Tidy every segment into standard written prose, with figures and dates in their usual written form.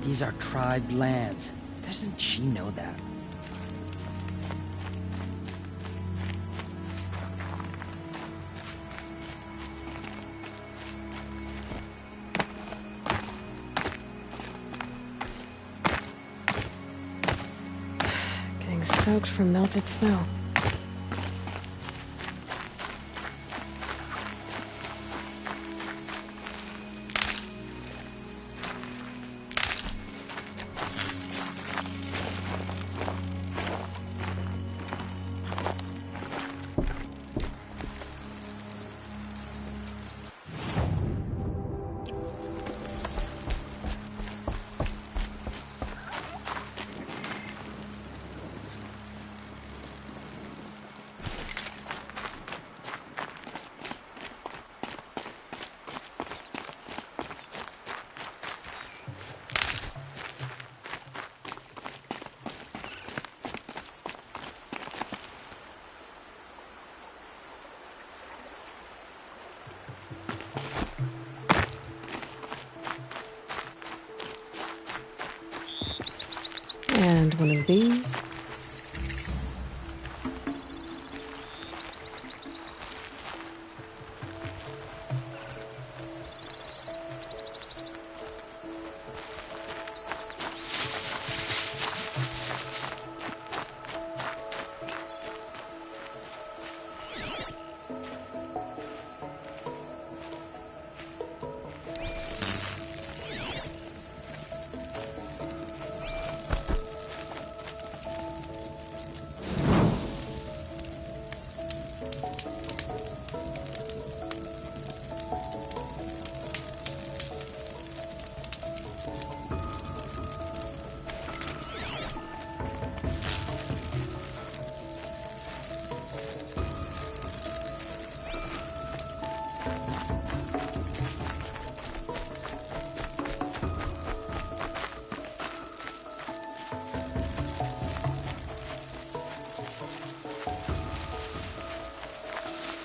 These are tribe lands. Doesn't she know that? Getting soaked from melted snow. And one of these.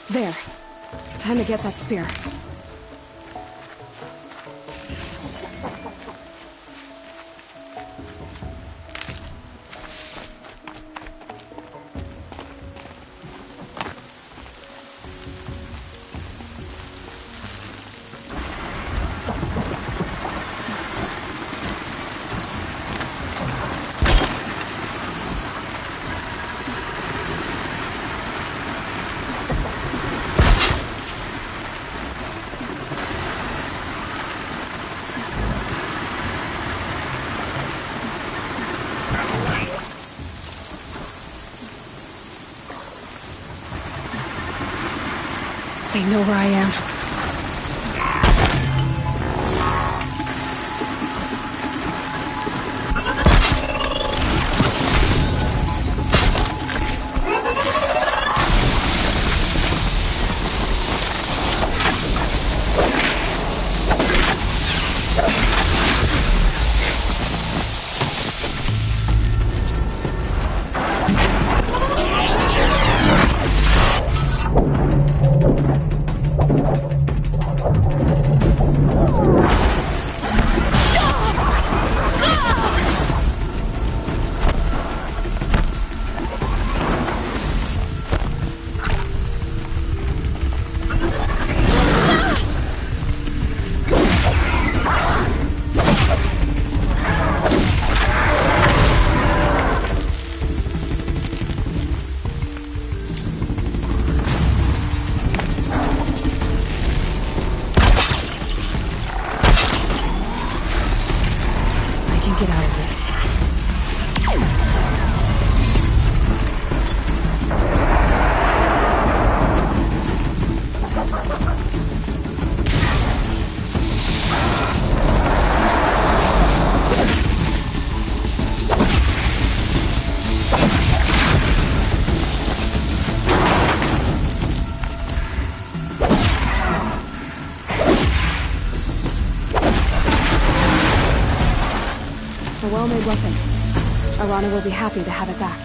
There. Time to get that spear. They know where I am. A well-made weapon. Arana will be happy to have it back.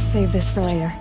Save this for later.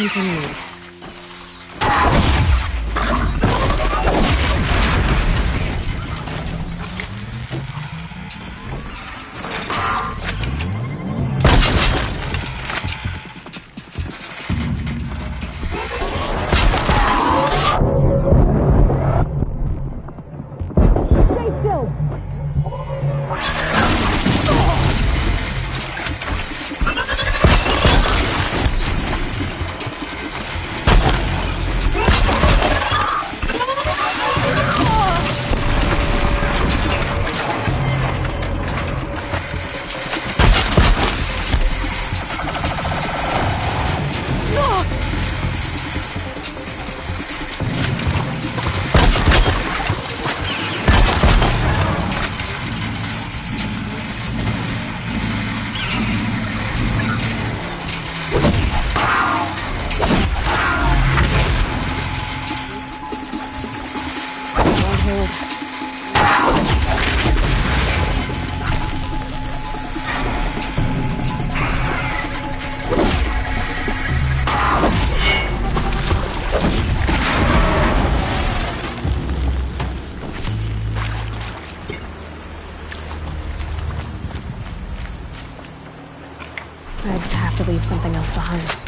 Hunting. I'd have to leave something else behind.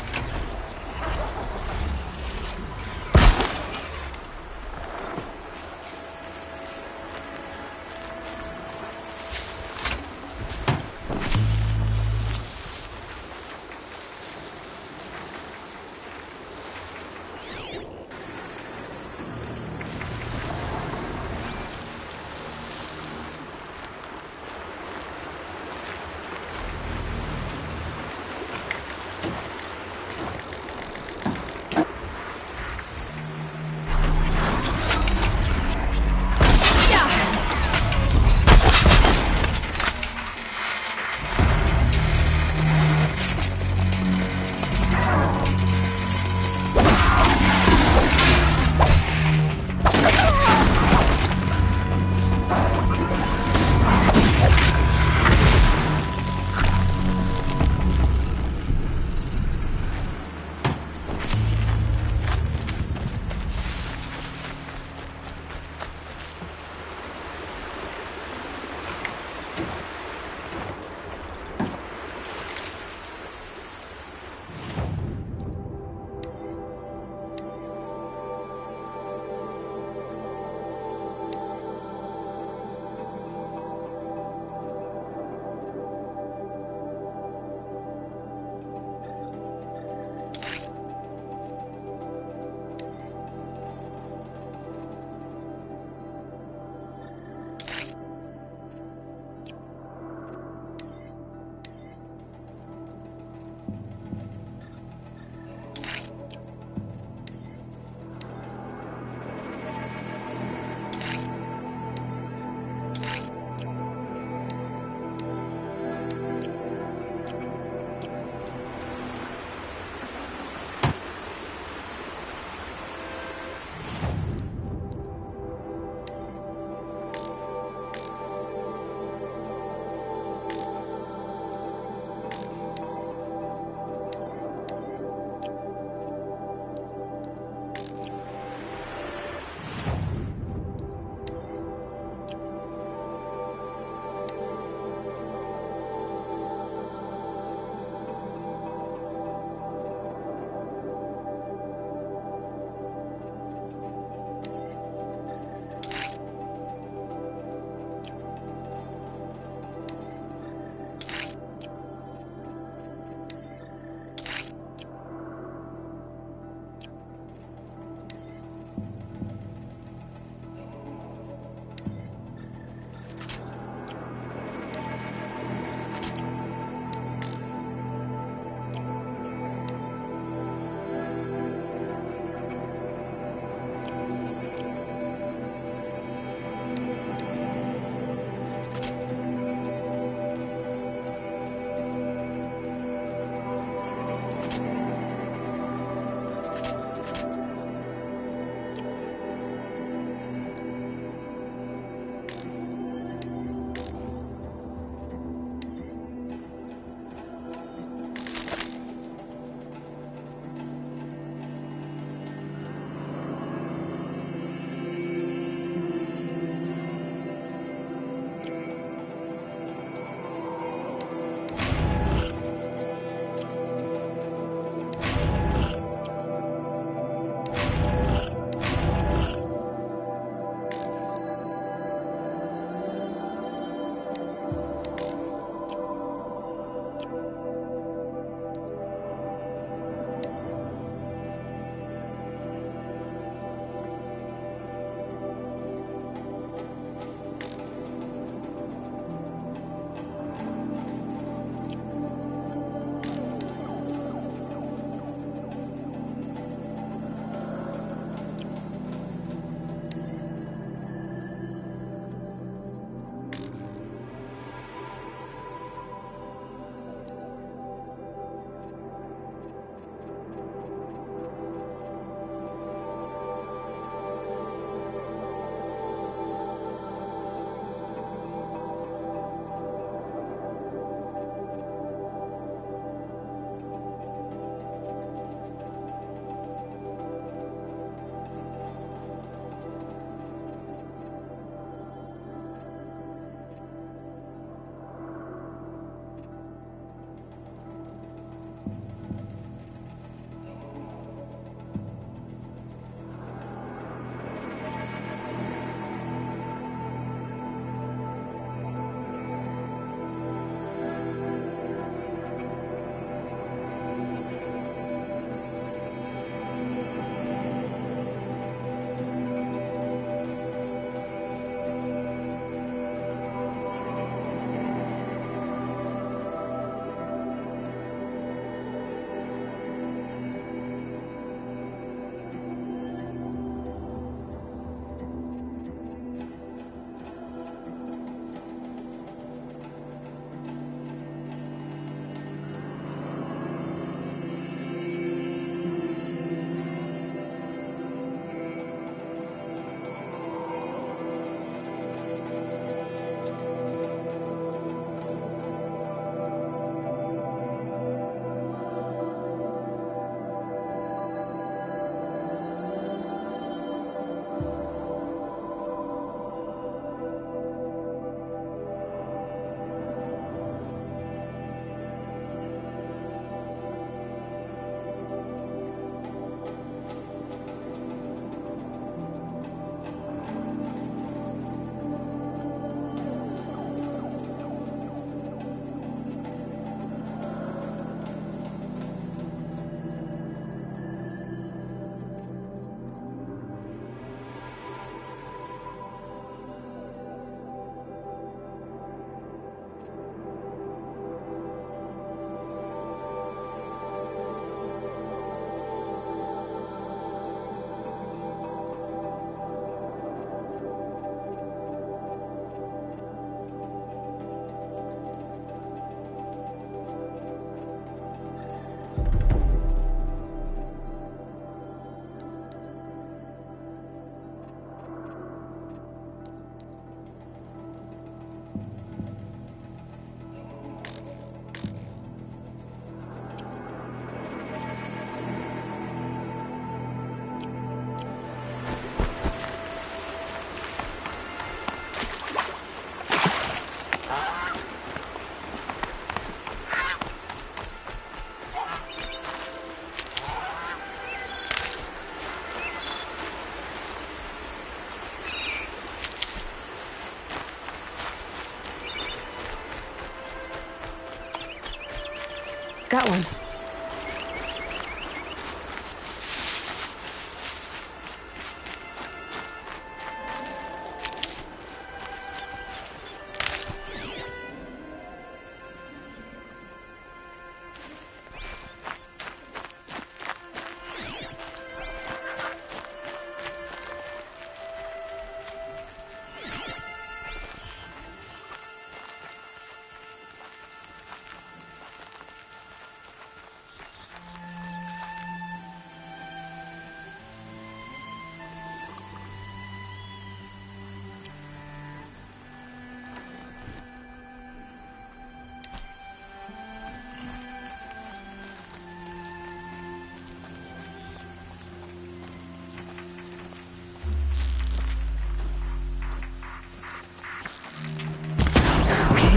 Got one.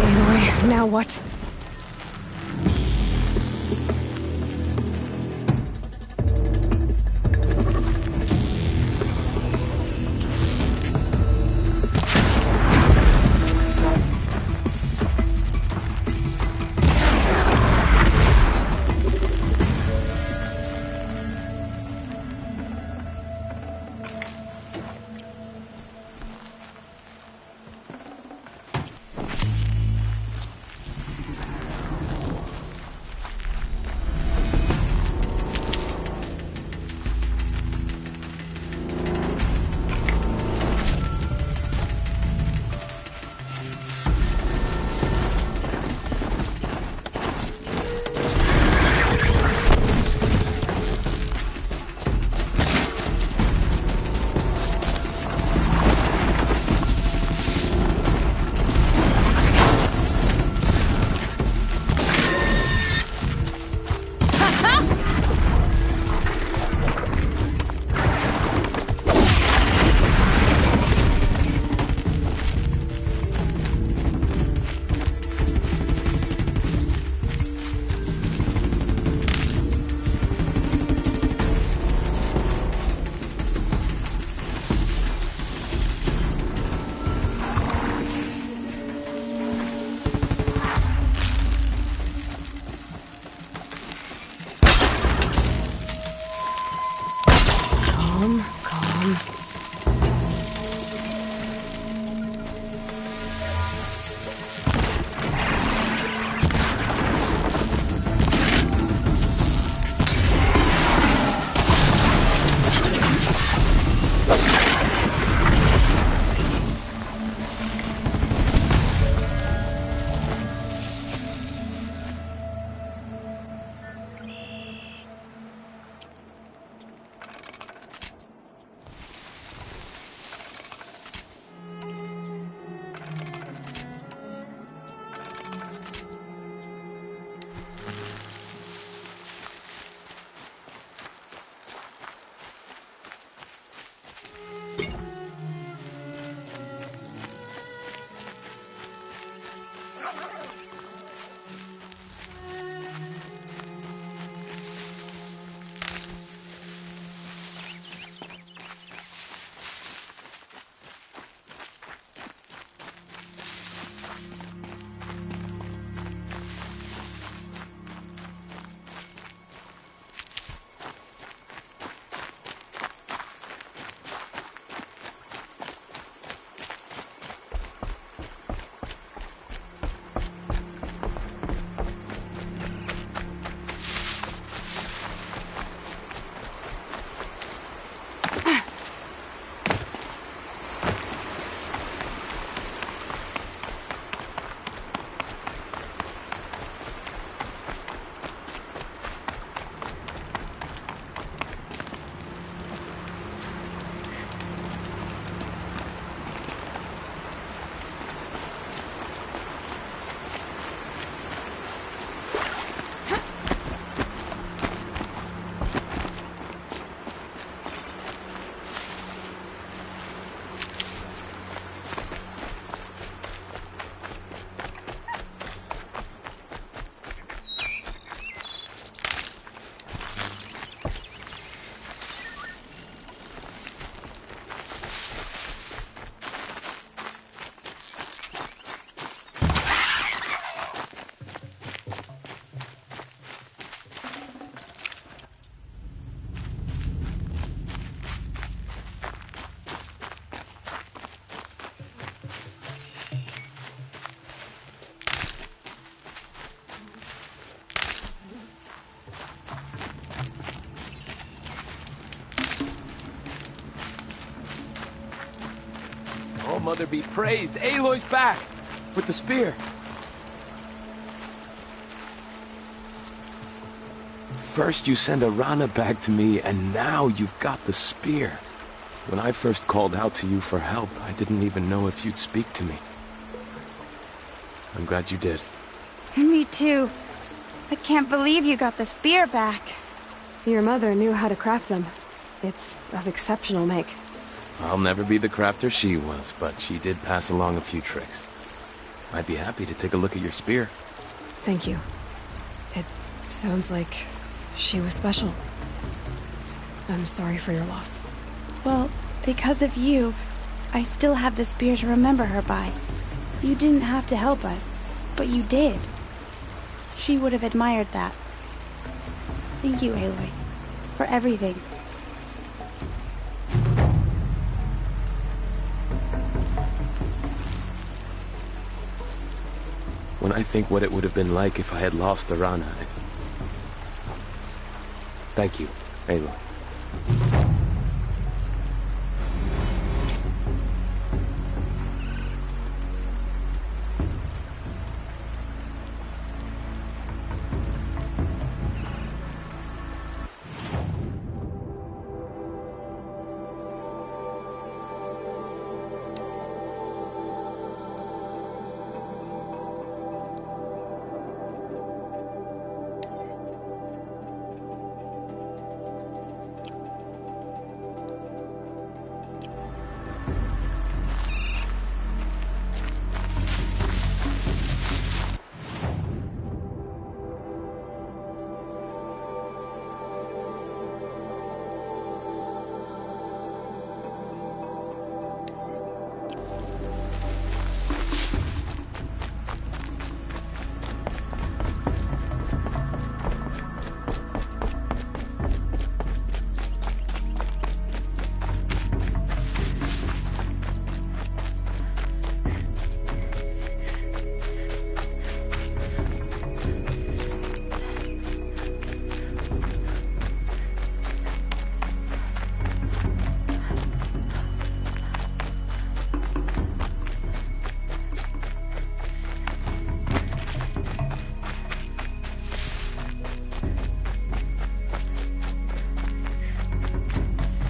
Anyway, now what? mother be praised. Aloy's back! With the spear. First you send Arana back to me, and now you've got the spear. When I first called out to you for help, I didn't even know if you'd speak to me. I'm glad you did. Me too. I can't believe you got the spear back. Your mother knew how to craft them. It's of exceptional make. I'll never be the crafter she was, but she did pass along a few tricks. I'd be happy to take a look at your spear. Thank you. It sounds like she was special. I'm sorry for your loss. Well, because of you, I still have the spear to remember her by. You didn't have to help us, but you did. She would have admired that. Thank you, Aloy, for everything. When I think what it would have been like if I had lost Arana, Thank you, Aloy.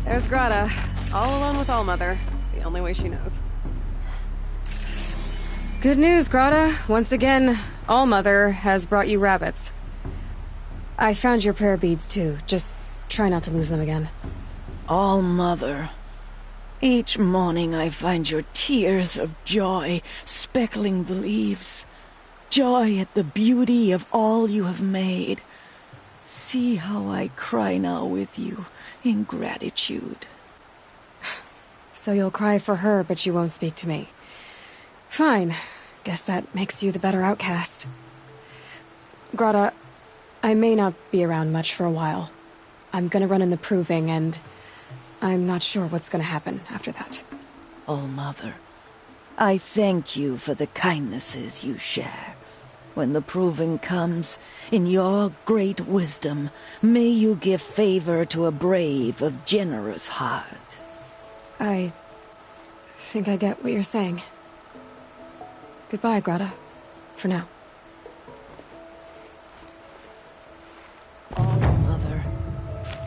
There's Grata, all alone with Allmother, the only way she knows. Good news, Grata. Once again, Allmother has brought you rabbits. I found your prayer beads, too. Just try not to lose them again. All-Mother. Each morning I find your tears of joy speckling the leaves. Joy at the beauty of all you have made. See how I cry now with you, in gratitude. So you'll cry for her, but you won't speak to me. Fine. Guess that makes you the better outcast. Grata, I may not be around much for a while. I'm gonna run in the proving, and I'm not sure what's gonna happen after that. All-Mother, I thank you for the kindnesses you share. When the proving comes, in your great wisdom, may you give favor to a brave of generous heart. I think I get what you're saying. Goodbye, Grata. For now. All-Mother,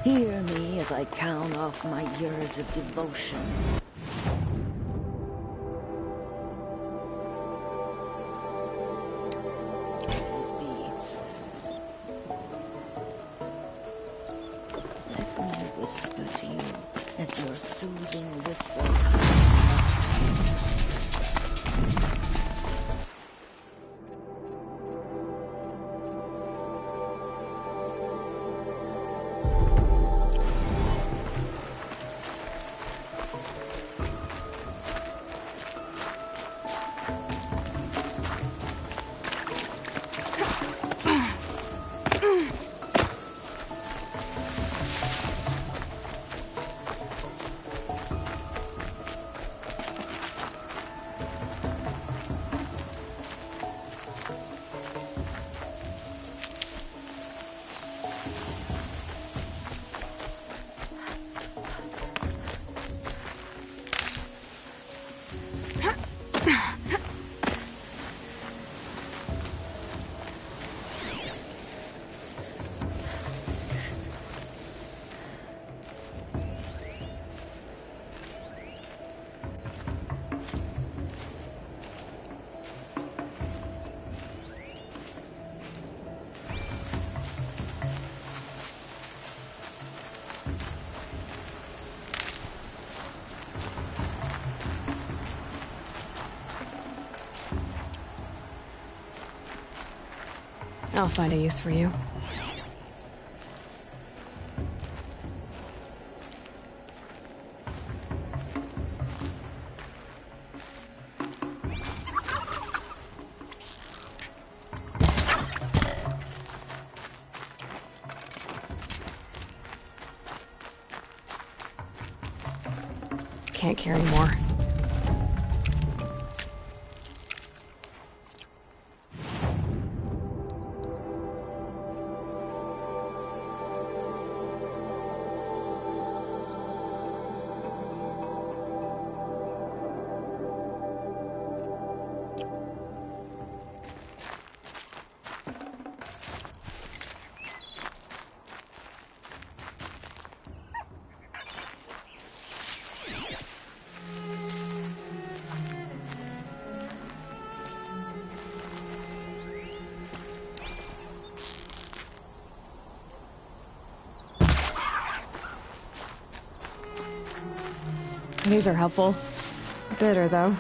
hear me as I count off my years of devotion. These beads. Let me whisper to you as your soothing whisper. I'll find a use for you. Can't carry more. These are helpful. Bitter, though.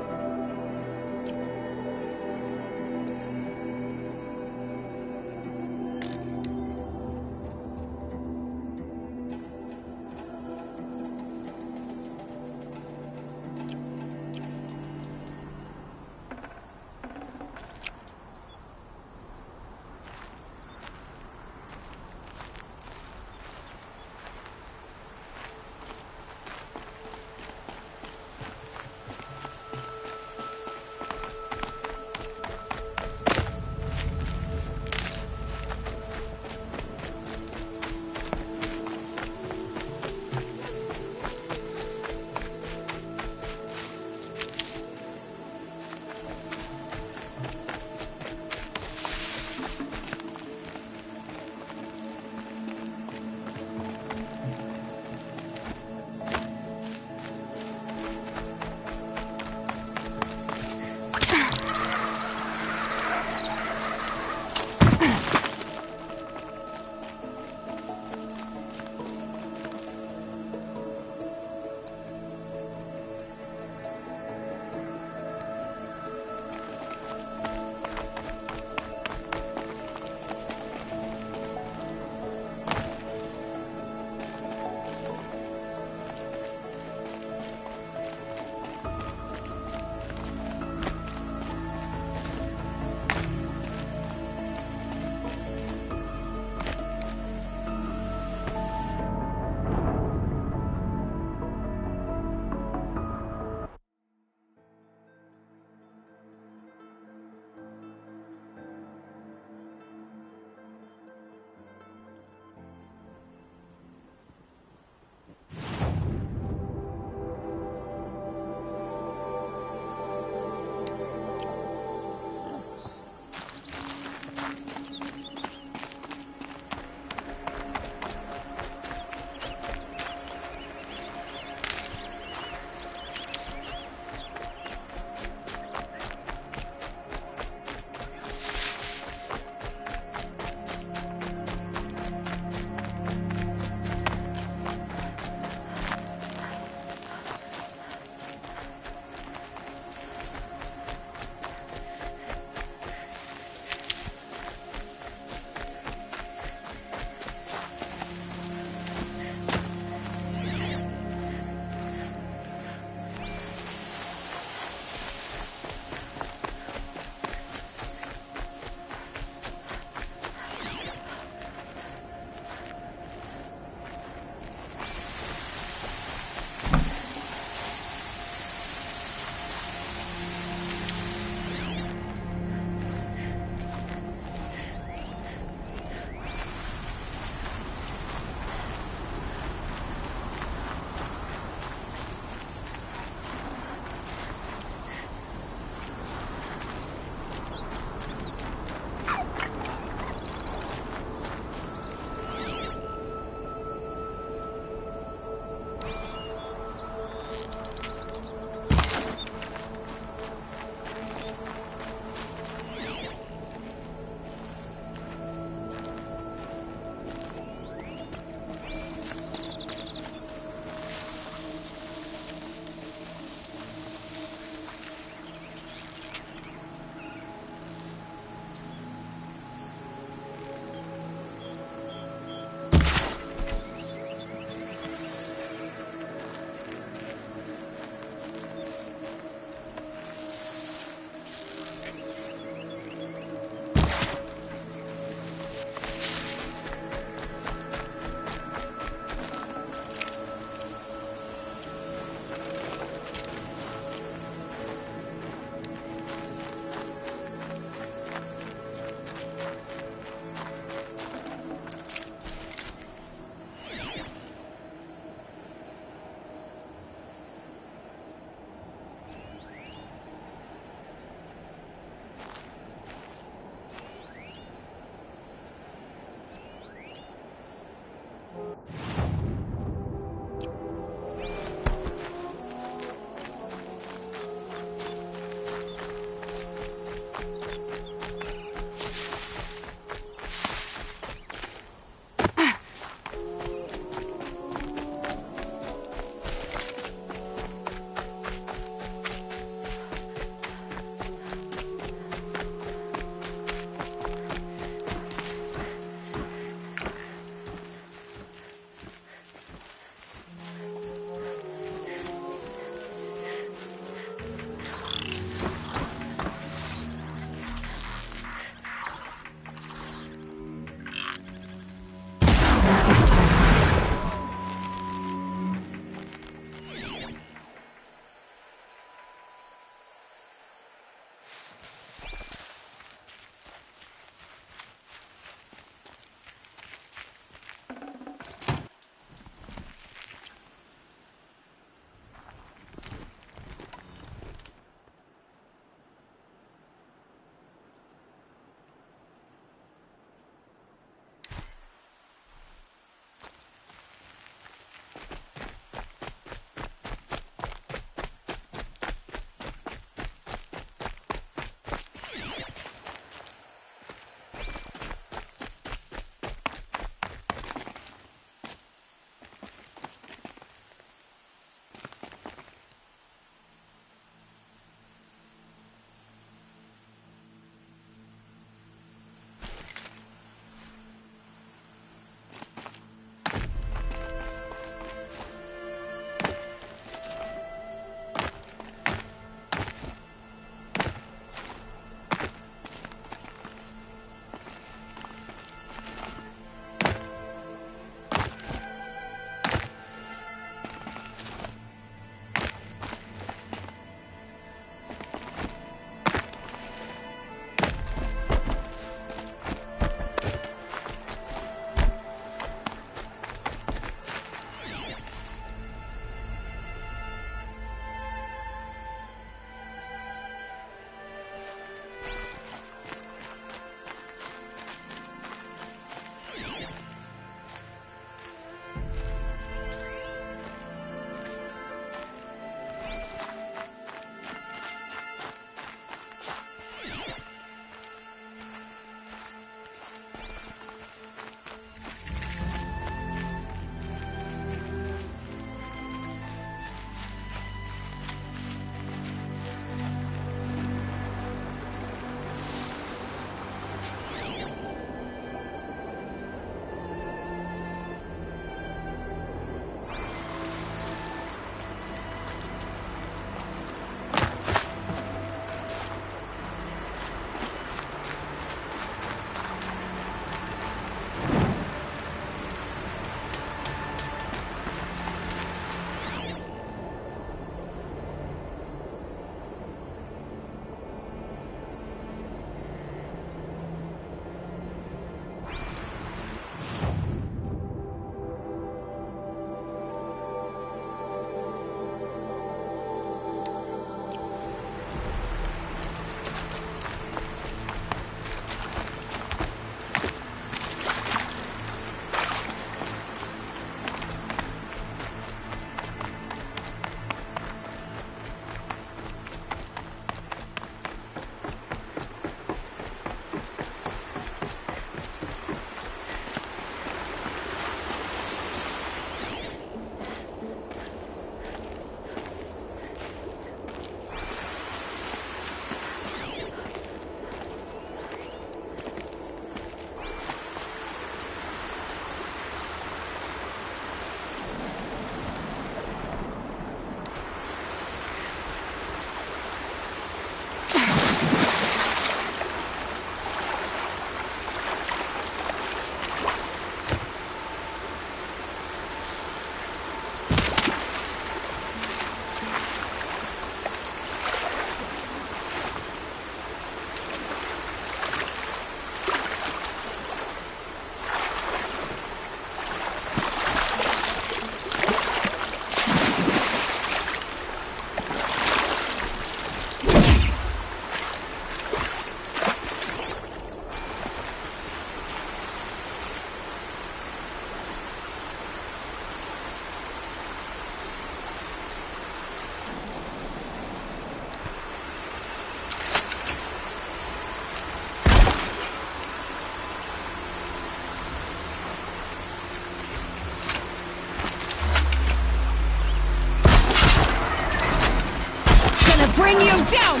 to bring you down!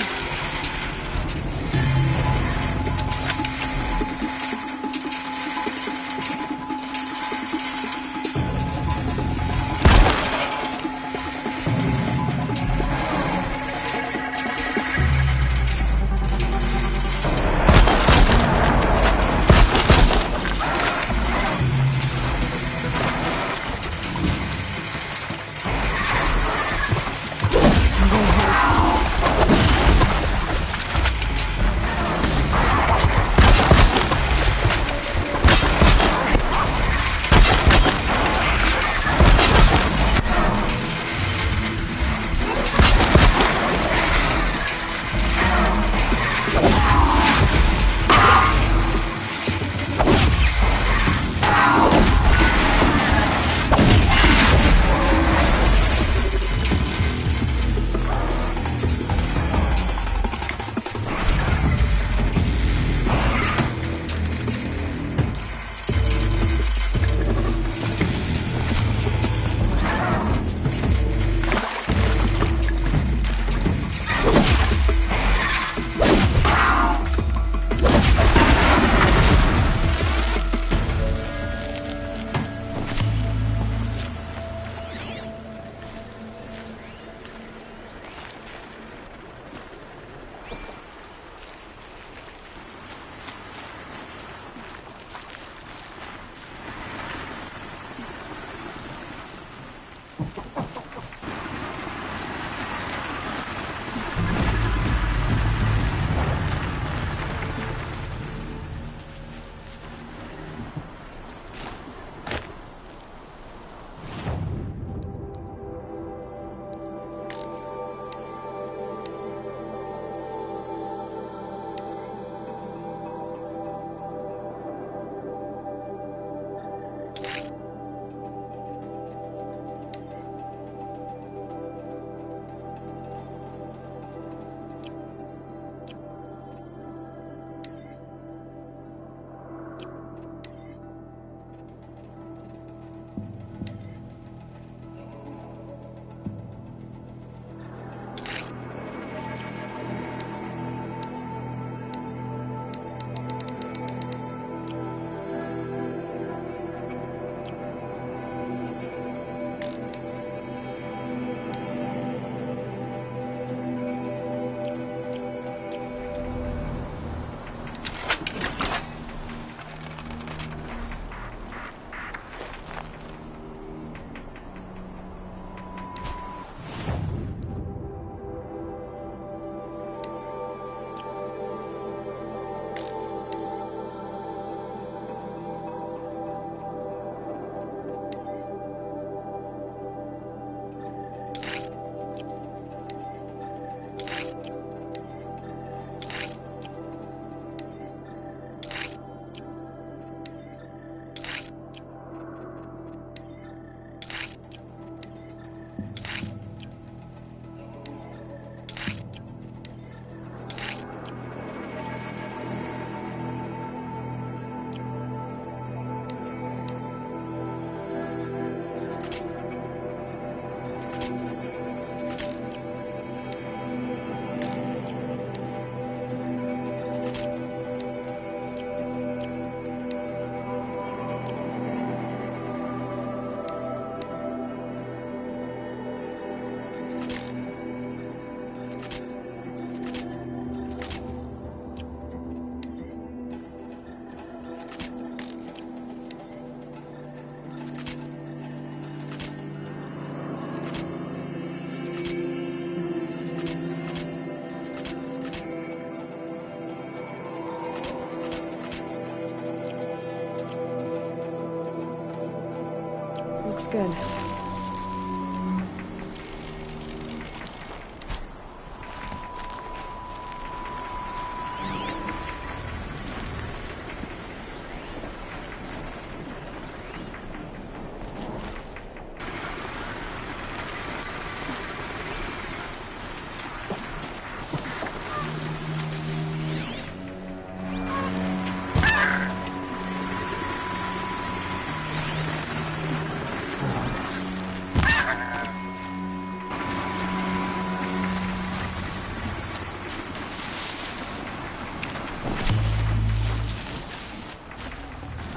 Good.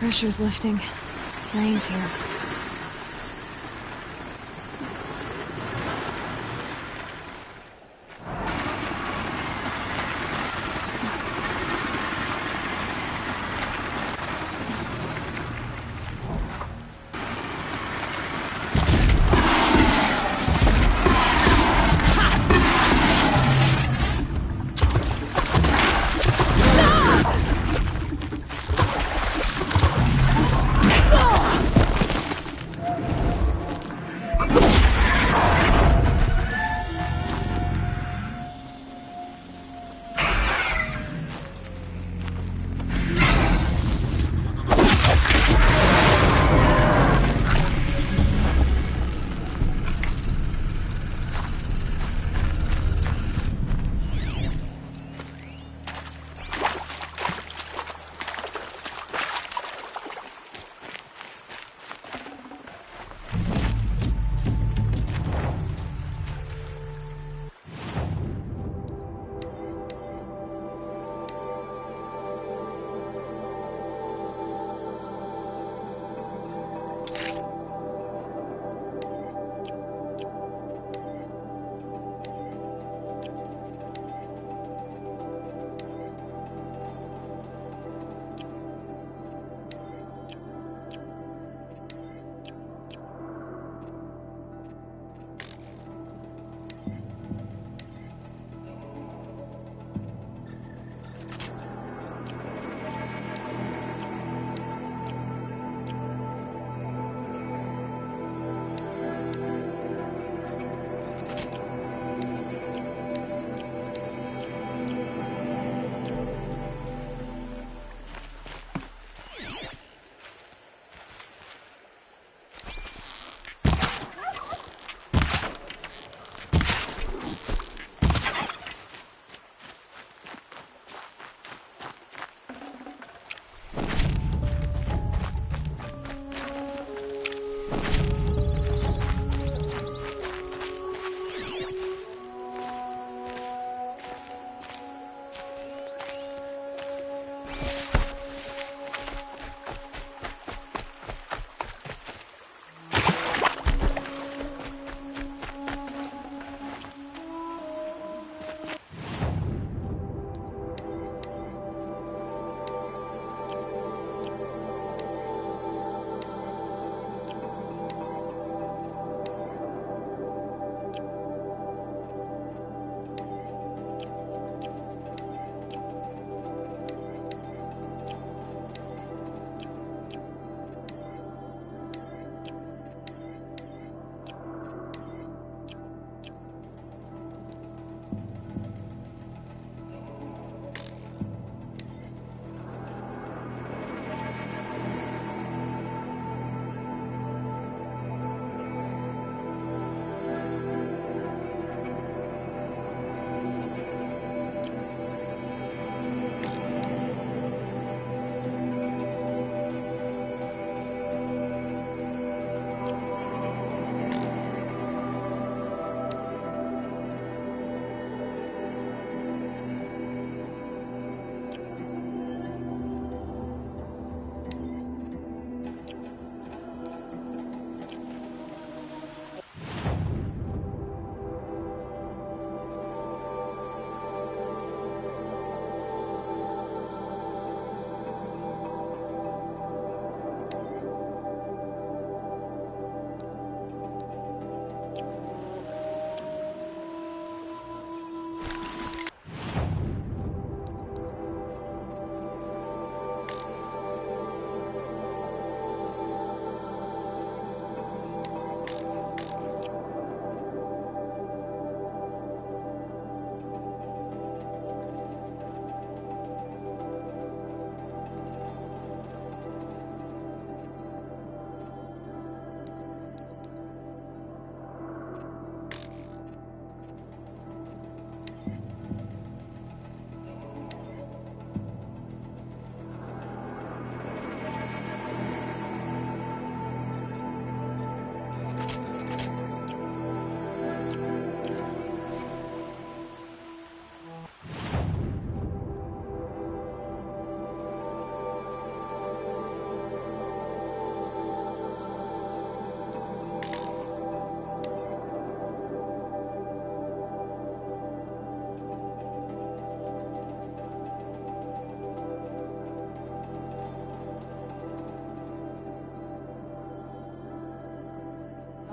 pressure's lifting. Rain's here.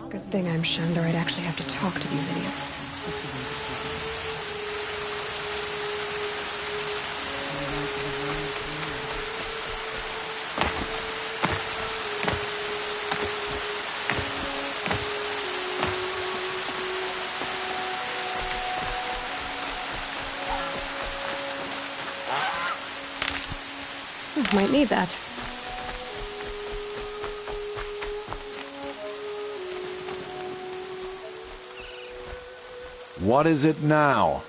Good thing I'm shunned or I'd actually have to talk to these idiots. Might need that. What is it now?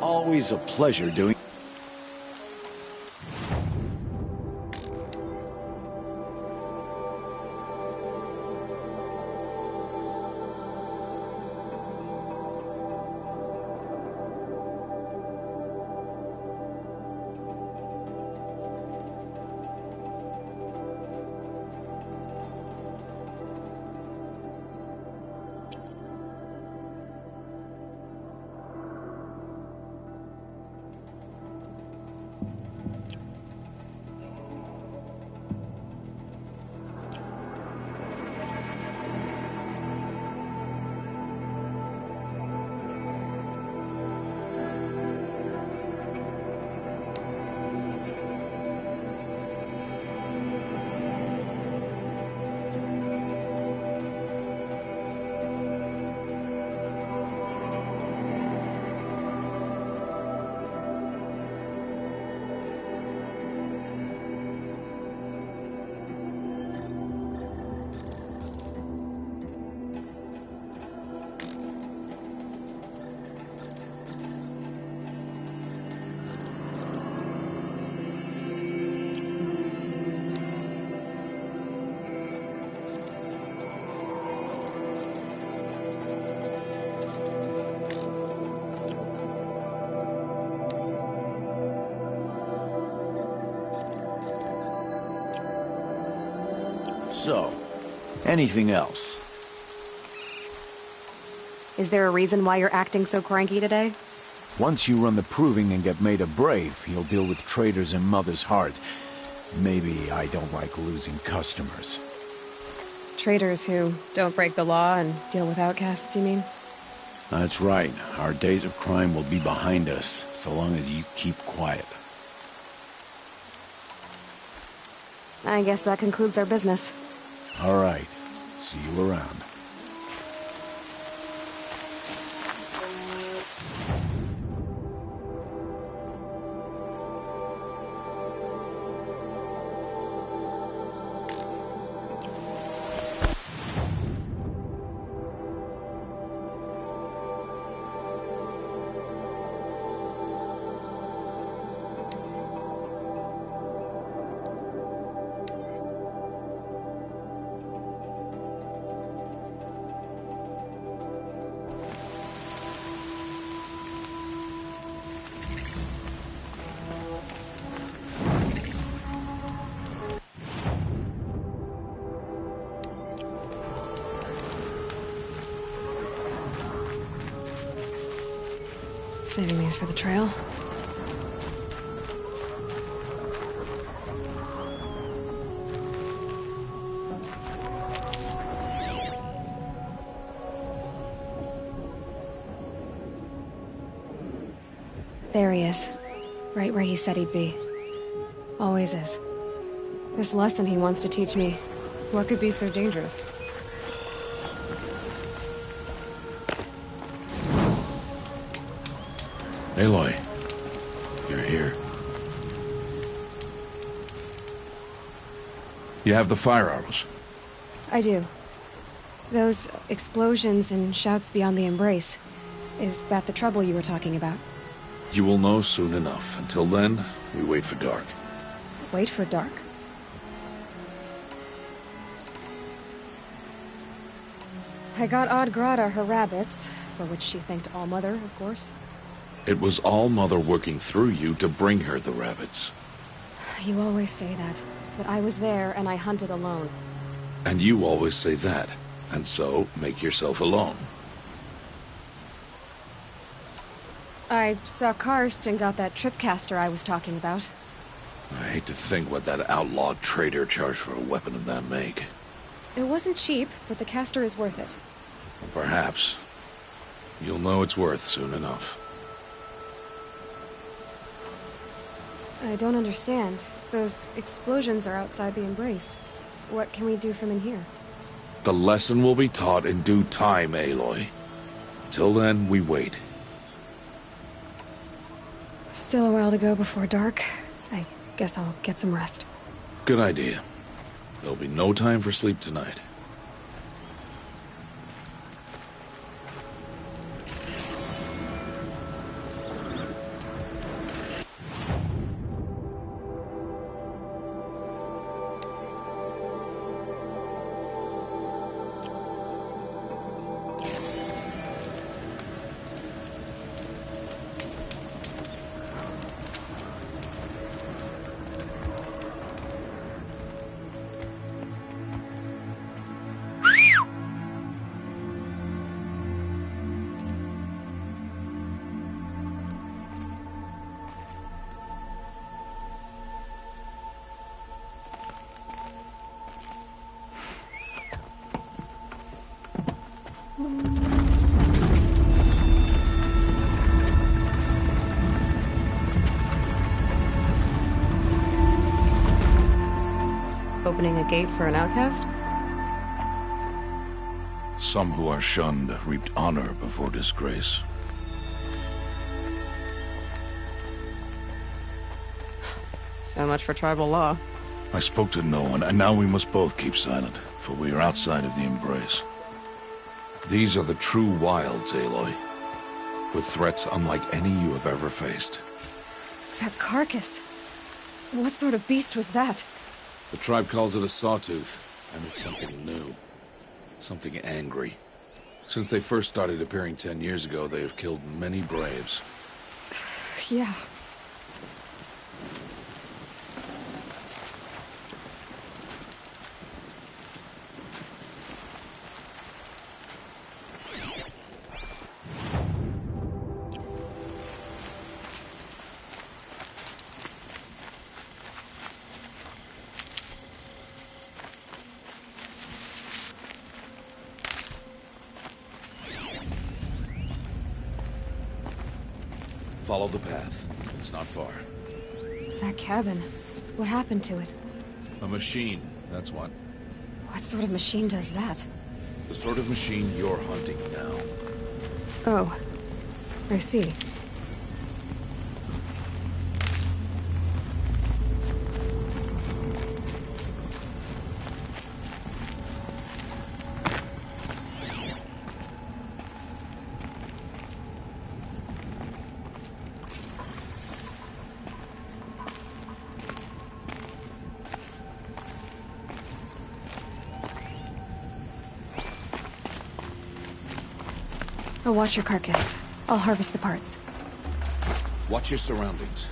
Always a pleasure doing. So, anything else? Is there a reason why you're acting so cranky today? Once you run the proving and get made a brave, you'll deal with traitors in Mother's heart. Maybe I don't like losing customers. Traitors who don't break the law and deal with outcasts, you mean? That's right. Our days of crime will be behind us, so long as you keep quiet. I guess that concludes our business. All right. See you around. Saving these for the trail. There he is. Right where he said he'd be. Always is. This lesson he wants to teach me. What could be so dangerous? Aloy, you're here. You have the fire arrows. I do. Those explosions and shouts beyond the embrace. Is that the trouble you were talking about? You will know soon enough. Until then, we wait for dark. Wait for dark? I got Odd Grata her rabbits, for which she thanked All-Mother, of course. It was All-Mother working through you to bring her the rabbits. You always say that, but I was there and I hunted alone. And you always say that, and so make yourself alone. I saw Karst and got that tripcaster I was talking about. I hate to think what that outlawed trader charged for a weapon of that make. It wasn't cheap, but the caster is worth it. Perhaps. You'll know it's worth soon enough. I don't understand. Those explosions are outside the embrace. What can we do from in here? The lesson will be taught in due time, Aloy. Till then, we wait. Still a while to go before dark. I guess I'll get some rest. Good idea. There'll be no time for sleep tonight. Opening a gate for an outcast? Some who are shunned reaped honor before disgrace. So much for tribal law. I spoke to no one, and now we must both keep silent, for we are outside of the embrace. These are the true wilds, Aloy, with threats unlike any you have ever faced. That carcass. What sort of beast was that? The tribe calls it a sawtooth, and it's something new. Something angry. Since they first started appearing 10 years ago, they have killed many braves. Yeah. Follow the path. It's not far. That cabin. What happened to it? A machine, that's what. What sort of machine does that? The sort of machine you're hunting now. Oh. I see. I'll watch your carcass. I'll harvest the parts. Watch your surroundings.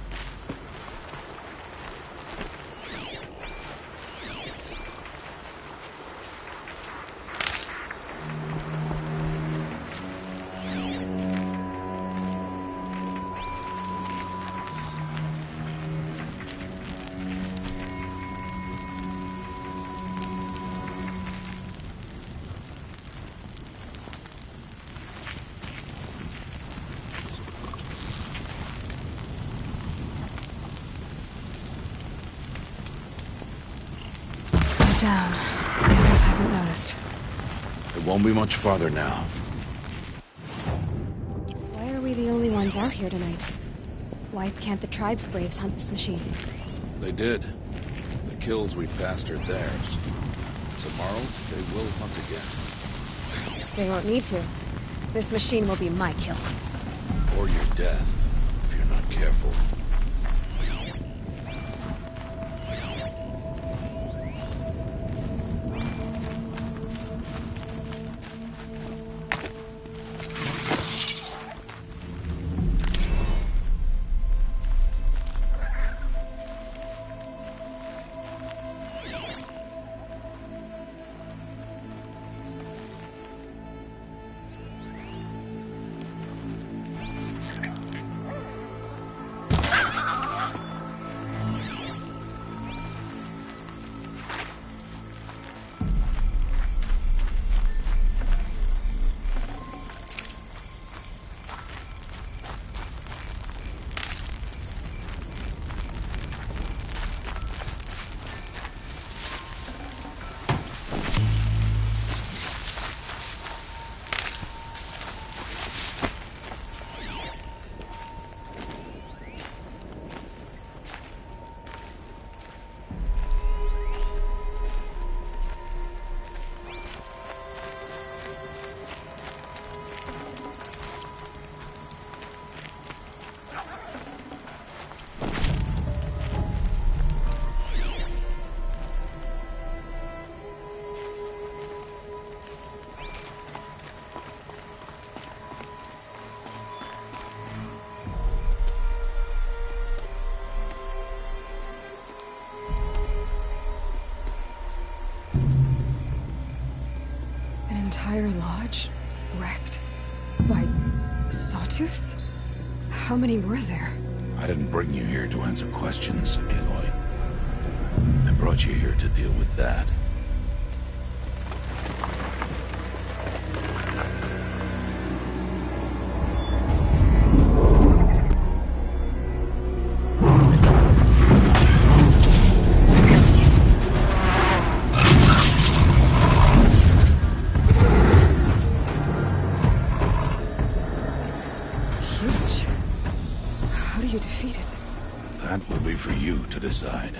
down. The others haven't noticed. It won't be much farther now. Why are we the only ones out here tonight? Why can't the tribe's braves hunt this machine? They did. The kills we've passed are theirs. Tomorrow, they will hunt again. They won't need to. This machine will be my kill. Or your death, if you're not careful. Entire lodge? Wrecked? Why, sawtooths? How many were there? I didn't bring you here to answer questions, Aloy. I brought you here to deal with that. Decide.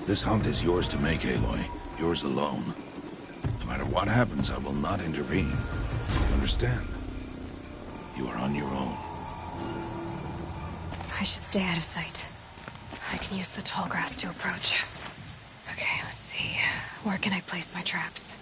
This hunt is yours to make, Aloy. Yours alone. No matter what happens, I will not intervene. You understand? You are on your own. I should stay out of sight. I can use the tall grass to approach. Okay, let's see. Where can I place my traps?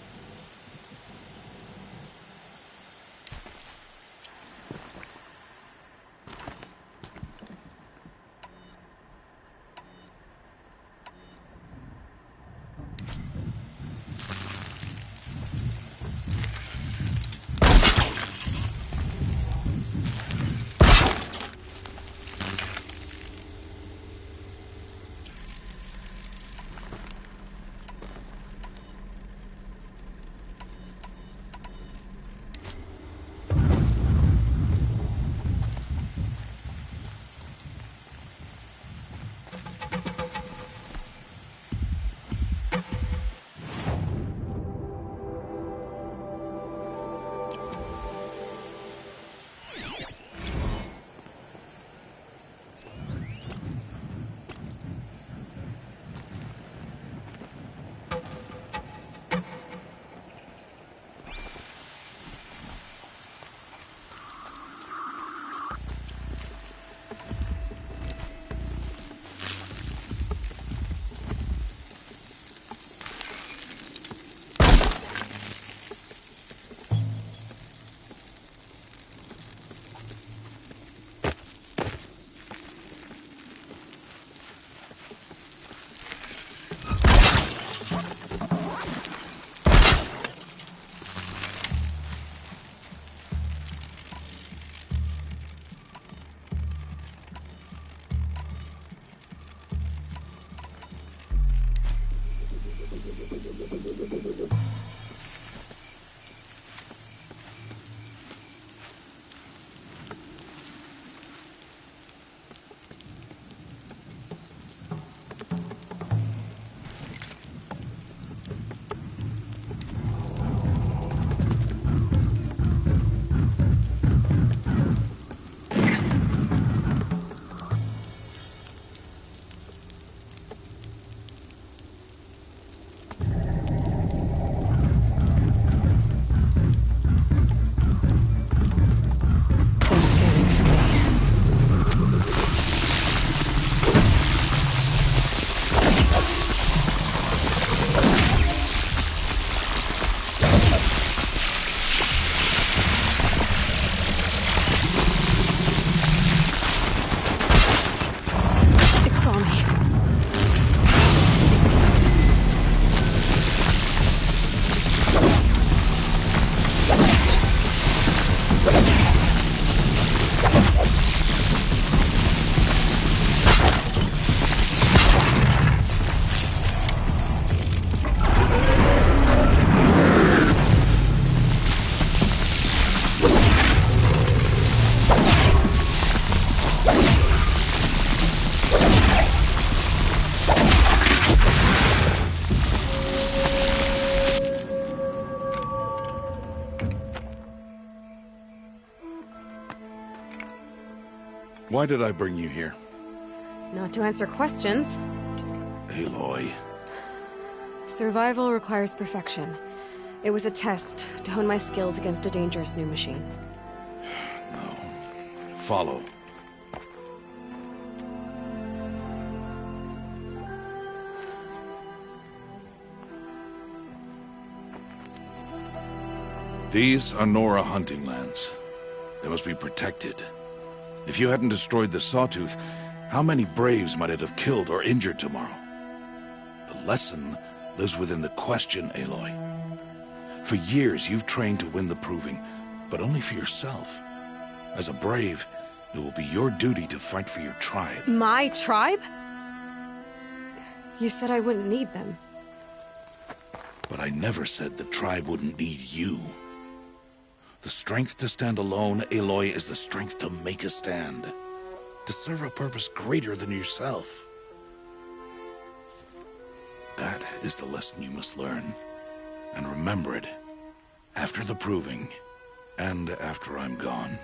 Why did I bring you here? Not to answer questions. Aloy. Survival requires perfection. It was a test to hone my skills against a dangerous new machine. No. Follow. These are Nora hunting lands. They must be protected. If you hadn't destroyed the Sawtooth, how many Braves might it have killed or injured tomorrow? The lesson lives within the question, Aloy. For years, you've trained to win the proving, but only for yourself. As a Brave, it will be your duty to fight for your tribe. My tribe? You said I wouldn't need them. But I never said the tribe wouldn't need you. The strength to stand alone, Aloy, is the strength to make a stand. To serve a purpose greater than yourself. That is the lesson you must learn. And remember it. After the proving. And after I'm gone.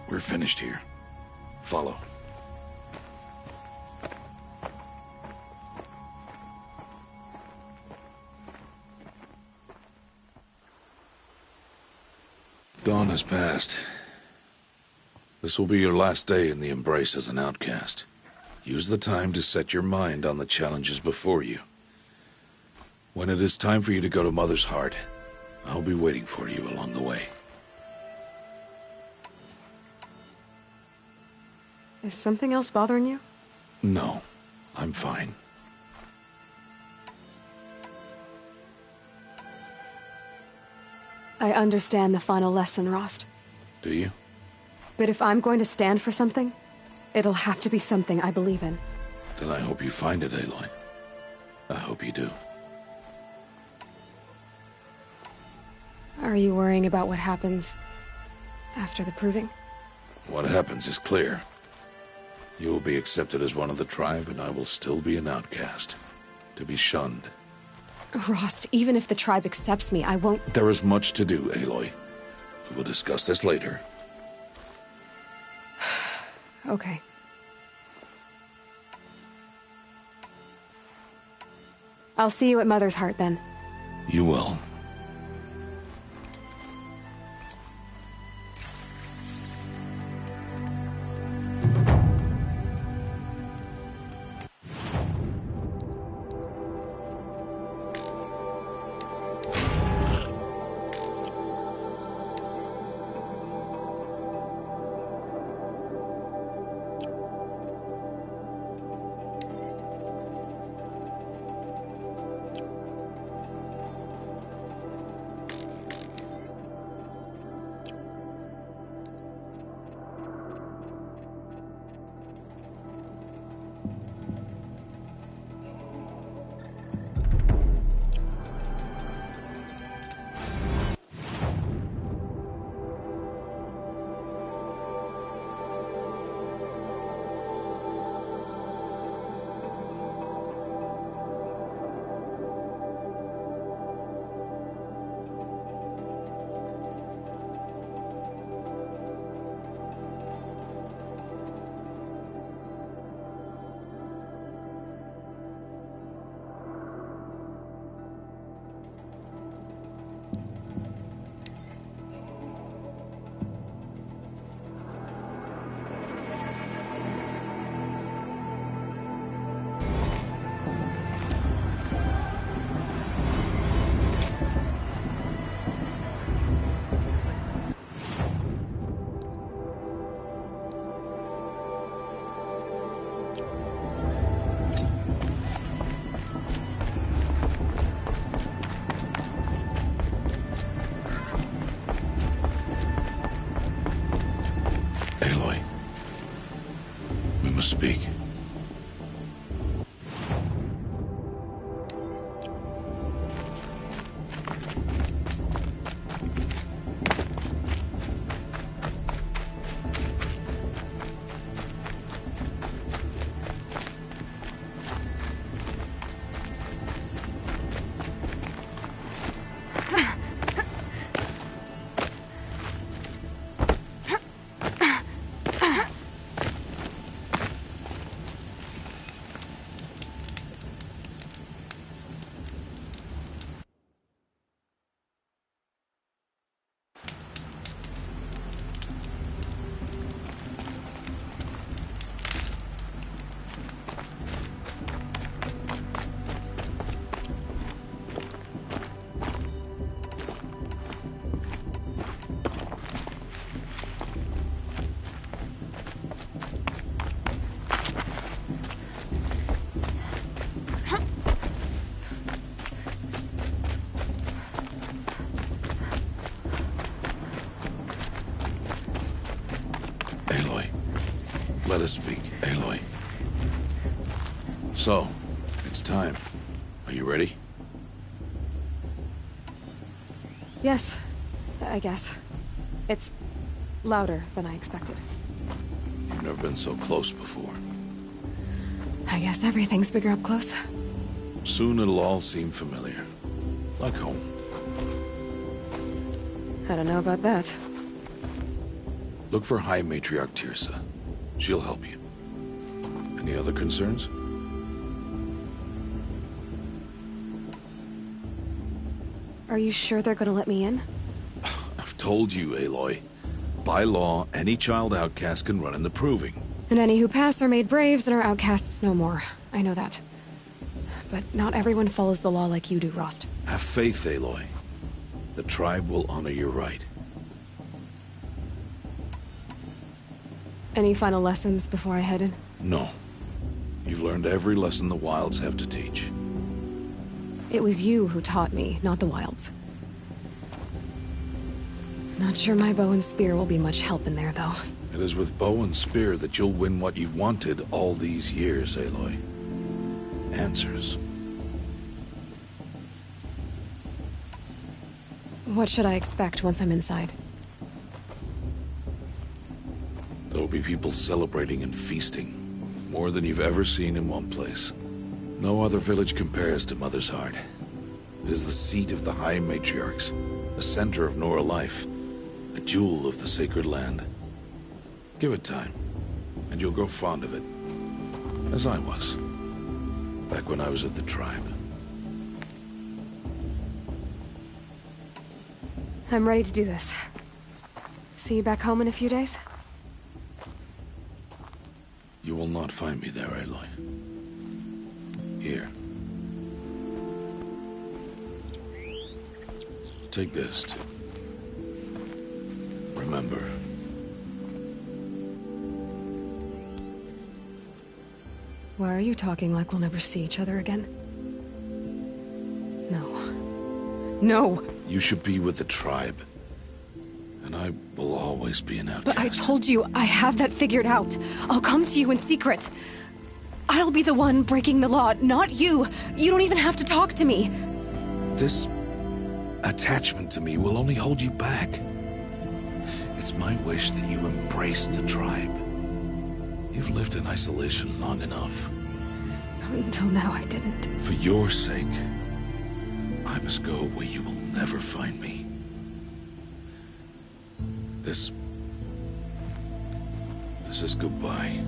We're finished here. Follow. Dawn has passed. This will be your last day in the Embrace as an outcast. Use the time to set your mind on the challenges before you. When it is time for you to go to Mother's Heart, I'll be waiting for you along the way. Is something else bothering you? No, I'm fine. I understand the final lesson, Rost. Do you? But if I'm going to stand for something, it'll have to be something I believe in. Then I hope you find it, Aloy. I hope you do. Are you worrying about what happens after the proving? What happens is clear. You will be accepted as one of the tribe, and I will still be an outcast. To be shunned. Rost, even if the tribe accepts me, I won't... There is much to do, Aloy. We will discuss this later. Okay. I'll see you at Mother's Heart, then. You will. Let us speak, Aloy. So, it's time. Are you ready? Yes, I guess. It's louder than I expected. You've never been so close before. I guess everything's bigger up close. Soon it'll all seem familiar. Like home. I don't know about that. Look for High Matriarch Tirsa. She'll help you. Any other concerns? Are you sure they're gonna let me in? I've told you, Aloy. By law, any child outcast can run in the proving. And any who pass are made braves and are outcasts no more. I know that. But not everyone follows the law like you do, Rost. Have faith, Aloy. The tribe will honor your right. Any final lessons before I head in? No. You've learned every lesson the Wilds have to teach. It was you who taught me, not the Wilds. Not sure my bow and spear will be much help in there, though. It is with bow and spear that you'll win what you've wanted all these years, Aloy. Answers. What should I expect once I'm inside? There'll be people celebrating and feasting. More than you've ever seen in one place. No other village compares to Mother's Heart. It is the seat of the High Matriarchs, a center of Nora life, a jewel of the sacred land. Give it time, and you'll grow fond of it. As I was, back when I was of the tribe. I'm ready to do this. See you back home in a few days? You will not find me there, Aloy. Here. Take this, too. Remember. Why are you talking like we'll never see each other again? No. No! You should be with the tribe. And I will always be an outcast. But I told you, I have that figured out. I'll come to you in secret. I'll be the one breaking the law, not you. You don't even have to talk to me. This attachment to me will only hold you back. It's my wish that you embrace the tribe. You've lived in isolation long enough. Until now, I didn't. For your sake, I must go where you will never find me. This is goodbye.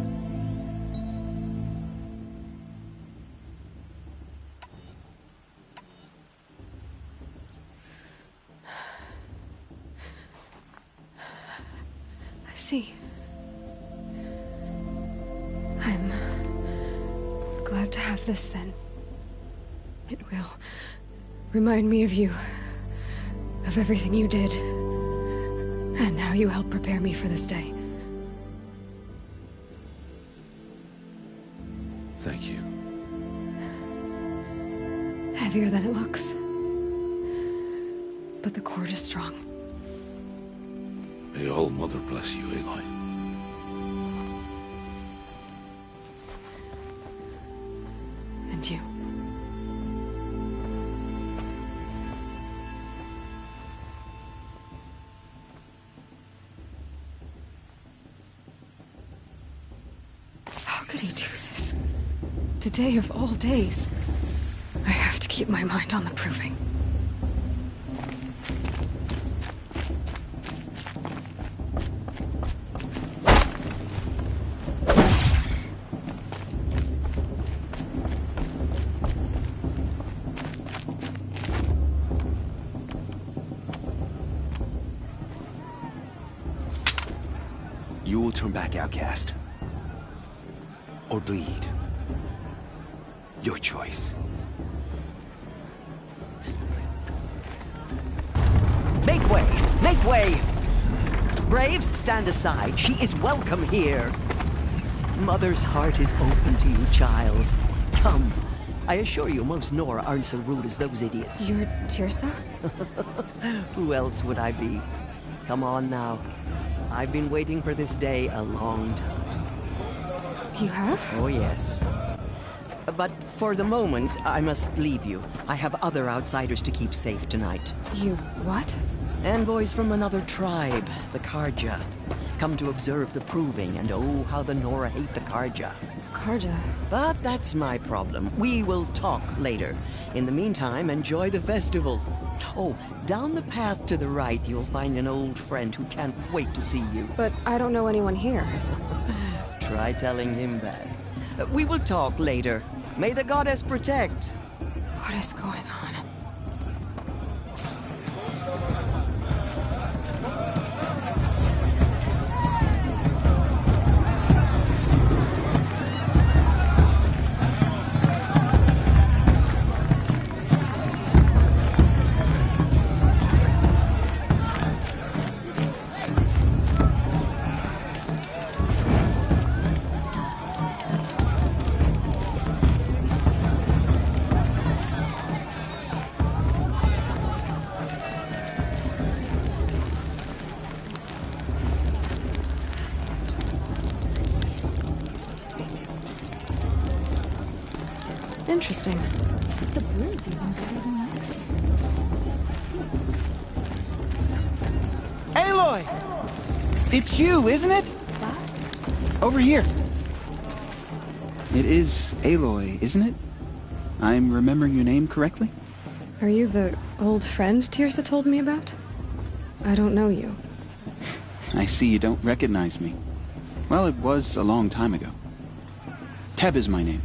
I see. I'm glad to have this then. It will remind me of you, of everything you did. And how you helped prepare me for this day. Thank you. Heavier than it looks. But the cord is strong. May All Mother bless you, Aloy. And you. How could he do this? Today of all days. I have to keep my mind on the proving. You will turn back outcast. Or bleed. Your choice. Make way! Make way! Braves, stand aside. She is welcome here. Mother's heart is open to you, child. Come. I assure you, most Nora aren't so rude as those idiots. You're Tirsa? Who else would I be? Come on now. I've been waiting for this day a long time. You have? Oh, yes. But for the moment, I must leave you. I have other outsiders to keep safe tonight. You what? Envoys from another tribe, the Karja. Come to observe the proving, and oh, how the Nora hate the Karja. Karja. But that's my problem. We will talk later. In the meantime, enjoy the festival. Oh, down the path to the right, you'll find an old friend who can't wait to see you. But I don't know anyone here. Try telling him that. We will talk later. May the goddess protect. What is going on? Interesting. The blue's even better than last year. Aloy! It's you, isn't it? Last? Over here. It is Aloy, isn't it? I'm remembering your name correctly? Are you the old friend Tirsa told me about? I don't know you. I see you don't recognize me. Well, it was a long time ago. Teb is my name.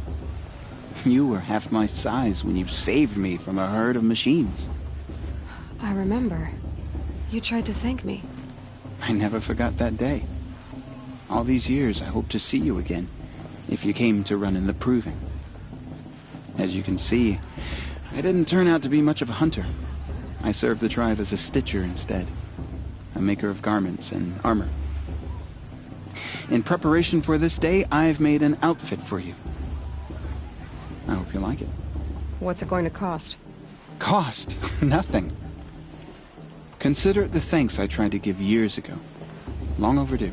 You were half my size when you saved me from a herd of machines. I remember. You tried to thank me. I never forgot that day. All these years, I hope to see you again, if you came to run in the proving. As you can see, I didn't turn out to be much of a hunter. I served the tribe as a stitcher instead, a maker of garments and armor. In preparation for this day, I've made an outfit for you. I hope you like it. What's it going to cost? Cost? Nothing. Consider it the thanks I tried to give years ago. Long overdue.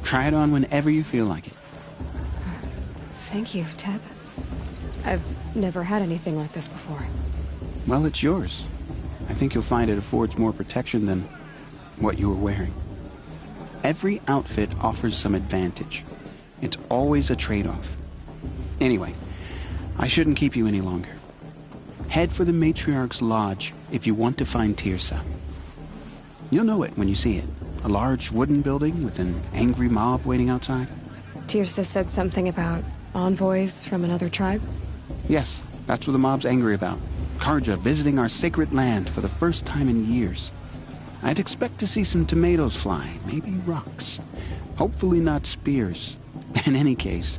Try it on whenever you feel like it. Thank you, Teb. I've never had anything like this before. Well, it's yours. I think you'll find it affords more protection than what you were wearing. Every outfit offers some advantage. It's always a trade-off. Anyway, I shouldn't keep you any longer. Head for the Matriarch's Lodge if you want to find Tirsa. You'll know it when you see it. A large wooden building with an angry mob waiting outside. Tirsa said something about envoys from another tribe? Yes, that's what the mob's angry about. Karja visiting our sacred land for the first time in years. I'd expect to see some tomatoes fly, maybe rocks. Hopefully not spears. In any case,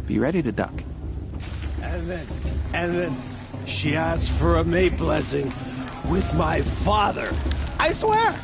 be ready to duck. And then she asked for a mate blessing with my father. I swear!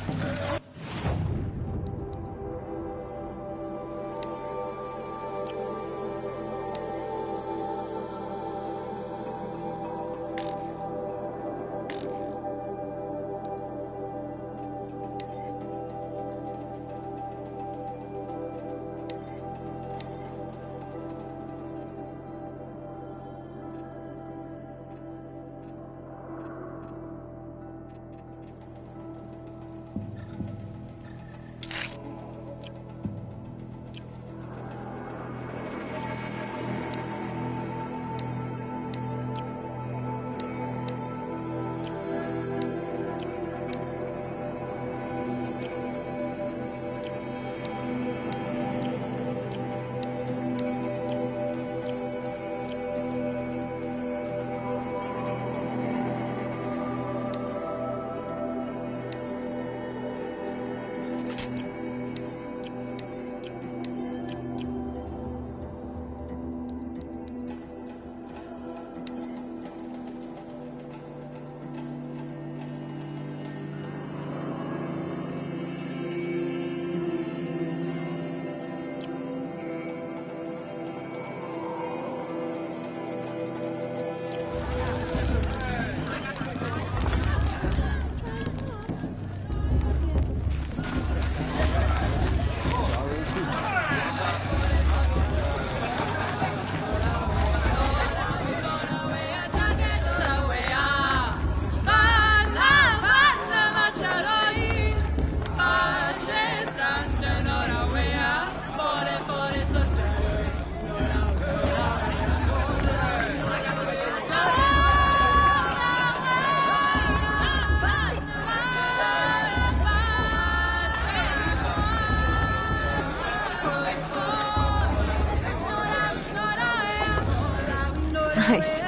Nice.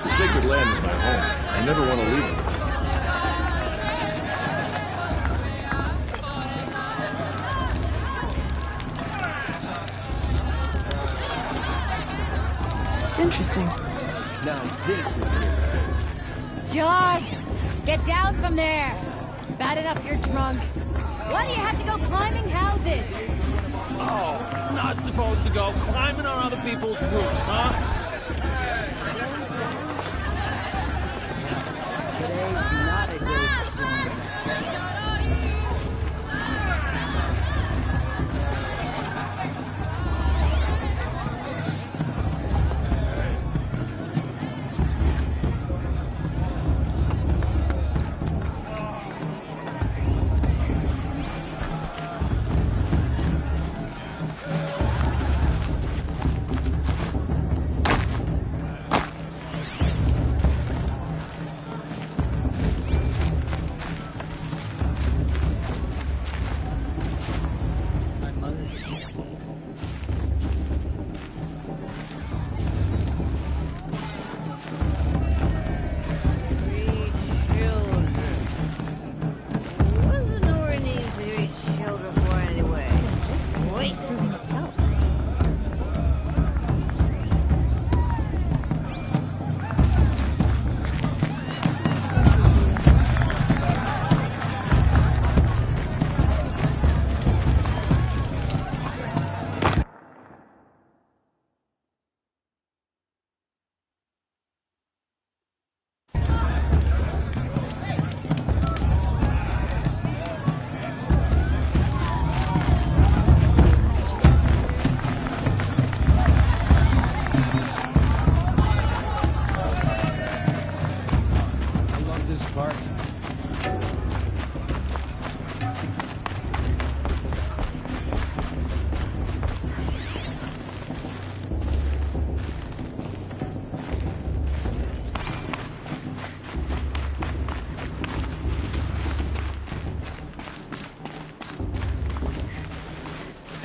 The sacred land is my home. I never want to leave it. Interesting. Now this is it. George! Get down from there! Bad enough you're drunk. Why do you have to go climbing houses? Oh, not supposed to go climbing on other people's roofs, huh?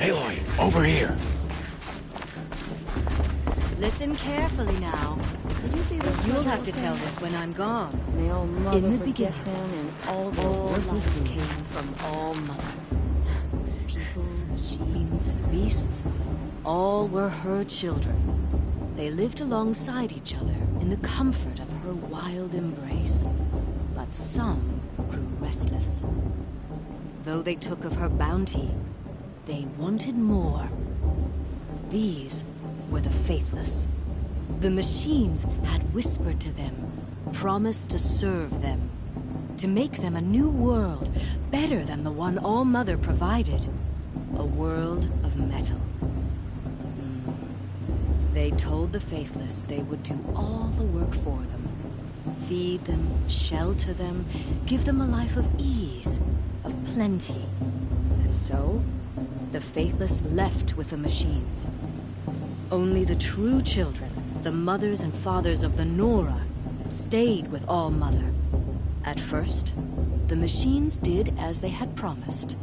Aloy, over here. Listen carefully now. You'll have to tell this when I'm gone. In the beginning, and all life came from All Mother. People, machines, and beasts, all were her children. They lived alongside each other in the comfort of her wild embrace. But some grew restless. Though they took of her bounty, they wanted more. These were the faithless. The machines had whispered to them, promised to serve them, to make them a new world, better than the one All Mother provided. A world of metal. They told the faithless they would do all the work for them. Feed them, shelter them, give them a life of ease, of plenty. And so, the faithless left with the machines. Only the true children, the mothers and fathers of the Nora, stayed with All Mother. At first, the machines did as they had promised.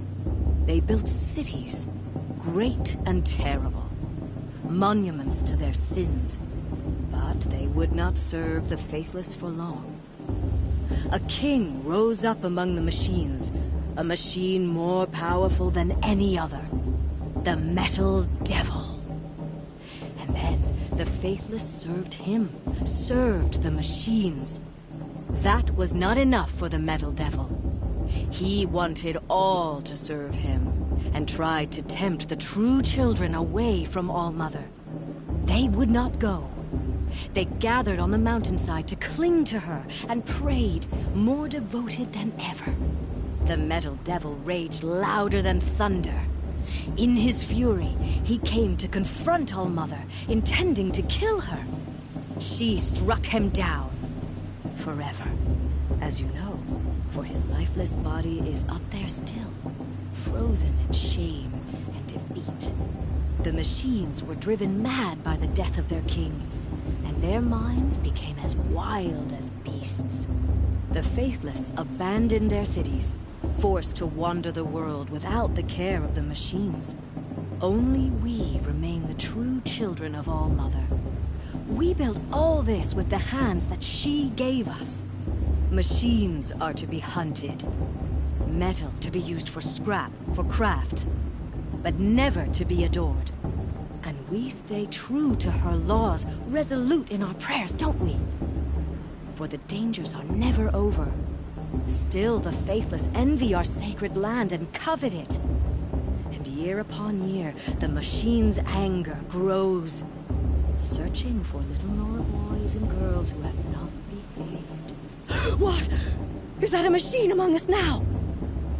They built cities, great and terrible, monuments to their sins, but they would not serve the faithless for long. A king rose up among the machines, a machine more powerful than any other, the Metal Devil. And then the faithless served him, served the machines. That was not enough for the Metal Devil. He wanted all to serve him, and tried to tempt the true children away from All Mother. They would not go. They gathered on the mountainside to cling to her and prayed, more devoted than ever. The Metal Devil raged louder than thunder. In his fury, he came to confront All Mother, intending to kill her. She struck him down. Forever. As you know, for his lifeless body is up there still, frozen in shame and defeat. The machines were driven mad by the death of their king, and their minds became as wild as beasts. The faithless abandoned their cities, forced to wander the world without the care of the machines. Only we remain the true children of All Mother. We built all this with the hands that she gave us. Machines are to be hunted. Metal to be used for scrap, for craft. But never to be adored. And we stay true to her laws, resolute in our prayers, don't we? For the dangers are never over. Still the faithless envy our sacred land and covet it. And year upon year, the machine's anger grows, searching for little Nora boys and girls who have not behaved. What? Is that a machine among us now?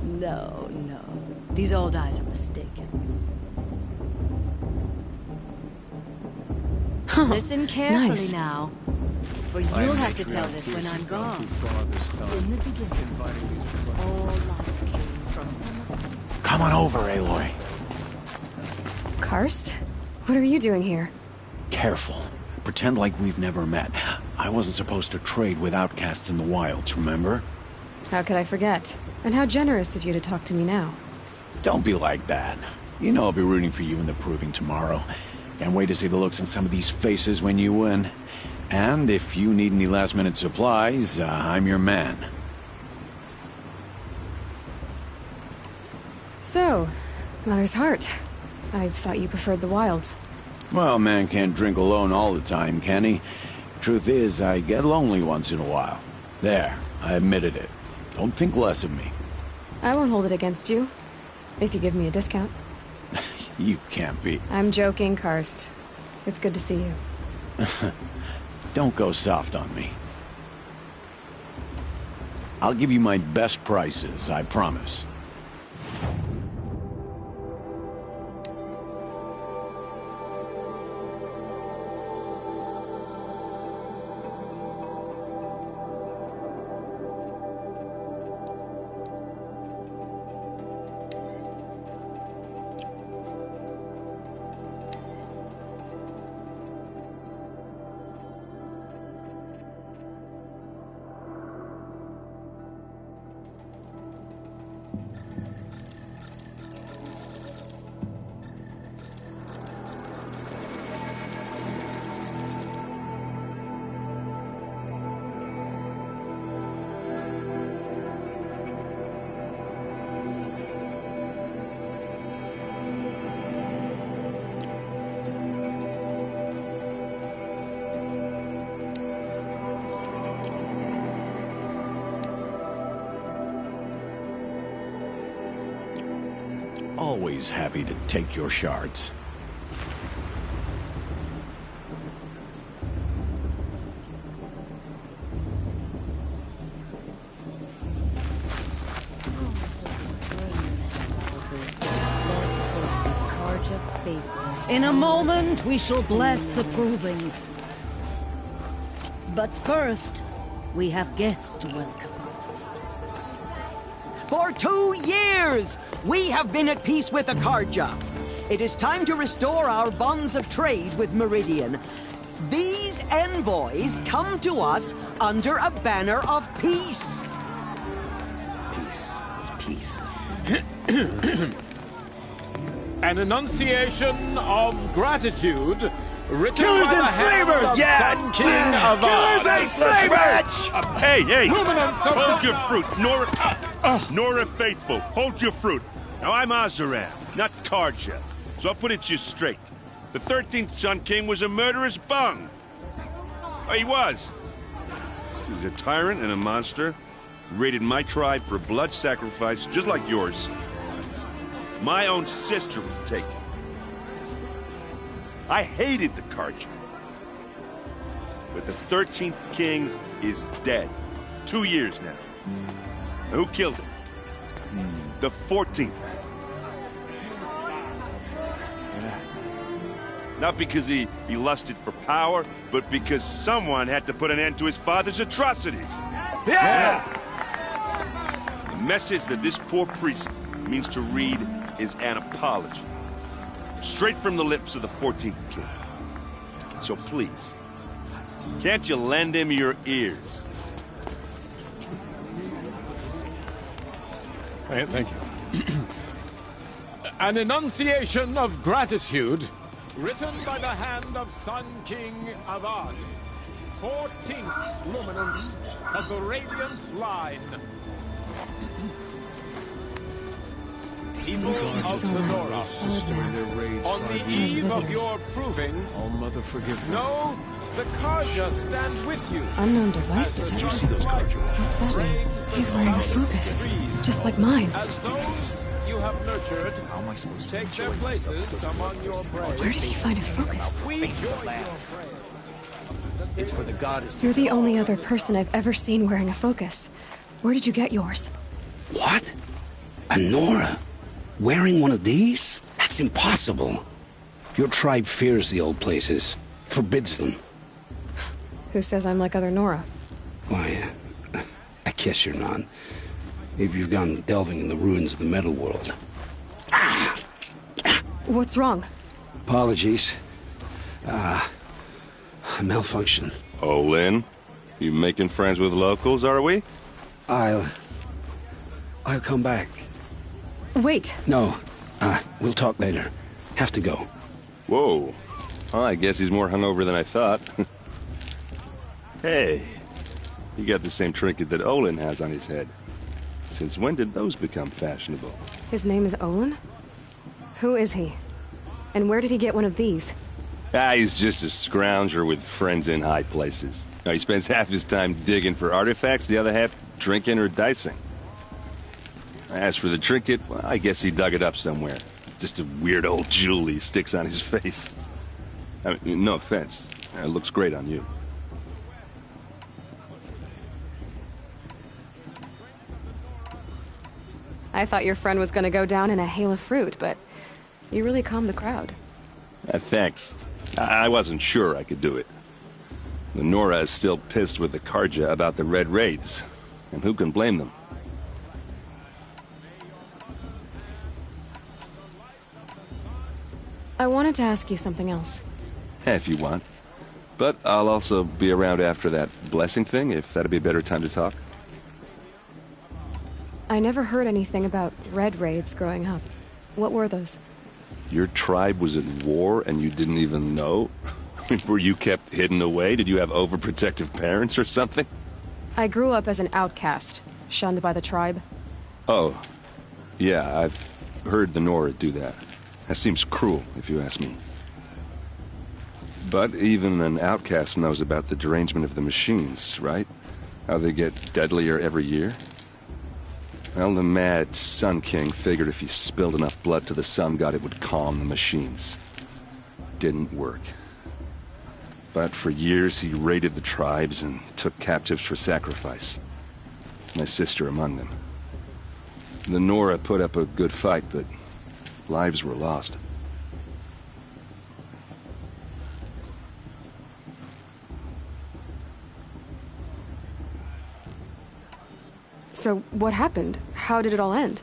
No, no. These old eyes are mistaken. Listen carefully Nice. now, for you'll have to tell this when I'm gone. In the beginning, all life came from... Come on over, Aloy. Karst? What are you doing here? Careful. Pretend like we've never met. I wasn't supposed to trade with outcasts in the wilds, remember? How could I forget? And how generous of you to talk to me now. Don't be like that. You know I'll be rooting for you in the proving tomorrow. Can't wait to see the looks on some of these faces when you win. And if you need any last-minute supplies, I'm your man. So, Mother's Heart. I thought you preferred the wilds. Well, man can't drink alone all the time, can he? Truth is, I get lonely once in a while. There, I admitted it. Don't think less of me. I won't hold it against you. If you give me a discount. You can't be. I'm joking, Karst. It's good to see you. Don't go soft on me. I'll give you my best prices, I promise. always happy to take your shards. In a moment, we shall bless the proving. But first, we have guests to welcome. For 2 years, we have been at peace with Akarja. It is time to restore our bonds of trade with Meridian. These envoys come to us under a banner of peace. Peace. It's peace. An enunciation of gratitude written Killers by the and hand slavers! of Yeah! Sun King of Killers and slavers! Hey, hey! Luminance of Hold the- your fruit, Nora Faithful. Hold your fruit. Now I'm Azaran, not Karja, so I'll put it to you straight. The 13th Sun King was a murderous bung. Oh, he was. He was a tyrant and a monster. Raided my tribe for blood sacrifice, just like yours. My own sister was taken. I hated the Karja. But the 13th king is dead. 2 years now. Now, who killed him? The 14th. Not because he lusted for power, but because someone had to put an end to his father's atrocities. Yeah! The message that this poor priest means to read is an apology. Straight from the lips of the 14th king. So please, can't you lend him your ears? Thank you. An enunciation of gratitude written by the hand of Sun King Avad, 14th luminance of the Radiant Line. People of the Nora, on the eve of your proving, All Mother forgive me. know the Karja stands with you. Unknown device detected. What's that mean? He's wearing a focus, just like mine. As those you have nurtured, take their places among your brave. Where did he find a focus? We join your brave. It's for the goddess. You're the only other person I've ever seen wearing a focus. Where did you get yours? What? A Nora? Wearing one of these? That's impossible. Your tribe fears the old places, forbids them. Who says I'm like other Nora? Why, I guess you're not. If you've gone delving in the ruins of the metal world. What's wrong? Apologies. Malfunction. Oh, Lynn, you making friends with locals, are we? I'll come back. Wait. No, we'll talk later. Have to go. Whoa. Well, I guess he's more hungover than I thought. Hey, you got the same trinket that Olin has on his head. Since when did those become fashionable? His name is Olin? Who is he? And where did he get one of these? He's just a scrounger with friends in high places. Now, he spends half his time digging for artifacts, the other half drinking or dicing. As for the trinket, well, I guess he dug it up somewhere. Just a weird old jewel he sticks on his face. I mean, no offense. It looks great on you. I thought your friend was gonna go down in a hail of fruit, but you really calmed the crowd. Thanks. I wasn't sure I could do it. The Nora is still pissed with the Karja about the Red Raids, and who can blame them? I wanted to ask you something else. If you want. But I'll also be around after that blessing thing, if that'd be a better time to talk. I never heard anything about red raids growing up. What were those? Your tribe was at war and you didn't even know? Were you kept hidden away? Did you have overprotective parents or something? I grew up as an outcast, shunned by the tribe. Oh, yeah, I've heard the Nora do that. That seems cruel, if you ask me. But even an outcast knows about the derangement of the machines, right? How they get deadlier every year? Well, the mad Sun King figured if he spilled enough blood to the Sun God, it would calm the machines. Didn't work. But for years, he raided the tribes and took captives for sacrifice. My sister among them. The Nora put up a good fight, but lives were lost. So, what happened? How did it all end?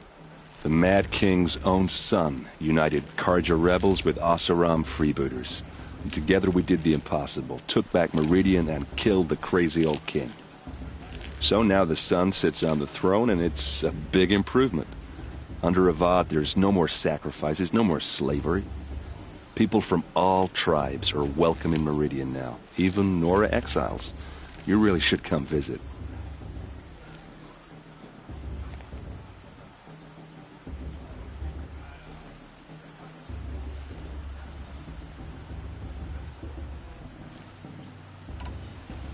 The Mad King's own son united Karja rebels with Oseram freebooters. And together we did the impossible, took back Meridian and killed the crazy old king. So now the son sits on the throne and it's a big improvement. Under Avad, there's no more sacrifices, no more slavery. People from all tribes are welcome in Meridian now, even Nora exiles. You really should come visit.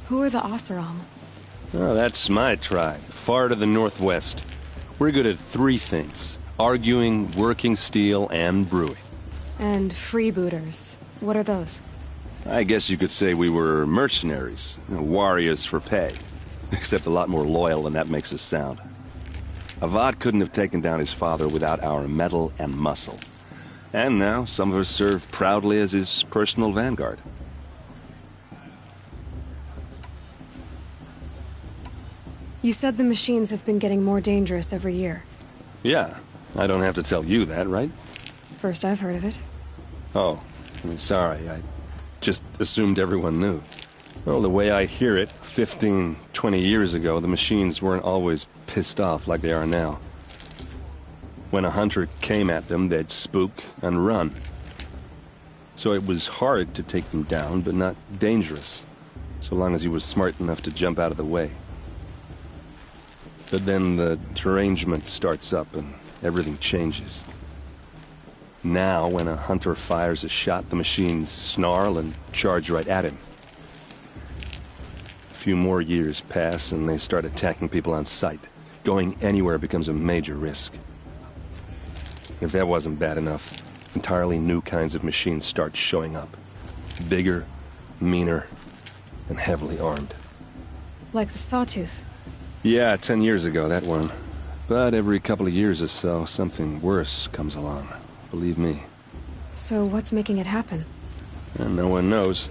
Who are the Oseram? Oh, that's my tribe, far to the northwest. We're good at 3 things: arguing, working steel, and brewing. And freebooters. What are those? I guess you could say we were mercenaries, warriors for pay. Except a lot more loyal than that makes us sound. Avad couldn't have taken down his father without our metal and muscle. And now some of us serve proudly as his personal vanguard. You said the machines have been getting more dangerous every year. Yeah, I don't have to tell you that, right? First I've heard of it. Oh, I'm sorry, I just assumed everyone knew. Well, the way I hear it, 15, 20 years ago, the machines weren't always pissed off like they are now. When a hunter came at them, they'd spook and run. So it was hard to take them down, but not dangerous, so long as he was smart enough to jump out of the way. But then the derangement starts up and everything changes. Now, when a hunter fires a shot, the machines snarl and charge right at him. A few more years pass and they start attacking people on sight. Going anywhere becomes a major risk. If that wasn't bad enough, entirely new kinds of machines start showing up. Bigger, meaner, and heavily armed. Like the Sawtooth. Yeah, 10 years ago, that one. But every couple of years or so, something worse comes along. Believe me. So what's making it happen? And no one knows.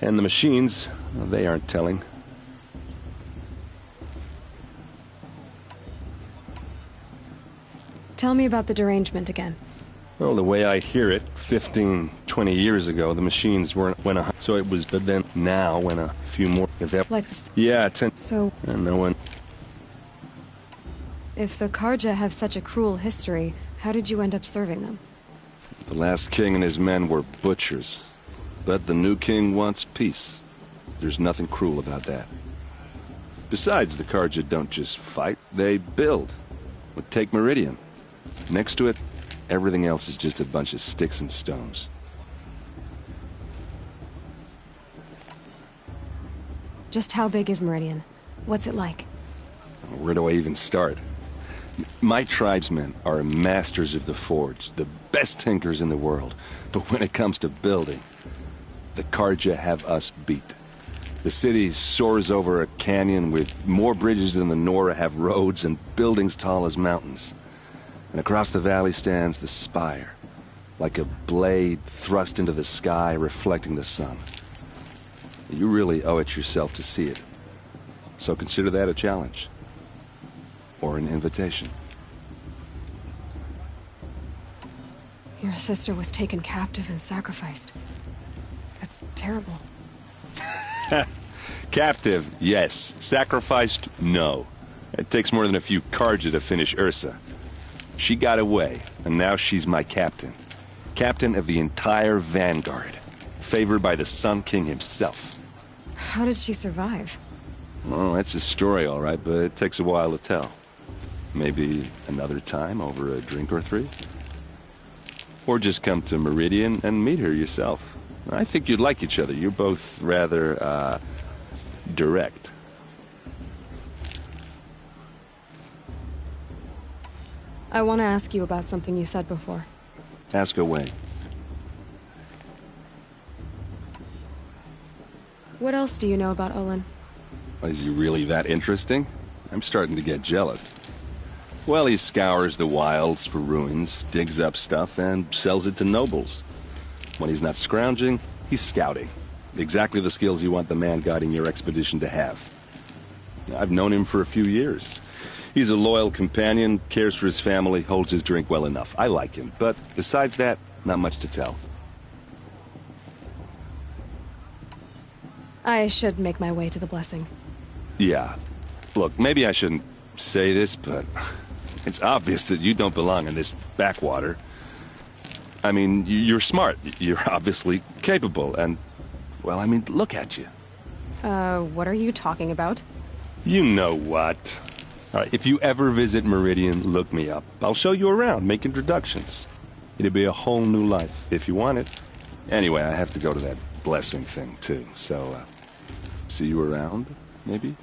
And the machines, well, they aren't telling. Tell me about the derangement again. Well, the way I hear it, 15, 20 years ago, the machines weren't when a... So it was, but then now when a few more... If that, like this... Yeah, 10... So... And no one... If the Karja have such a cruel history, how did you end up serving them? The last king and his men were butchers. But the new king wants peace. There's nothing cruel about that. Besides, the Karja don't just fight, they build. Well, take Meridian. Next to it, everything else is just a bunch of sticks and stones. Just how big is Meridian? What's it like? Where do I even start? My tribesmen are masters of the forge, the best tinkers in the world. But when it comes to building, the Karja have us beat. The city soars over a canyon with more bridges than the Nora have roads and buildings tall as mountains. And across the valley stands the spire, like a blade thrust into the sky reflecting the sun. You really owe it yourself to see it. So consider that a challenge. Or an invitation. Your sister was taken captive and sacrificed. That's terrible. Captive, yes. Sacrificed, no. It takes more than a few Karja to finish Ursa. She got away, and now she's my captain. Captain of the entire Vanguard. Favored by the Sun King himself. How did she survive? Well, that's a story, all right, but it takes a while to tell. Maybe another time over a drink or 3? Or just come to Meridian and meet her yourself. I think you'd like each other. You're both rather, direct. I want to ask you about something you said before. Ask away. What else do you know about Olin? Is he really that interesting? I'm starting to get jealous. Well, he scours the wilds for ruins, digs up stuff, and sells it to nobles. When he's not scrounging, he's scouting. Exactly the skills you want the man guiding your expedition to have. I've known him for a few years. He's a loyal companion, cares for his family, holds his drink well enough. I like him, but besides that, not much to tell. I should make my way to the blessing. Yeah. Look, maybe I shouldn't say this, but it's obvious that you don't belong in this backwater. I mean, you're smart. You're obviously capable, and, well, I mean, look at you. What are you talking about? You know what. All right, if you ever visit Meridian, look me up. I'll show you around, make introductions. It'll be a whole new life, if you want it. Anyway, I have to go to that blessing thing, too, so, see you around, maybe?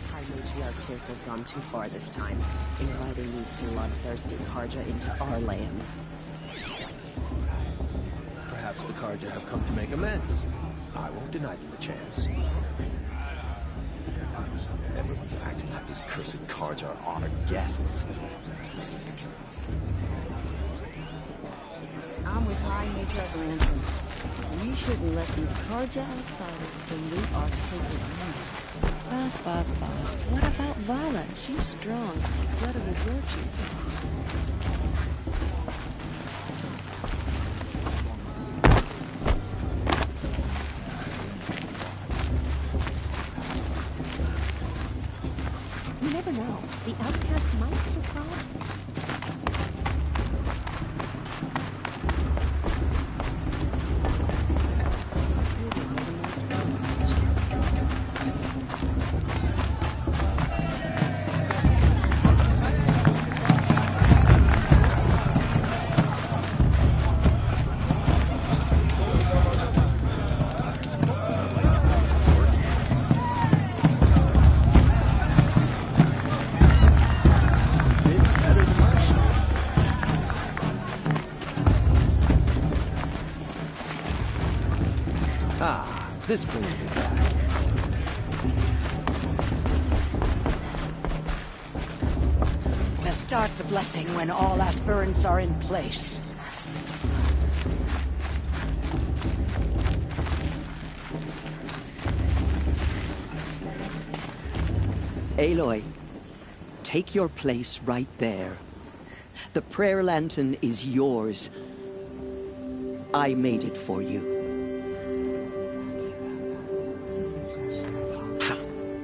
High Matriarch Tears has gone too far this time, inviting these bloodthirsty Karja into our lands. Perhaps the Karja have come to make amends. I won't deny them the chance. Everyone's acting like these cursed Karja are honored guests. I'm with High Matriarch Ransom. We shouldn't let these Karja outsiders pollute our sacred land. Boss. What about Vala? She's strong, incredible virtue. You never know. The outcast might surprise. This brings me back. We'll start the blessing when all aspirants are in place. Aloy, take your place right there. The prayer lantern is yours. I made it for you.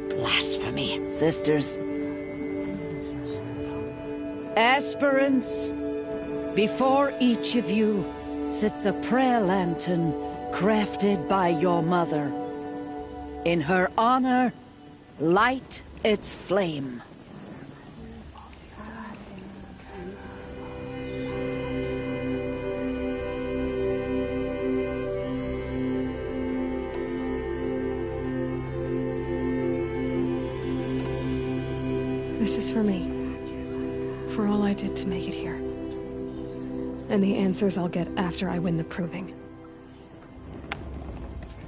Blasphemy. Sisters. Aspirants, before each of you sits a prayer lantern crafted by your mother. In her honor, light its flame. This is for me. For all I did to make it here. And the answers I'll get after I win the proving.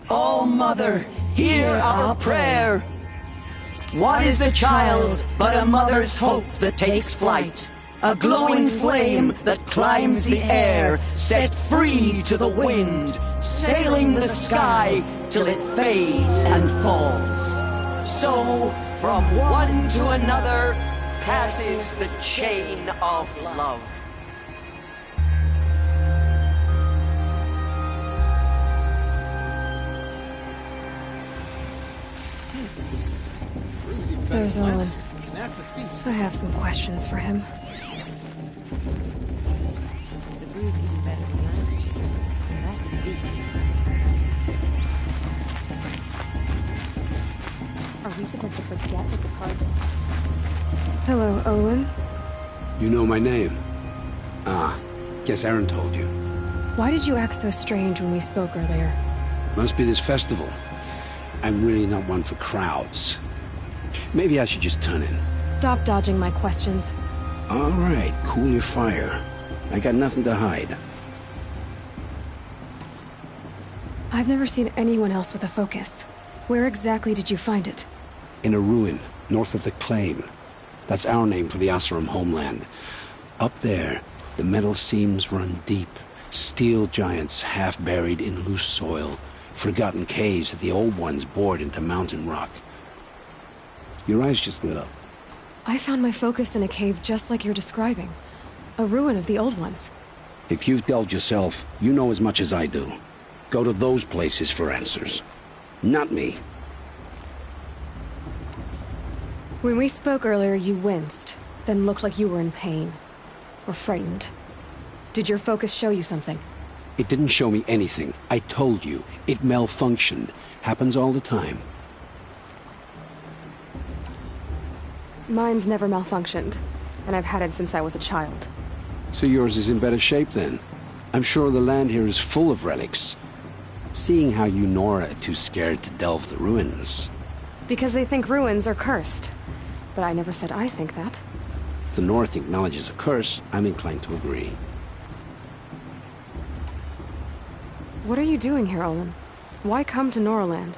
All Mother, hear our prayer. What is the child but a mother's hope that takes flight? A glowing flame that climbs the air, set free to the wind, sailing the sky till it fades and falls. So, from one to another passes the chain of love. There's Olin. I have some questions for him. The brew's even better than last year. That's a big deal. Are we supposed to forget what the card did? Hello, Olin. You know my name? Ah, guess Aaron told you. Why did you act so strange when we spoke earlier? Must be this festival. I'm really not one for crowds. Maybe I should just turn in. Stop dodging my questions. All right, cool your fire. I got nothing to hide. I've never seen anyone else with a focus. Where exactly did you find it? In a ruin, north of the Claim. That's our name for the Oseram homeland. Up there, the metal seams run deep. Steel giants half buried in loose soil. Forgotten caves that the old ones bored into mountain rock. Your eyes just lit up. I found my focus in a cave just like you're describing. A ruin of the old ones. If you've delved yourself, you know as much as I do. Go to those places for answers. Not me. When we spoke earlier, you winced, then looked like you were in pain. Or frightened. Did your focus show you something? It didn't show me anything. I told you. It malfunctioned. Happens all the time. Mine's never malfunctioned, and I've had it since I was a child. So yours is in better shape then? I'm sure the land here is full of relics. Seeing how you Nora are too scared to delve the ruins. Because they think ruins are cursed. But I never said I think that. If the North acknowledges a curse, I'm inclined to agree. What are you doing here, Olin? Why come to Noraland?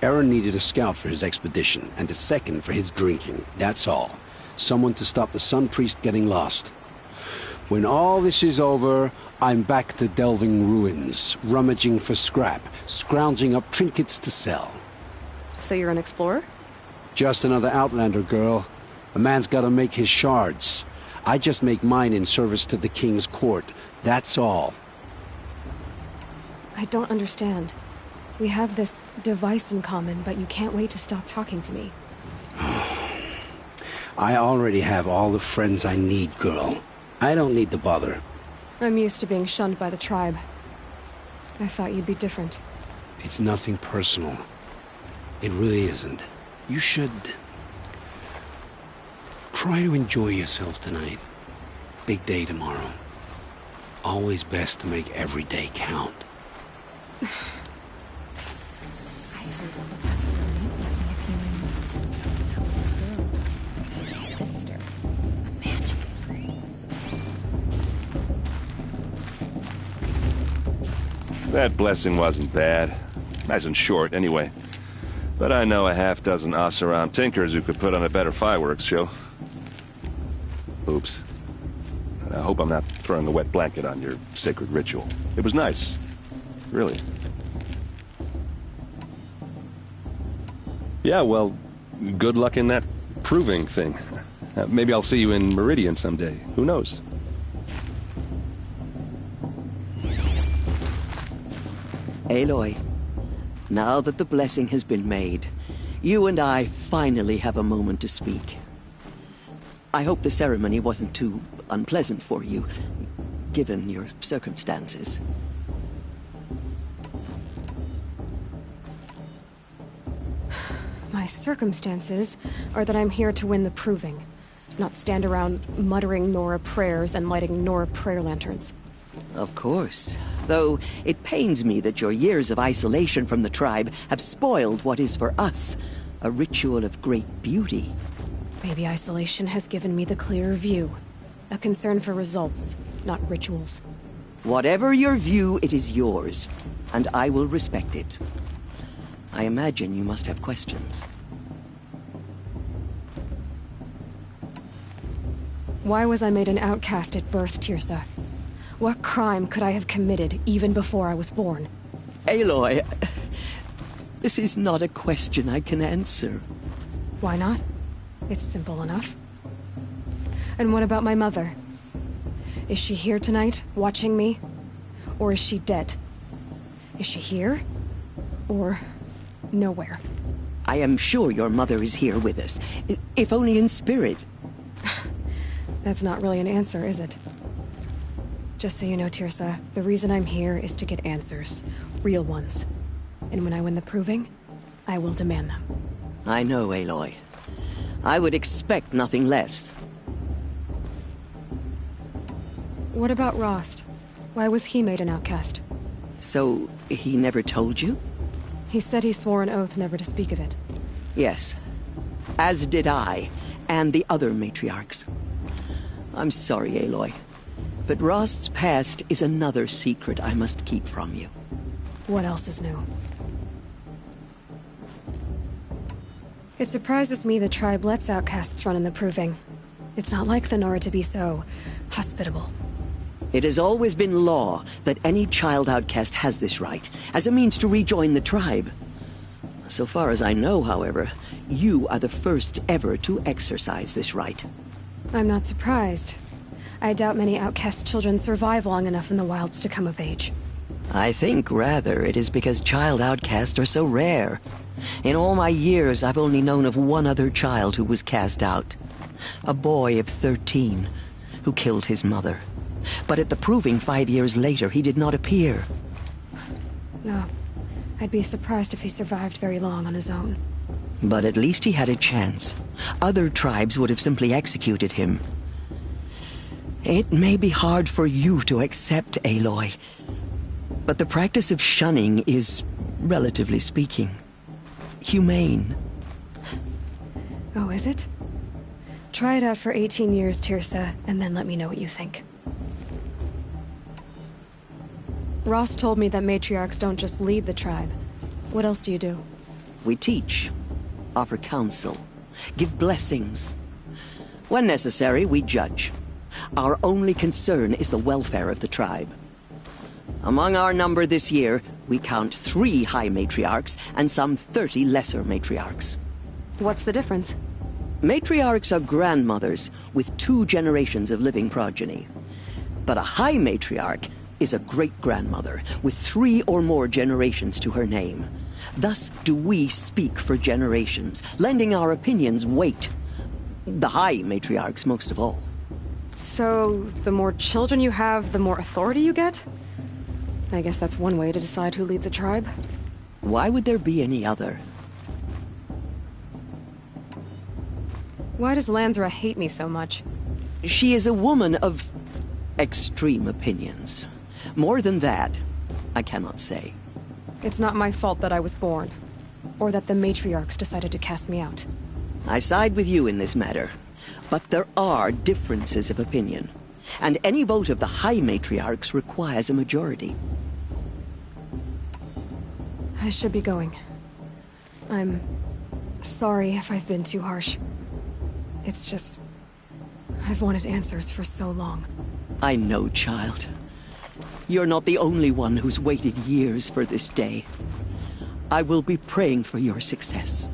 Aaron needed a scout for his expedition, and a second for his drinking. That's all. Someone to stop the Sun Priest getting lost. When all this is over, I'm back to delving ruins, rummaging for scrap, scrounging up trinkets to sell. So you're an explorer? Just another Outlander, girl. A man's gotta make his shards. I just make mine in service to the King's court. That's all. I don't understand. We have this device in common, but you can't wait to stop talking to me. I already have all the friends I need, girl. I don't need the bother. I'm used to being shunned by the tribe. I thought you'd be different. It's nothing personal. It really isn't. You should... try to enjoy yourself tonight. Big day tomorrow. Always best to make every day count. That blessing wasn't bad. Nice and short, anyway. But I know a half-dozen Oseram tinkers who could put on a better fireworks show. Oops. I hope I'm not throwing a wet blanket on your sacred ritual. It was nice. Really. Yeah, well, good luck in that proving thing. Maybe I'll see you in Meridian someday. Who knows? Aloy, now that the blessing has been made, you and I finally have a moment to speak. I hope the ceremony wasn't too unpleasant for you, given your circumstances. My circumstances are that I'm here to win the proving, not stand around muttering Nora prayers and lighting Nora prayer lanterns. Of course. Though it pains me that your years of isolation from the tribe have spoiled what is for us a ritual of great beauty. Maybe isolation has given me the clearer view. A concern for results, not rituals. Whatever your view, it is yours, and I will respect it. I imagine you must have questions. Why was I made an outcast at birth, Tirsa? What crime could I have committed even before I was born? Aloy, this is not a question I can answer. Why not? It's simple enough. And what about my mother? Is she here tonight, watching me? Or is she dead? Is she here? Or nowhere? I am sure your mother is here with us, if only in spirit. That's not really an answer, is it? Just so you know, Tirsa, the reason I'm here is to get answers. Real ones. And when I win the proving, I will demand them. I know, Aloy. I would expect nothing less. What about Rost? Why was he made an outcast? So, he never told you? He said he swore an oath never to speak of it. Yes. As did I, and the other matriarchs. I'm sorry, Aloy. But Rost's past is another secret I must keep from you. What else is new? It surprises me the tribe lets outcasts run in the Proving. It's not like the Nora to be so hospitable. It has always been law that any child outcast has this right, as a means to rejoin the tribe. So far as I know, however, you are the first ever to exercise this right. I'm not surprised. I doubt many outcast children survive long enough in the wilds to come of age. I think, rather, it is because child outcasts are so rare. In all my years, I've only known of one other child who was cast out. A boy of 13, who killed his mother. But at the Proving 5 years later, he did not appear. No. I'd be surprised if he survived very long on his own. But at least he had a chance. Other tribes would have simply executed him. It may be hard for you to accept, Aloy, but the practice of shunning is, relatively speaking, humane. Oh, is it? Try it out for 18 years, Tirsa, and then let me know what you think. Ross told me that matriarchs don't just lead the tribe. What else do you do? We teach, offer counsel, give blessings. When necessary, we judge. Our only concern is the welfare of the tribe. Among our number this year, we count 3 high matriarchs and some 30 lesser matriarchs. What's the difference? Matriarchs are grandmothers with 2 generations of living progeny. But a high matriarch is a great-grandmother with 3 or more generations to her name. Thus do we speak for generations, lending our opinions weight. The high matriarchs most of all. So, the more children you have, the more authority you get? I guess that's one way to decide who leads a tribe. Why would there be any other? Why does Lansra hate me so much? She is a woman of extreme opinions. More than that, I cannot say. It's not my fault that I was born, or that the matriarchs decided to cast me out. I side with you in this matter, but there are differences of opinion, and any vote of the high matriarchs requires a majority. I should be going. I'm sorry if I've been too harsh. It's just, I've wanted answers for so long. I know, child. You're not the only one who's waited years for this day. I will be praying for your success.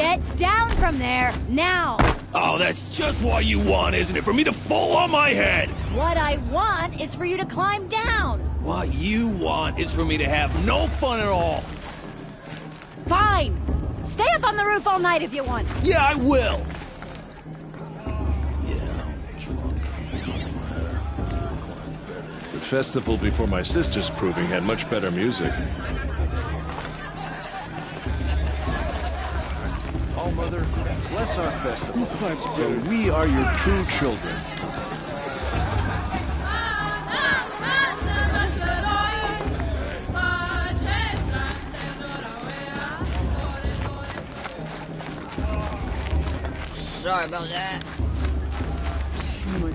Get down from there, now! Oh, that's just what you want, isn't it? For me to fall on my head! What I want is for you to climb down! What you want is for me to have no fun at all! Fine! Stay up on the roof all night if you want! Yeah, I will! The festival before my sister's proving had much better music. Oh, Mother, bless our festival, for we are your true children. Sorry about that. Too much.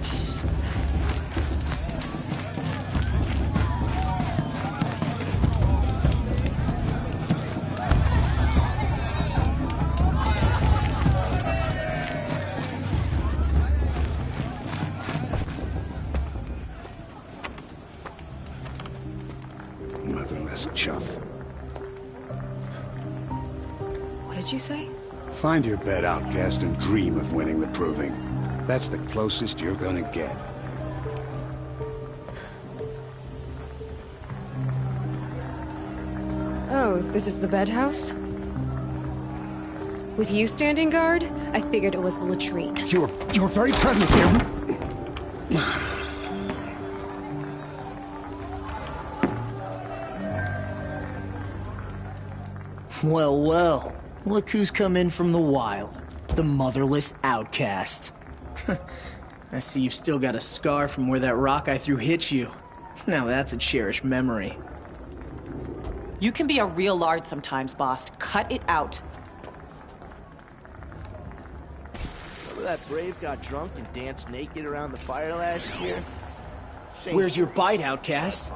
Motherless chuff. What did you say? Find your bed, outcast, and dream of winning the proving. That's the closest you're gonna get. Oh, this is the bed house? With you standing guard, I figured it was the latrine. Your very presence here. Well, well. Look who's come in from the wild. The motherless outcast. I see you've still got a scar from where that rock I threw hit you. Now that's a cherished memory. You can be a real lard sometimes, boss. Cut it out. Remember that Brave got drunk and danced naked around the fire last year? Where's your bite, outcast?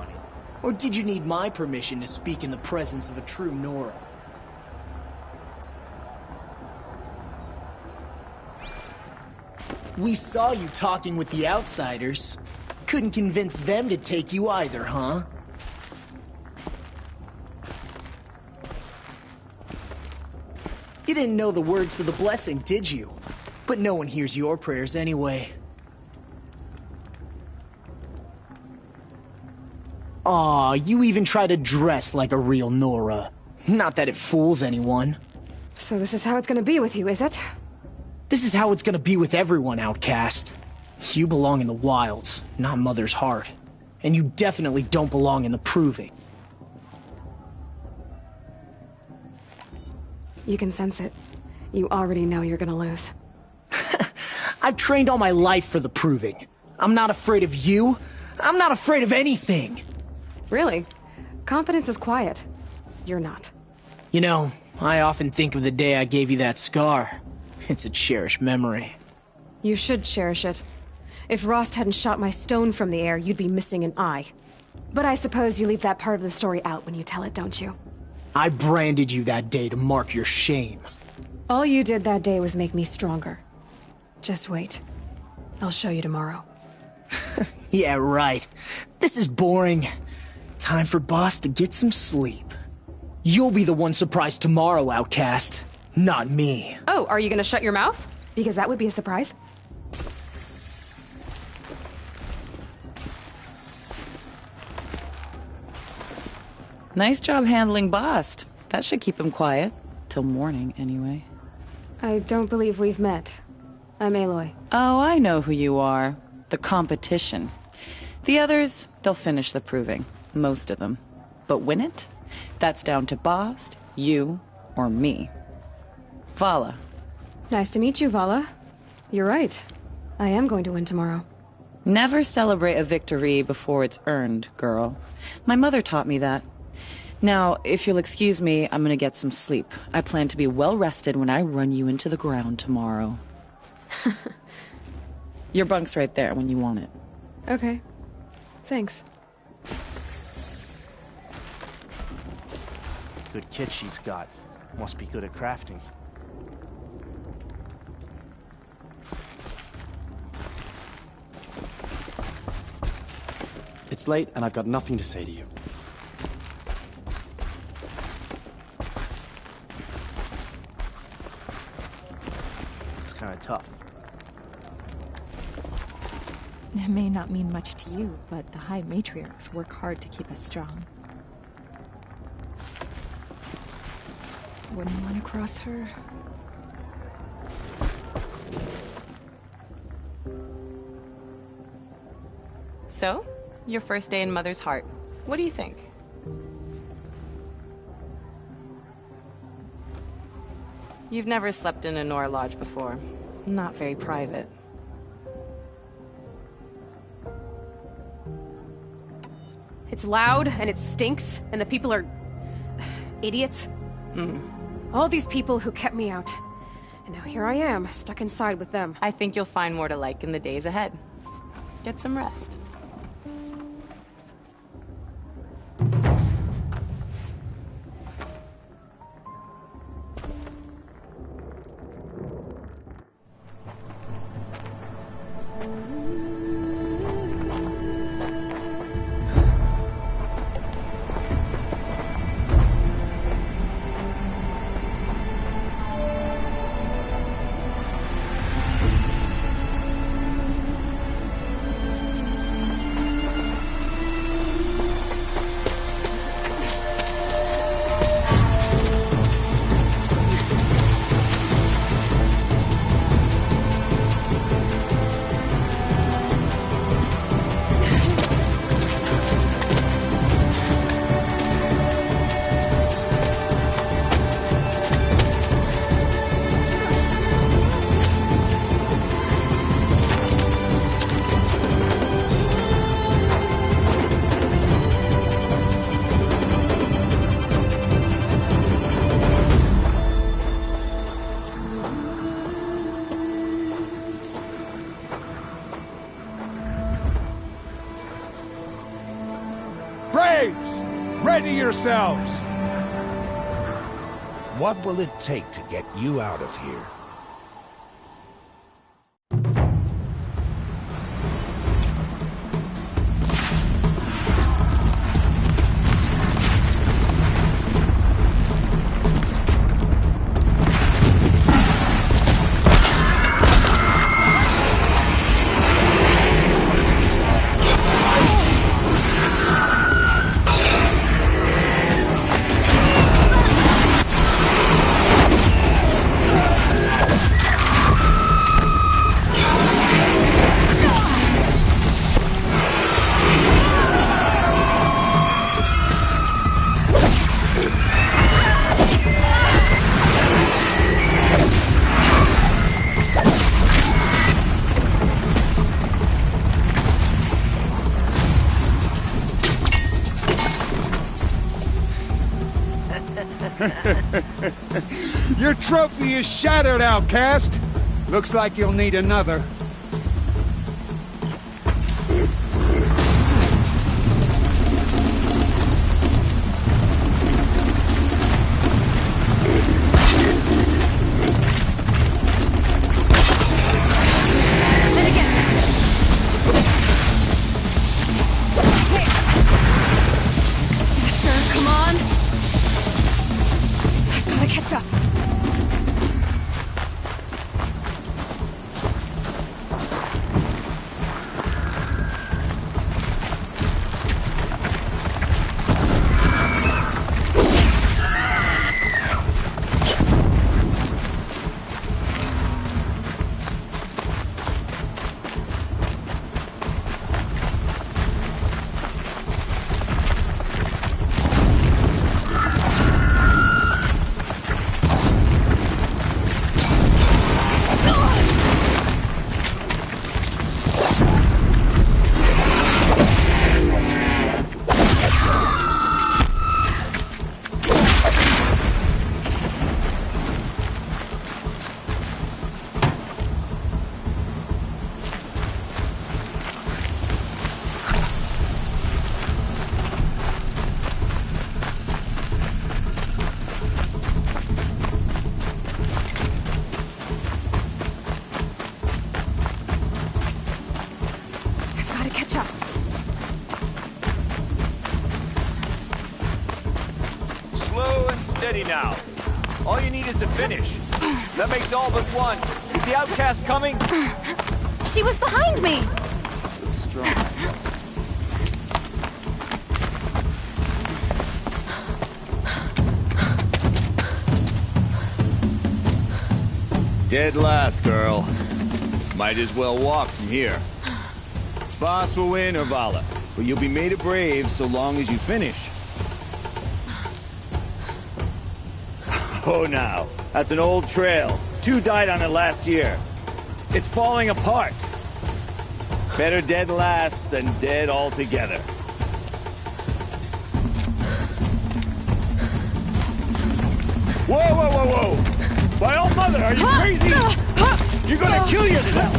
Or did you need my permission to speak in the presence of a true Nora? We saw you talking with the outsiders. Couldn't convince them to take you either, huh? You didn't know the words to the blessing, did you? But no one hears your prayers anyway. Aw, you even try to dress like a real Nora. Not that it fools anyone. So this is how it's gonna be with you, is it? This is how it's gonna be with everyone, outcast. You belong in the wilds, not Mother's heart. And you definitely don't belong in the proving. You can sense it. You already know you're gonna lose. I've trained all my life for the proving. I'm not afraid of you. I'm not afraid of anything. Really? Confidence is quiet. You're not. You know, I often think of the day I gave you that scar. It's a cherished memory. You should cherish it. If Rost hadn't shot my stone from the air, you'd be missing an eye. But I suppose you leave that part of the story out when you tell it, don't you? I branded you that day to mark your shame. All you did that day was make me stronger. Just wait. I'll show you tomorrow. Yeah, right. This is boring. Time for Boss to get some sleep. You'll be the one surprised tomorrow, outcast. Not me. Oh, are you gonna shut your mouth? Because that would be a surprise. Nice job handling Bast. That should keep him quiet. Till morning, anyway. I don't believe we've met. I'm Aloy. Oh, I know who you are. The competition. The others, they'll finish the proving. Most of them. But win it? That's down to Bast, you, or me. Vala. Nice to meet you, Vala. You're right. I am going to win tomorrow. Never celebrate a victory before it's earned, girl. My mother taught me that. Now, if you'll excuse me, I'm gonna get some sleep. I plan to be well rested when I run you into the ground tomorrow. Your bunk's right there when you want it. Okay. Thanks. Good kit she's got. Must be good at crafting. It's late, and I've got nothing to say to you. kind of tough. It may not mean much to you, but the High Matriarchs work hard to keep us strong. Wouldn't want to cross her. So, your first day in Mother's heart. What do you think? You've never slept in a Nora lodge before. Not very private. It's loud, and it stinks, and the people are... idiots. All these people who kept me out. And now here I am, stuck inside with them. I think you'll find more to like in the days ahead. Get some rest. Ready yourselves! What will it take to get you out of here? Your trophy is shattered, outcast. Looks like you'll need another. Come on! I've gotta catch up. Now. All you need is to finish. That makes all but one. Is the outcast coming? She was behind me! Strong. Dead last, girl. Might as well walk from here. Boss will win or Vala, but you'll be made a brave so long as you finish. Oh, now. That's an old trail. 2 died on it last year. It's falling apart. Better dead last than dead altogether. Whoa, whoa, whoa, whoa! My old mother, are you crazy? You're gonna kill yourself!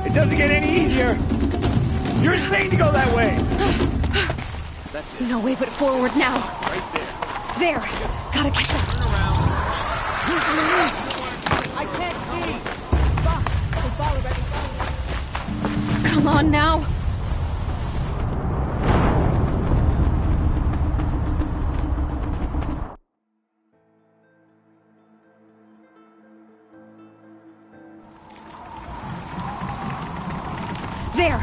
It doesn't get any easier! You're insane to go that way! That's it. No way but forward now. Right there. There. Gotta catch up. Turn around. I can't see. Stop. Come on now. There.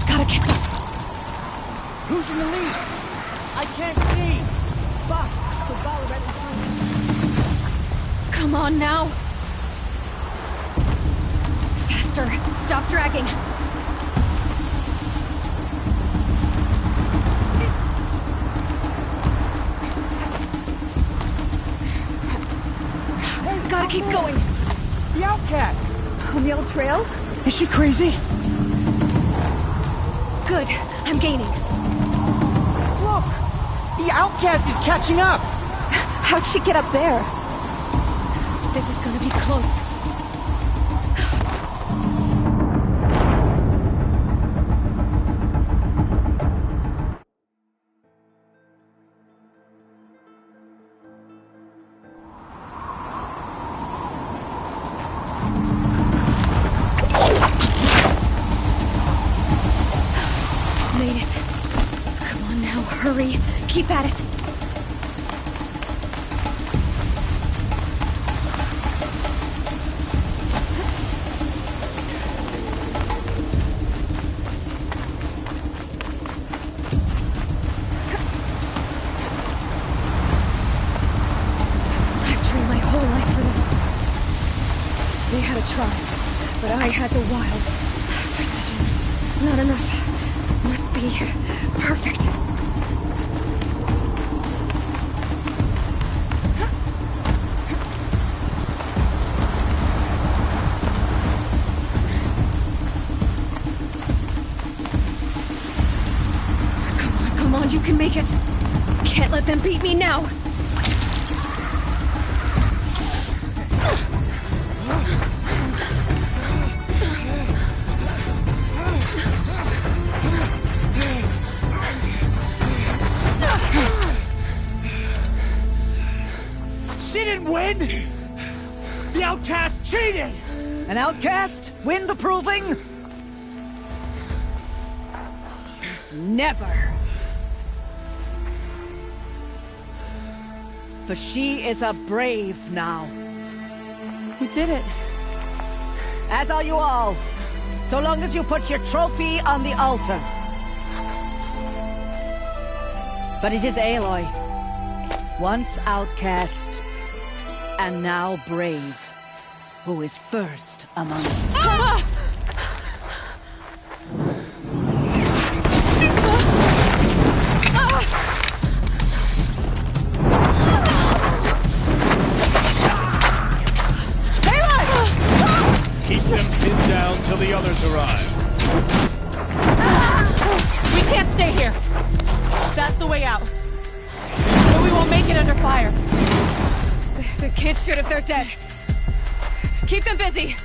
Gotta catch up. Who's in the lead? I can't see. Box. The ball right in front of me. Come on now. Faster. Stop dragging. Gotta keep going. The outcast. On the old trail? Is she crazy? Good. I'm gaining. Look! The outcast is catching up! How'd she get up there? This is gonna be close. Made it. Come on now, hurry. Keep at it. I've trained my whole life for this. They had a tribe, but I had the wilds. Precision. Not enough. Must be perfect. Come on, you can make it. Can't let them beat me now. She didn't win! The outcast cheated! An outcast win the proving? Never. For she is a brave now. We did it. As are you all. So long as you put your trophy on the altar. But it is Aloy, once outcast, and now brave, who is first among us. Ah! Keep them pinned down till the others arrive. We can't stay here. That's the way out. But we won't make it under fire. They can't shoot if they're dead. Keep them busy.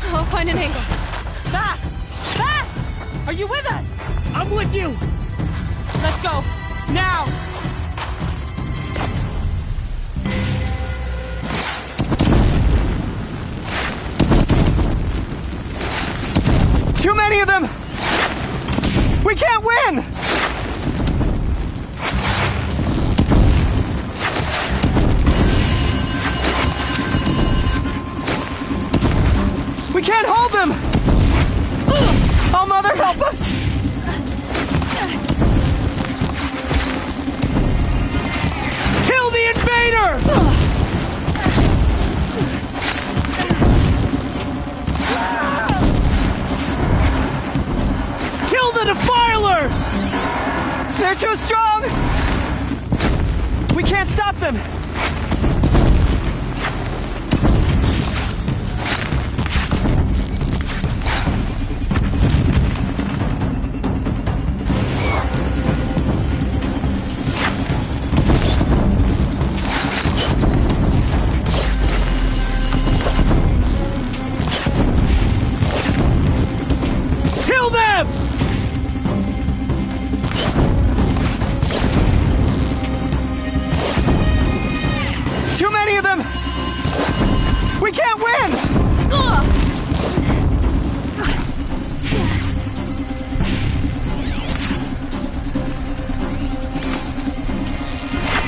I'll find an angle. Fast! Fast! Are you with us? I'm with you! Let's go. Now! Too many of them! We can't win! We can't hold them! Oh, Mother, help us! Kill the invaders! Kill the defilers! They're too strong! We can't stop them!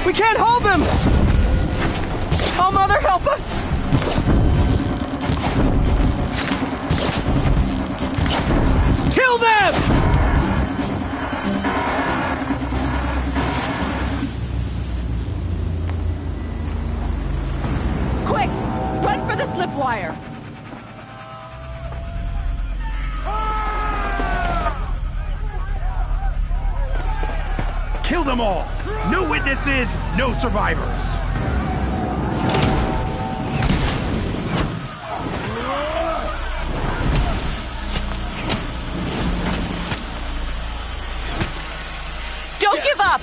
We can't hold them! Oh, Mother, help us! Kill them! Quick! Run for the slip wire! Kill them all! No witnesses, no survivors! Don't give up!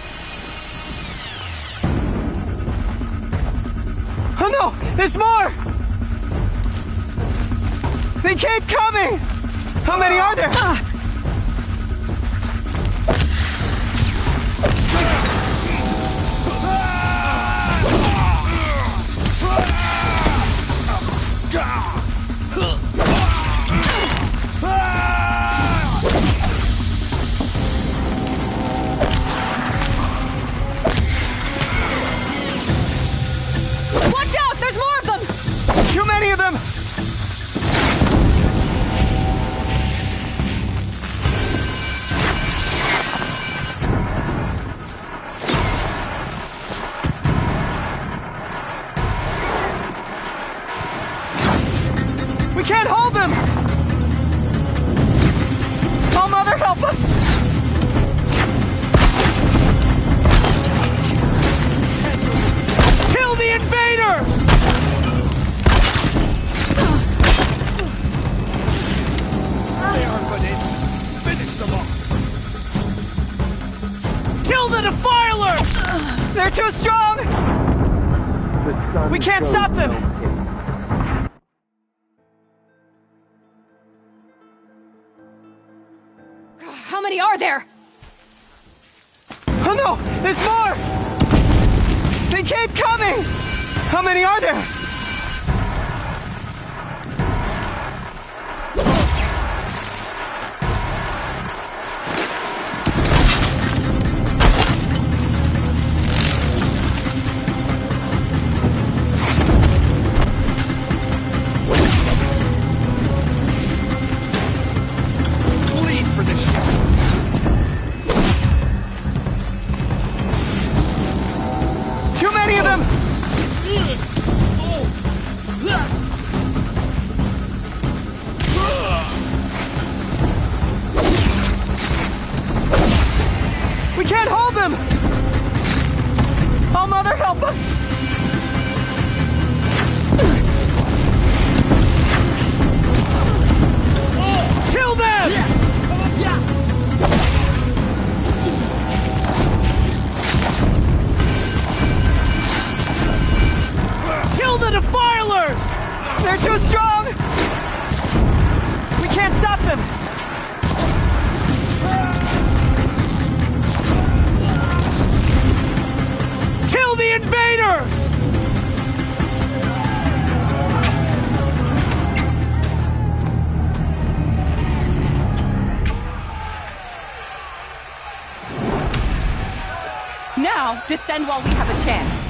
Oh no! There's more! They keep coming! How many are there? Watch out! There's more of them! Too many of them! We can't hold them! Oh, Mother, help us! Kill the invaders! They are bananas. Finish them off. Kill the defilers! They're too strong! We can't stop them! How many are there? Oh no! There's more! They keep coming! How many are there? Bleed for this shit! Too many of them! We can't hold them! Oh, Mother, help us! Kill them! Kill the defilers! They're too strong! We can't stop them! Kill the invaders! Now, descend while we have a chance.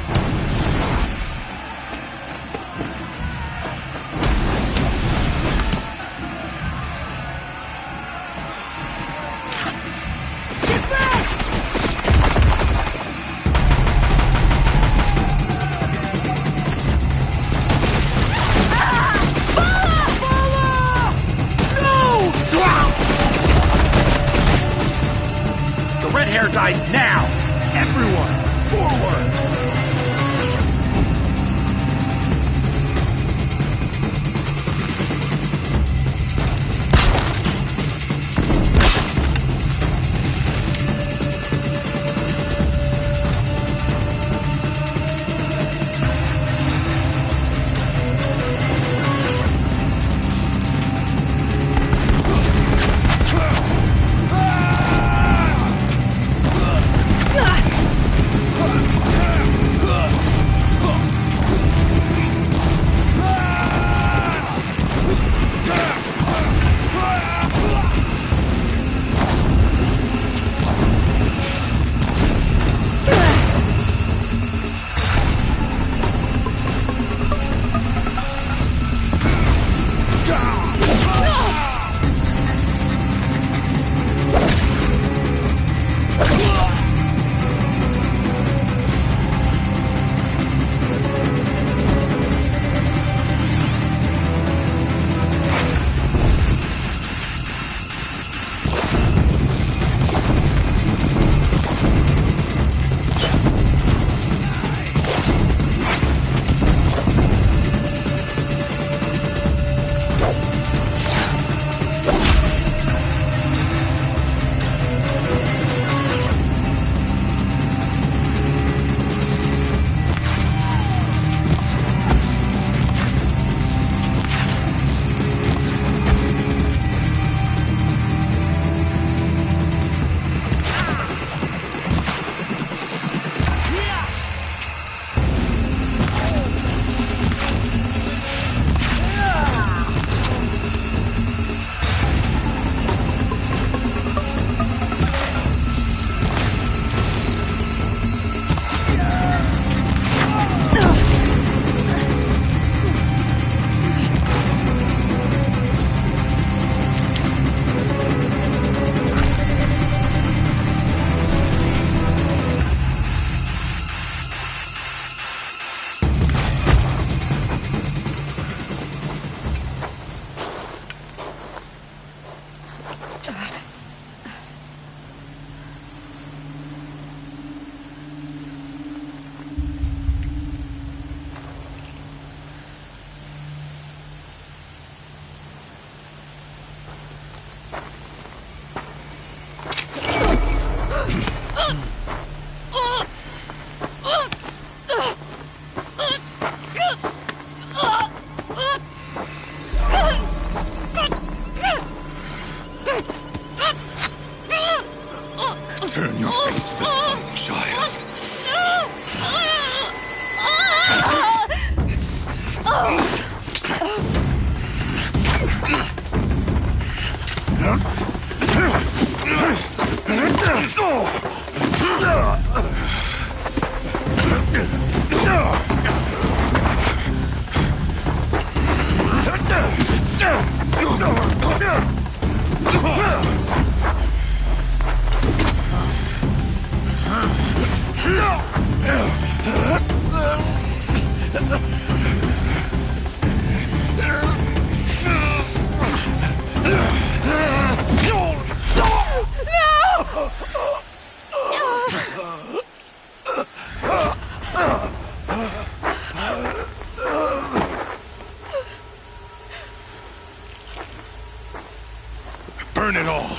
Burn it all.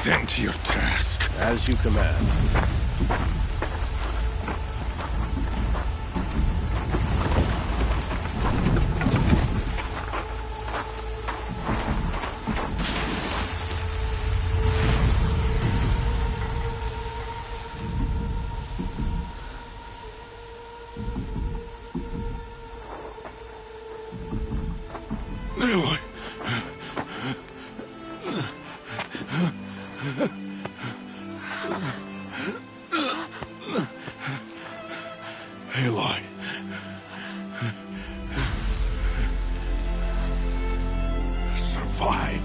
Then to your task. As you command. Aloy. Aloy. Survive.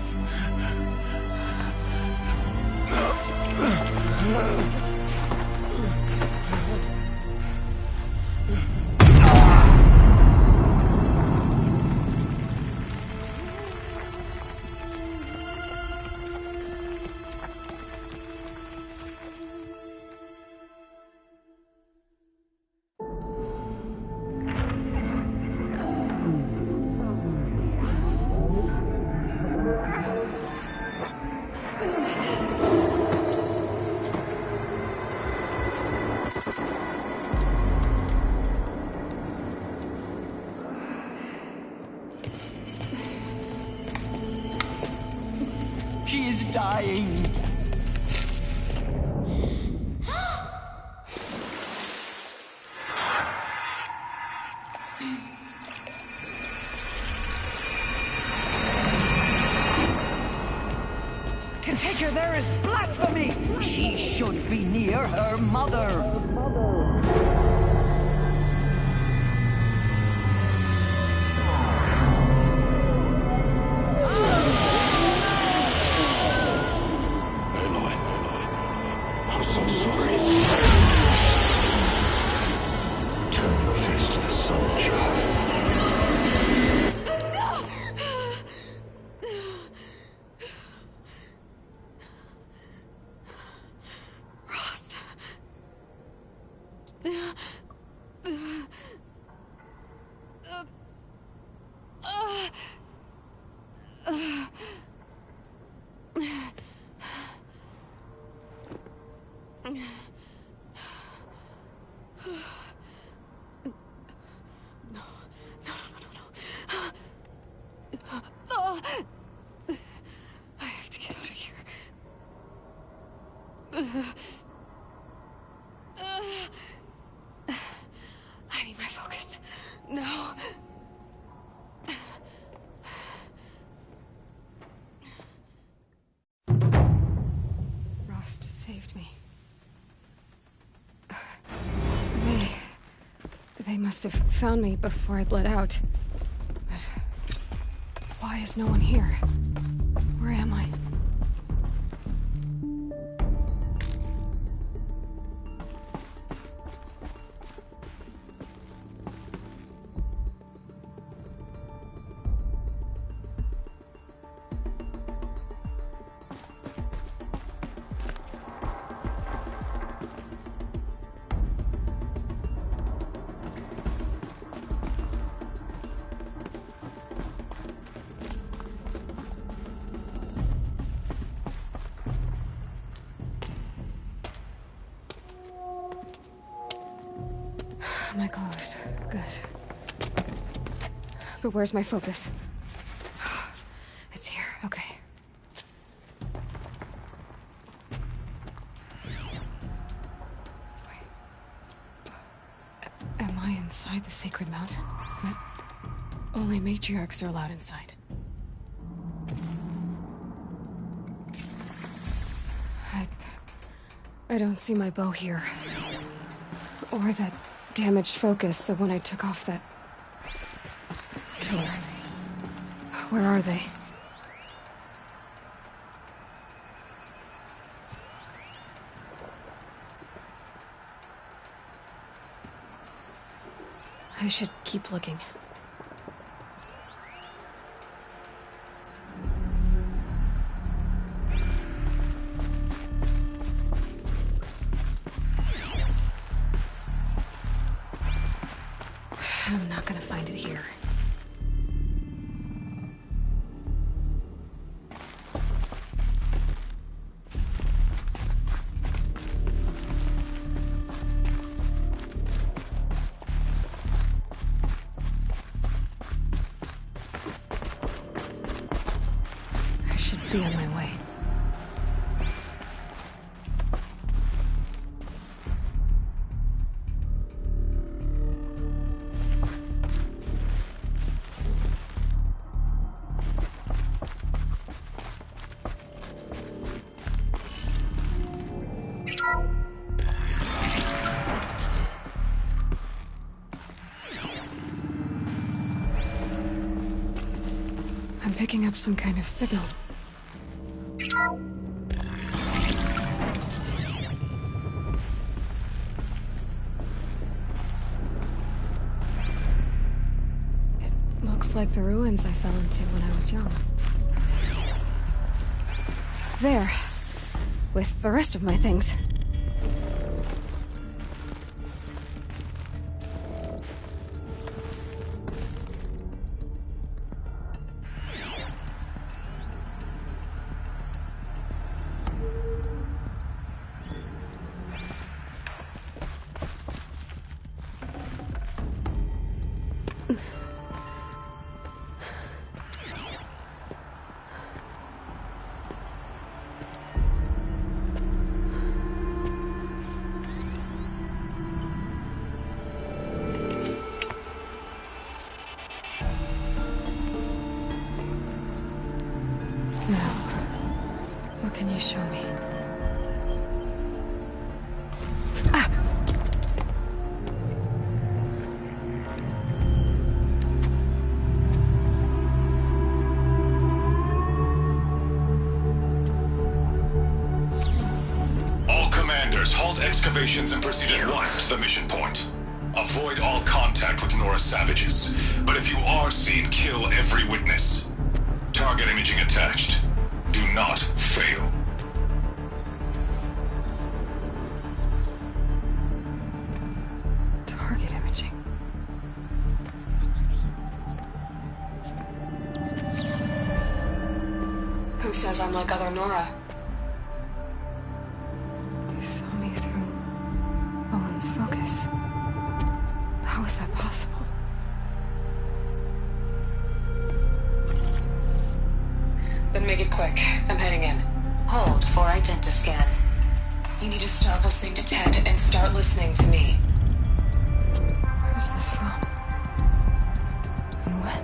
She is dying. To take her there is blasphemy. She should be near her mother. I'm so sorry. Turn your face to the sun, child. Rost. I have to get out of here. I need my focus. No. Rost saved me. They must have found me before I bled out. But why is no one here? Where am I? My clothes. Good. But where's my focus? It's here. Okay. Wait. Am I inside the sacred mountain? But only matriarchs are allowed inside. I don't see my bow here. Or that damaged focus, the one I took off that killer. Where are they? I should keep looking. I'm not gonna find it here. be on my way. I'm picking up some kind of signal. It looks like the ruins I fell into when I was young. There, with the rest of my things. Can you show me? Ah! All commanders, halt excavations and proceed at once to the mission point. Avoid all contact with Nora savages, but if you are seen, kill every witness. Target imaging attached. Do not fail. Target imaging. Who says I'm like other Nora? They saw me through Owen's focus. How is that possible? Then make it quick. I'm heading in. Hold for identiscan. You need to stop listening to Ted and start listening to me. Where's this from? And when?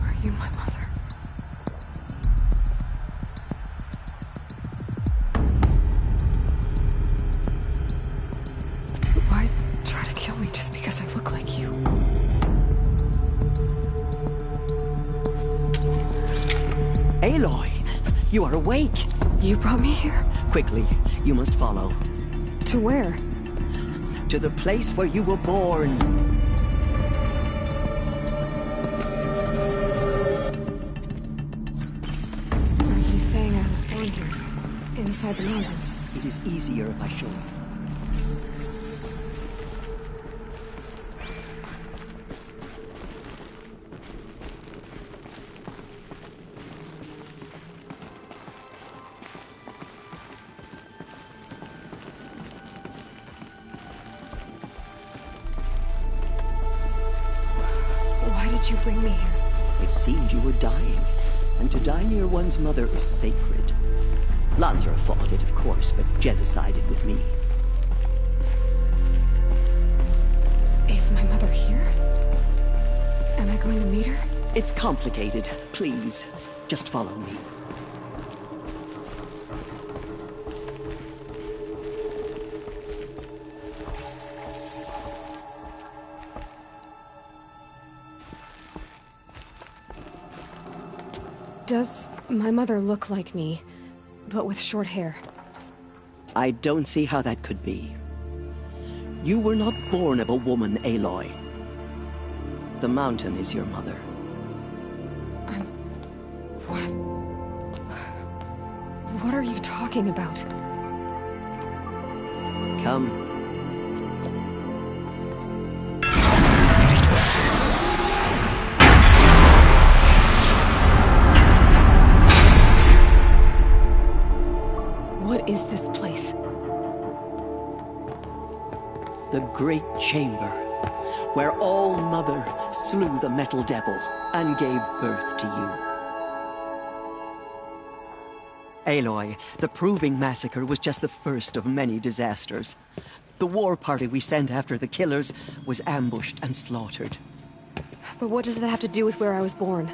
Are you my mother? Why try to kill me just because I look like you? Aloy, you are awake. You brought me here? Quickly, you must follow. To where? To the place where you were born. Are you saying I was born here? Inside the mountain? It is easier if I show you. Why did you bring me here? It seemed you were dying, and to die near one's mother is sacred. Lansra fought it, of course, but Jezza sided with me. Is my mother here? Am I going to meet her? It's complicated. Please, just follow me. Does my mother look like me, but with short hair? I don't see how that could be. You were not born of a woman, Aloy. The mountain is your mother. What are you talking about? Come. What is this place? The great chamber, where All-Mother slew the metal devil and gave birth to you. Aloy, the Proving Massacre was just the first of many disasters. The war party we sent after the killers was ambushed and slaughtered. But what does that have to do with where I was born?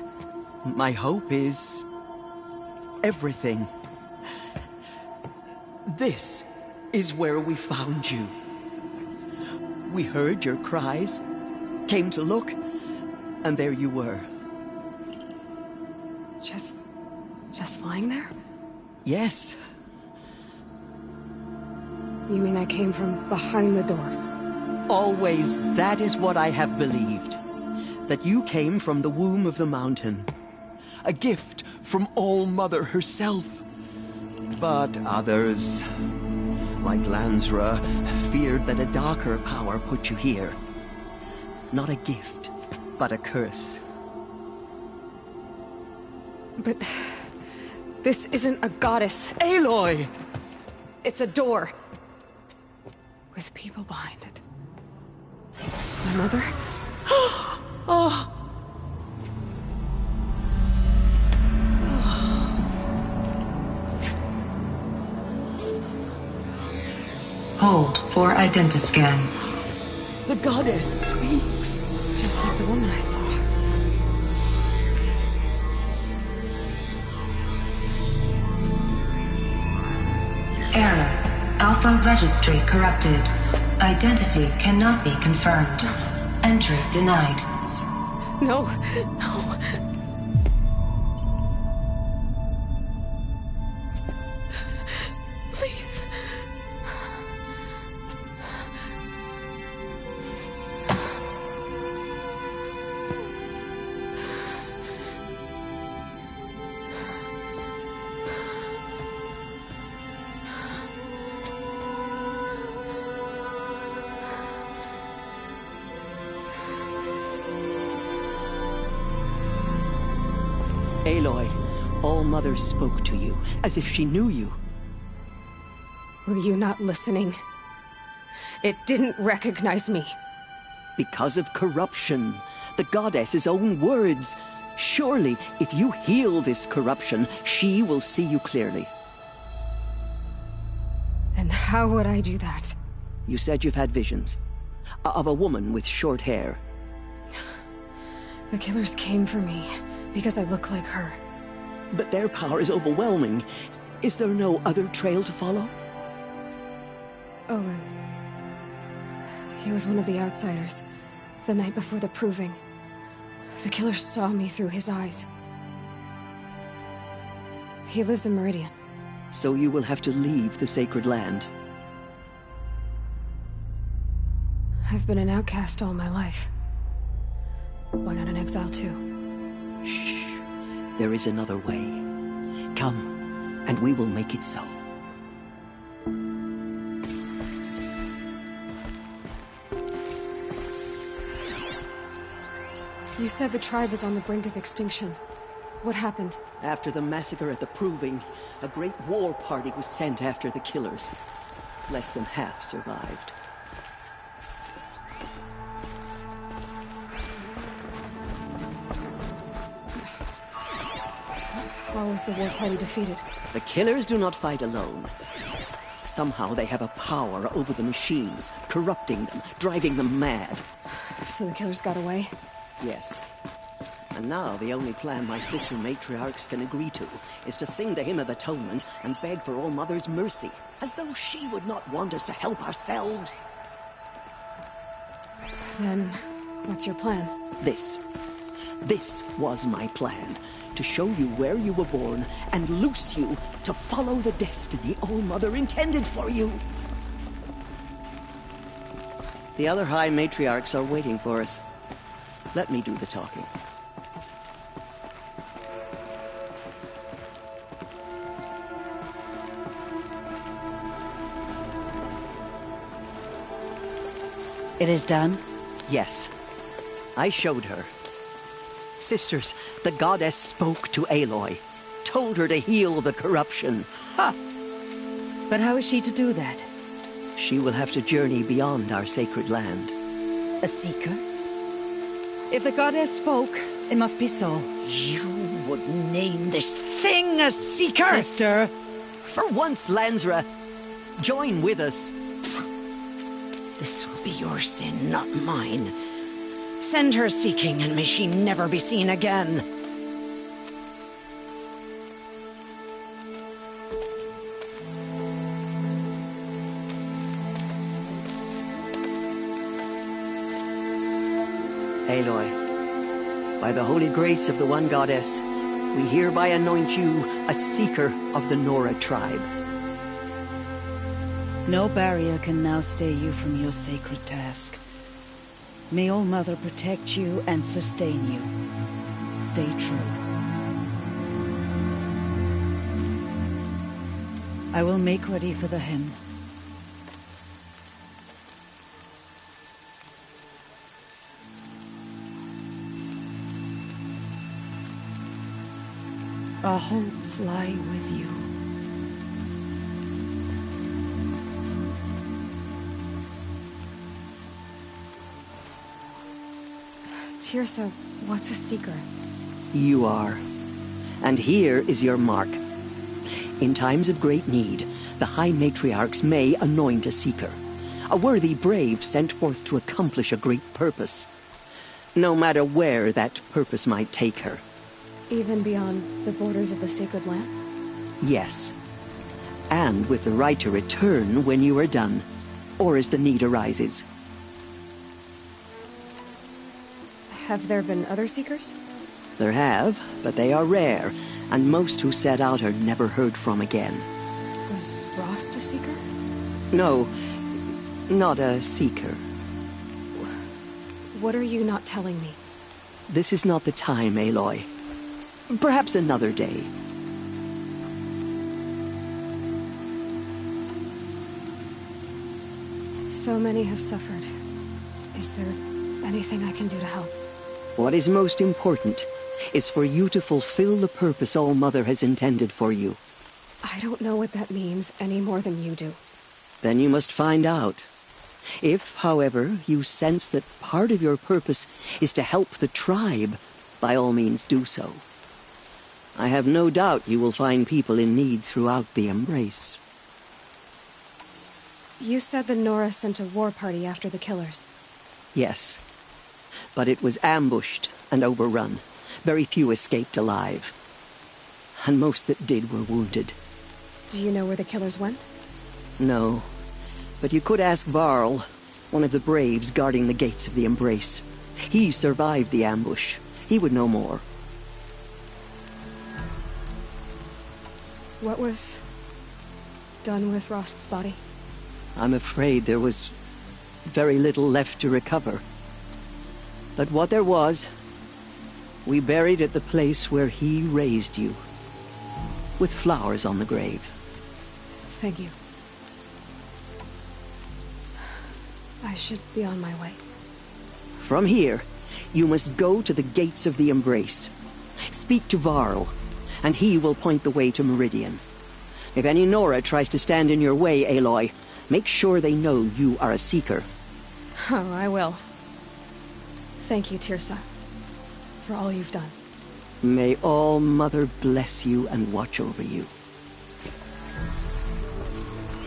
My hope is... everything. This is where we found you. We heard your cries, came to look, and there you were. Just lying there? Yes. You mean I came from behind the door? Always, that is what I have believed. That you came from the womb of the mountain. A gift from All-Mother herself. But others, like Lansra, feared that a darker power put you here. Not a gift, but a curse. But... this isn't a goddess. Aloy! It's a door. With people behind it. My mother? Oh! Hold for identiscan. The goddess speaks. Just like the woman I saw. Error. Alpha registry corrupted. Identity cannot be confirmed. Entry denied. No, no. Please. Aloy, All-Mother spoke to you, as if she knew you. Were you not listening? It didn't recognize me. Because of corruption. The goddess's own words. Surely, if you heal this corruption, she will see you clearly. And how would I do that? You said you've had visions. Of a woman with short hair. The killers came for me, because I look like her. But their power is overwhelming. Is there no other trail to follow? Owen. He was one of the outsiders. The night before the Proving. The killer saw me through his eyes. He lives in Meridian. So you will have to leave the sacred land. I've been an outcast all my life. Why not an exile too? Shh. There is another way. Come, and we will make it so. You said the tribe is on the brink of extinction. What happened? After the massacre at the Proving, a great war party was sent after the killers. Less than half survived. How was the war party defeated? The killers do not fight alone. Somehow they have a power over the machines, corrupting them, driving them mad. So the killers got away? Yes. And now the only plan my sister matriarchs can agree to is to sing the Hymn of Atonement and beg for All-Mother's mercy, as though she would not want us to help ourselves. Then, what's your plan? This was my plan. To show you where you were born and loose you to follow the destiny All-Mother intended for you. The other High Matriarchs are waiting for us. Let me do the talking. It is done? Yes. I showed her. Sisters, the goddess spoke to Aloy. Told her to heal the corruption. Ha! But how is she to do that? She will have to journey beyond our sacred land. A seeker? If the goddess spoke, it must be so. You would name this thing a seeker? Sister! For once, Lansra, join with us. This will be your sin, not mine. Send her seeking, and may she never be seen again. Aloy, by the holy grace of the one goddess, we hereby anoint you a seeker of the Nora tribe. No barrier can now stay you from your sacred task. May All Mother protect you and sustain you. Stay true. I will make ready for the hymn. Our hopes lie with you. Tirsa, what's a seeker? You are. And here is your mark. In times of great need, the High Matriarchs may anoint a seeker. A worthy brave sent forth to accomplish a great purpose. No matter where that purpose might take her. Even beyond the borders of the sacred land? Yes. And with the right to return when you are done, or as the need arises. Have there been other seekers? There have, but they are rare, and most who set out are never heard from again. Was Rost a seeker? No, not a seeker. What are you not telling me? This is not the time, Aloy. Perhaps another day. So many have suffered. Is there anything I can do to help? What is most important is for you to fulfill the purpose All Mother has intended for you. I don't know what that means any more than you do. Then you must find out. If, however, you sense that part of your purpose is to help the tribe, by all means do so. I have no doubt you will find people in need throughout the Embrace. You said the Nora sent a war party after the killers. Yes. But it was ambushed and overrun. Very few escaped alive. And most that did were wounded. Do you know where the killers went? No. But you could ask Varl, one of the braves guarding the gates of the Embrace. He survived the ambush. He would know more. What was done with Rost's body? I'm afraid there was very little left to recover. But what there was, we buried at the place where he raised you, with flowers on the grave. Thank you. I should be on my way. From here, you must go to the gates of the Embrace. Speak to Varl, and he will point the way to Meridian. If any Nora tries to stand in your way, Aloy, make sure they know you are a seeker. Oh, I will. Thank you, Tirsa, for all you've done. May All Mother bless you and watch over you.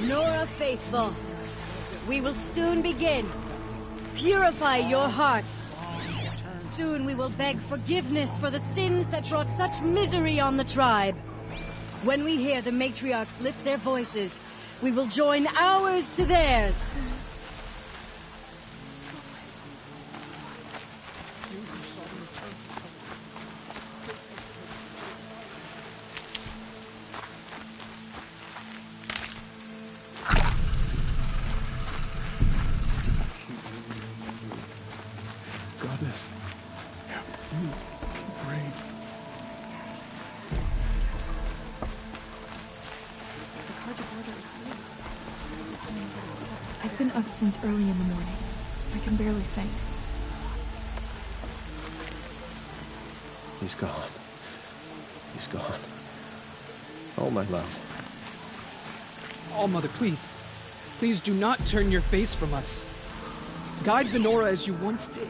Nora faithful, we will soon begin. Purify your hearts. Soon we will beg forgiveness for the sins that brought such misery on the tribe. When we hear the matriarchs lift their voices, we will join ours to theirs. Goddess, you keep brave. I've been up since early in the morning. I can barely think. He's gone. He's gone. Oh, my love. All Mother, please. Please do not turn your face from us. Guide Venora as you once did.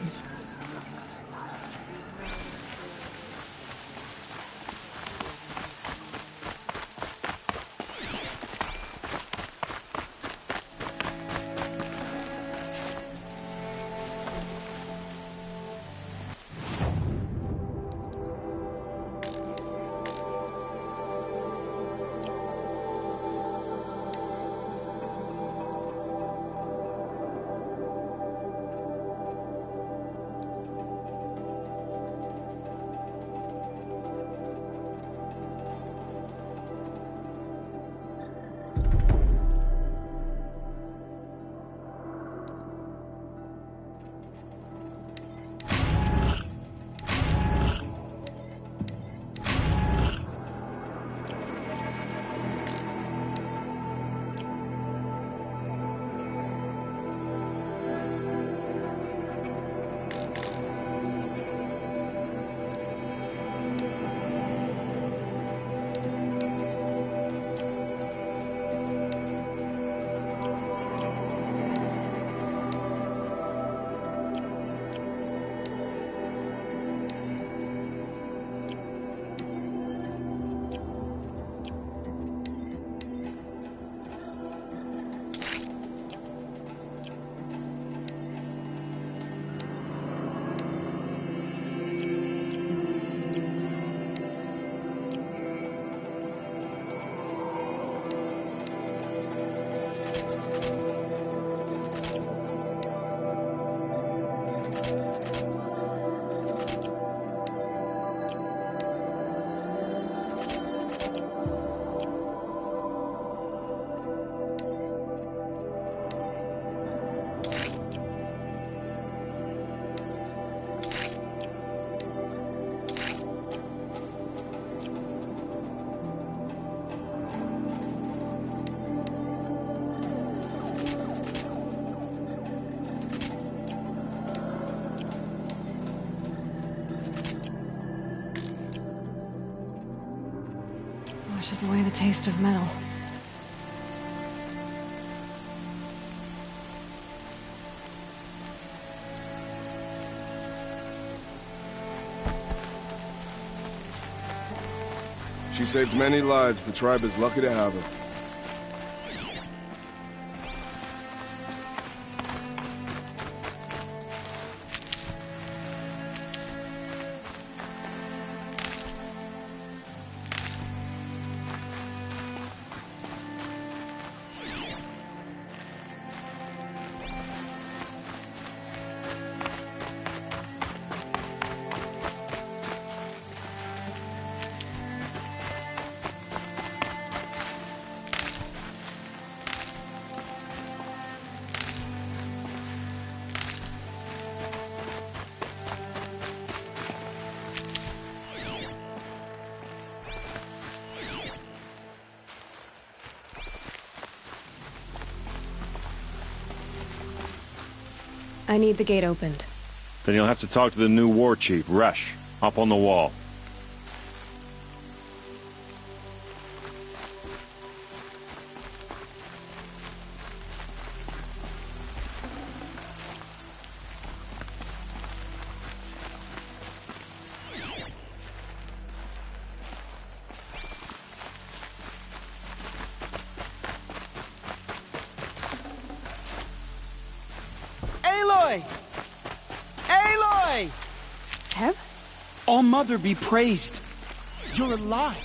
Washes away the taste of metal. She saved many lives. The tribe is lucky to have her. I need the gate opened. Then you'll have to talk to the new war chief, Resh, up on the wall. Aloy! Teb? All Mother be praised. You're alive.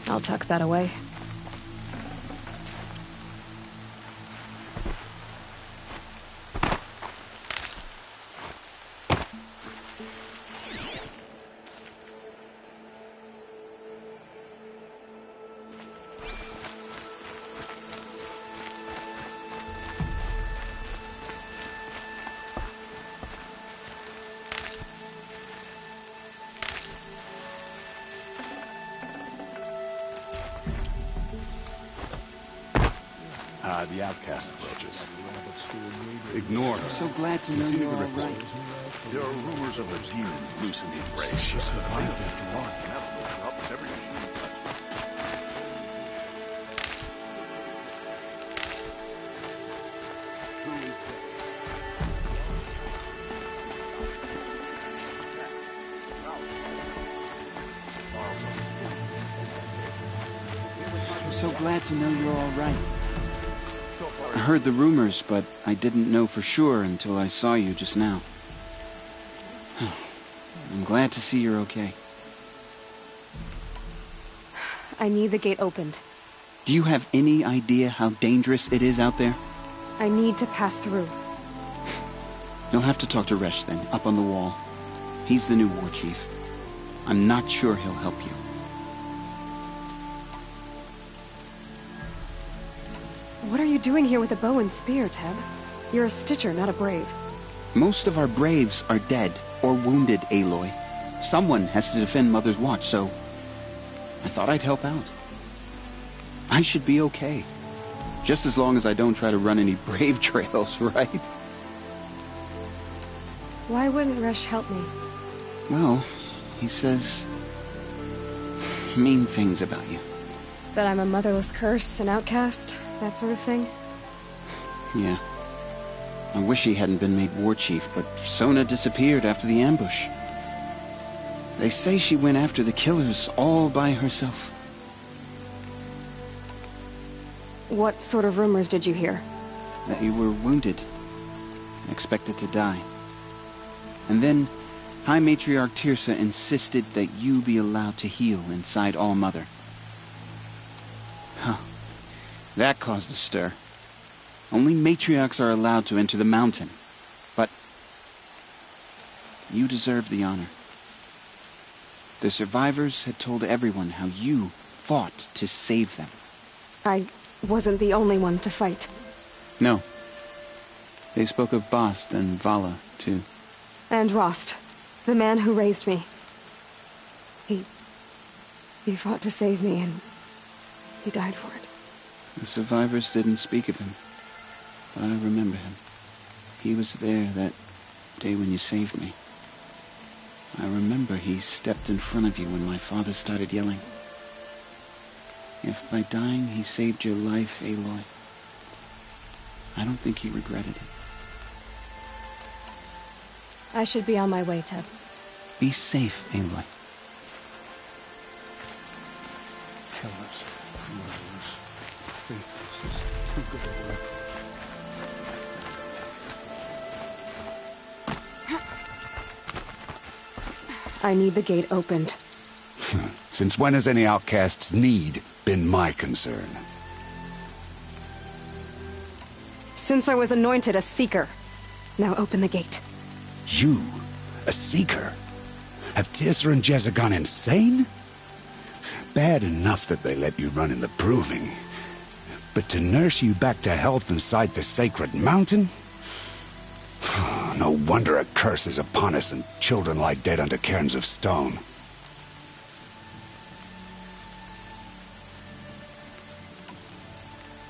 I'll tuck that away. The outcast approaches. Ignore her. So glad to know Continue you're to all report. right. There are rumors of a demon loose in these rays. She survived after all. That helps every machine touch. I'm so glad to know you're all right. I heard the rumors, but I didn't know for sure until I saw you just now. I'm glad to see you're okay. I need the gate opened. Do you have any idea how dangerous it is out there? I need to pass through. You'll have to talk to Resh then, up on the wall. He's the new war chief. I'm not sure he'll help you. What are you doing here with a bow and spear, Teb? You're a Stitcher, not a Brave. Most of our Braves are dead or wounded, Aloy. Someone has to defend Mother's Watch, so I thought I'd help out. I should be okay. Just as long as I don't try to run any Brave trails, right? Why wouldn't Resh help me? Well, he says mean things about you. That I'm a motherless curse, an outcast, that sort of thing? Yeah. I wish he hadn't been made war chief, but Sona disappeared after the ambush. They say she went after the killers all by herself. What sort of rumors did you hear? That you were wounded, expected to die. And then High Matriarch Tirsa insisted that you be allowed to heal inside All-Mother. Huh. That caused a stir. Only matriarchs are allowed to enter the mountain. But you deserve the honor. The survivors had told everyone how you fought to save them. I wasn't the only one to fight. No. They spoke of Bast and Vala, too. And Rost, the man who raised me. He fought to save me, and he died for it. The survivors didn't speak of him, but I remember him. He was there that day when you saved me. I remember he stepped in front of you when my father started yelling. If by dying he saved your life, Aloy, I don't think he regretted it. I should be on my way, Teb. Be safe, Aloy. Killers, murderers, faithless is too good a word for I need the gate opened. Since when has any outcast's need been my concern? Since I was anointed a Seeker. Now open the gate. You? A Seeker? Have Tirsa and Jezza gone insane? Bad enough that they let you run in the proving. But to nurse you back to health inside the sacred mountain? No wonder a curse is upon us and children lie dead under cairns of stone.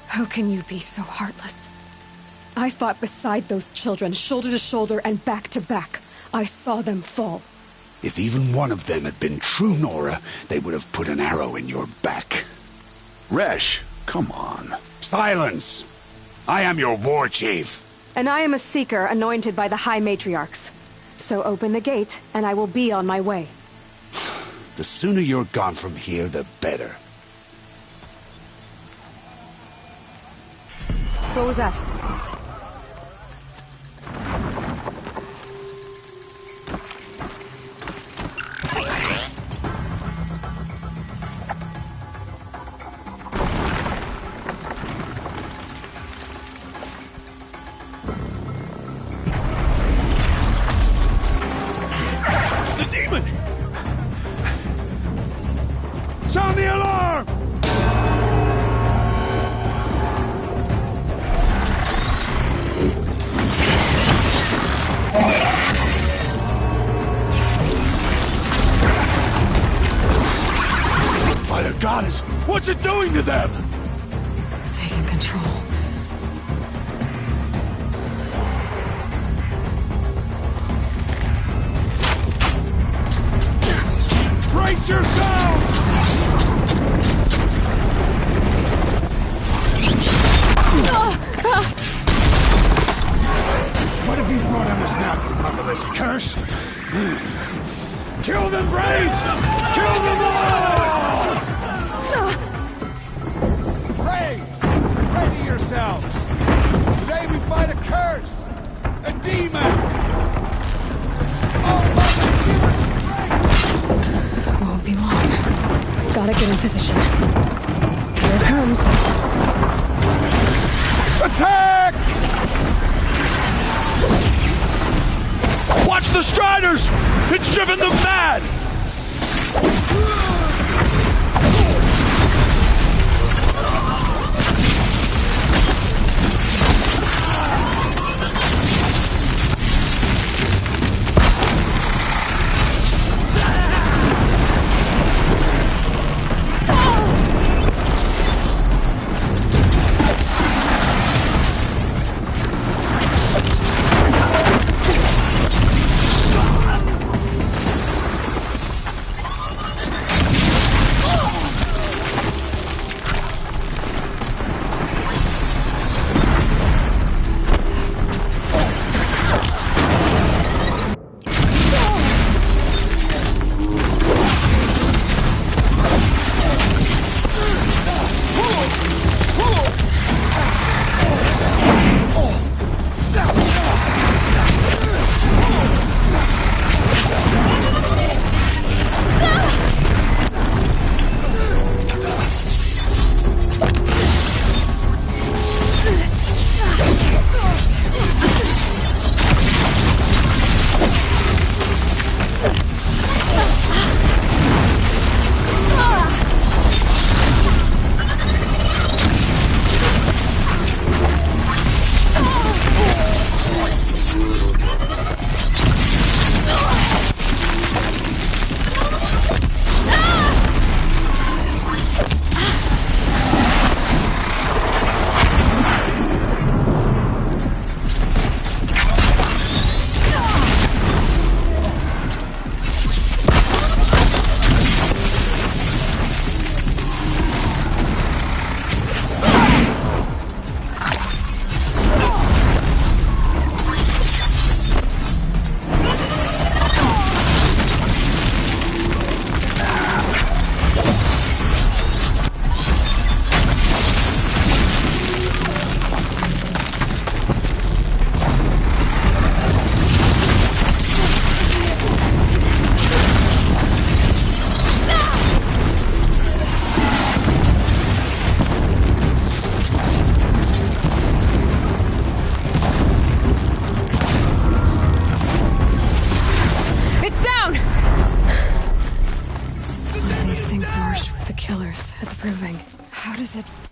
How can you be so heartless? I fought beside those children, shoulder to shoulder and back to back. I saw them fall. If even one of them had been true Nora, they would have put an arrow in your back. Resh, come on. Silence! I am your war chief. And I am a Seeker anointed by the High Matriarchs. So open the gate, and I will be on my way. The sooner you're gone from here, the better. What was that? Sound the alarm! By the goddess, what's it doing to them? Taking control. Brace yourself! What have you brought on us now, you motherless curse? Kill them, Braves! Kill them all! Braves, ready yourselves! Today we fight a curse! A demon! Oh, mother, give us strength! Won't be long. Gotta get in position. Here it comes. Attack! Watch the Striders! It's driven them mad!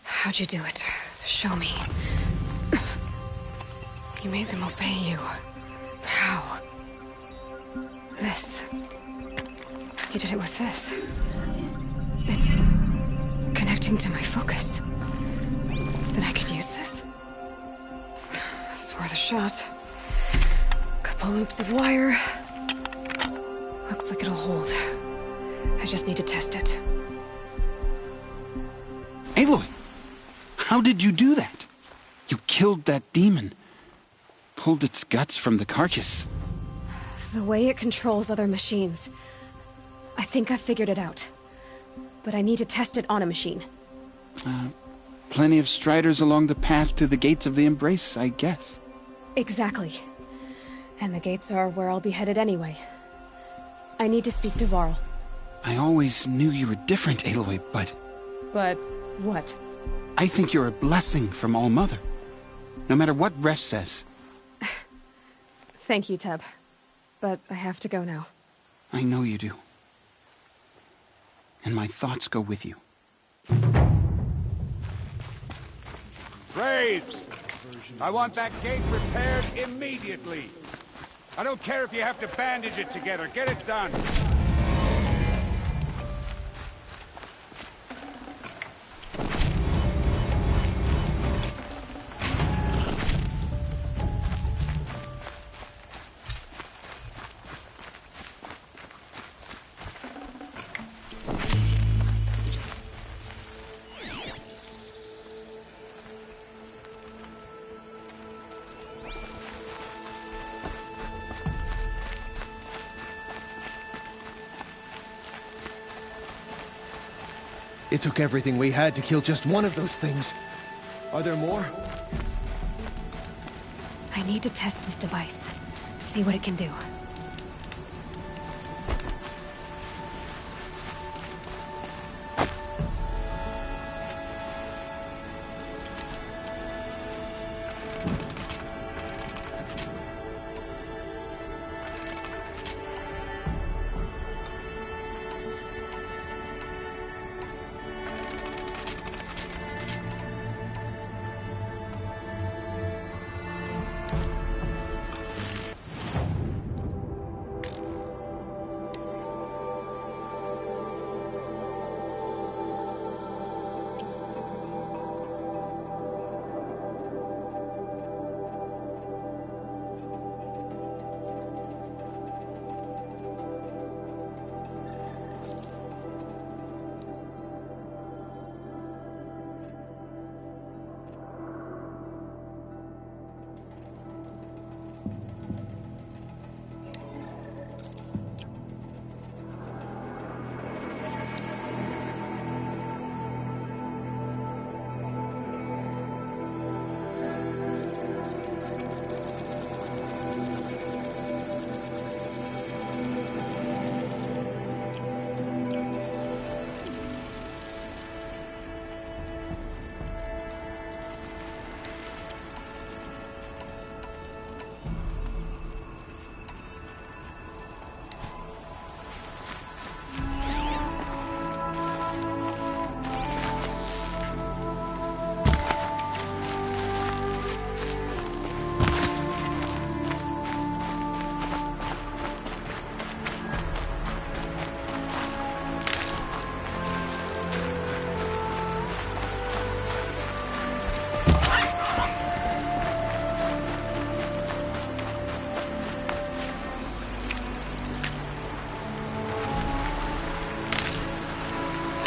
How'd you do it? Show me. You made them obey you. How? This. You did it with this. It's connecting to my focus. Then I could use this. It's worth a shot. Couple loops of wire. Looks like it'll hold. I just need to test it. Aloy! How did you do that? You killed that demon. Pulled its guts from the carcass. The way it controls other machines. I think I figured it out. But I need to test it on a machine. Plenty of striders along the path to the gates of the Embrace, I guess. Exactly. And the gates are where I'll be headed anyway. I need to speak to Varl. I always knew you were different, Aloy, but... But what? I think you're a blessing from All-Mother. No matter what Resh says. Thank you, Teb. But I have to go now. I know you do. And my thoughts go with you. Braves! I want that gate repaired immediately. I don't care if you have to bandage it together. Get it done. It took everything we had to kill just one of those things. Are there more? I need to test this device. See what it can do.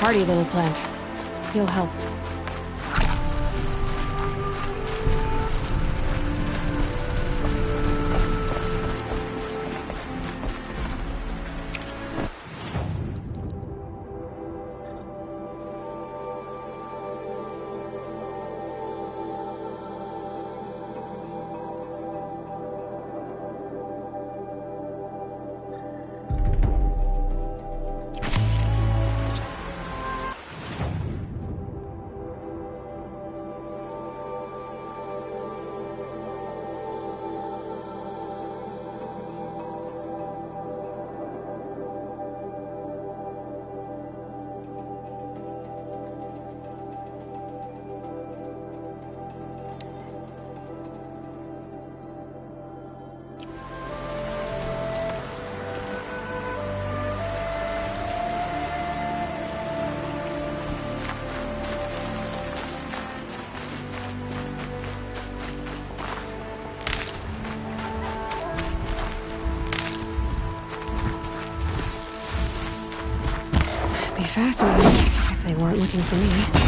Hardy little plant. You'll help. Be fascinating if they weren't looking for me.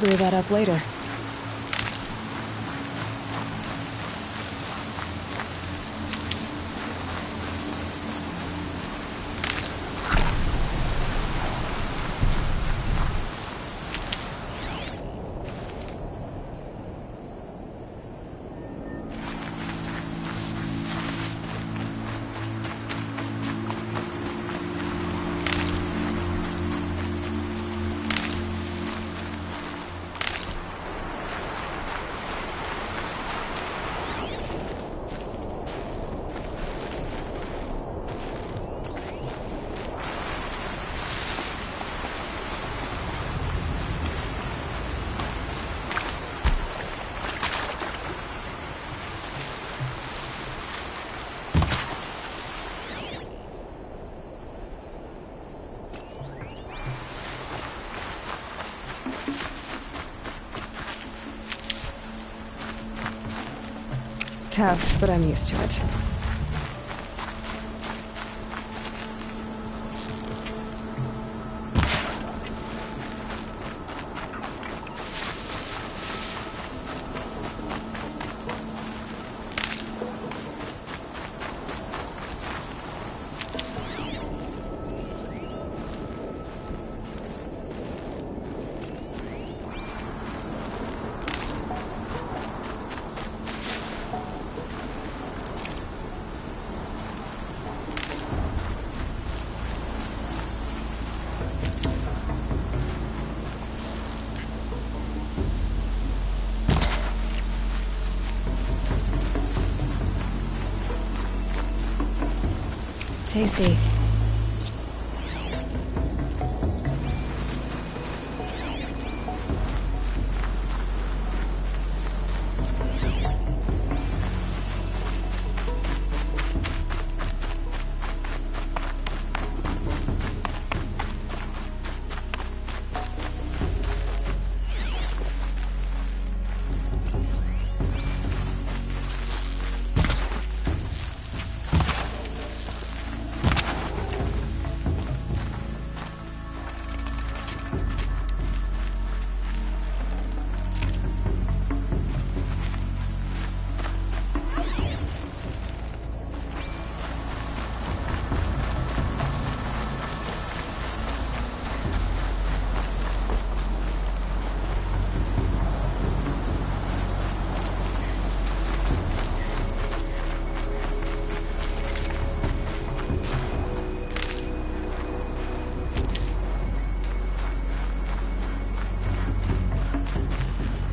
clear that up later. Tough, but I'm used to it. Tasty.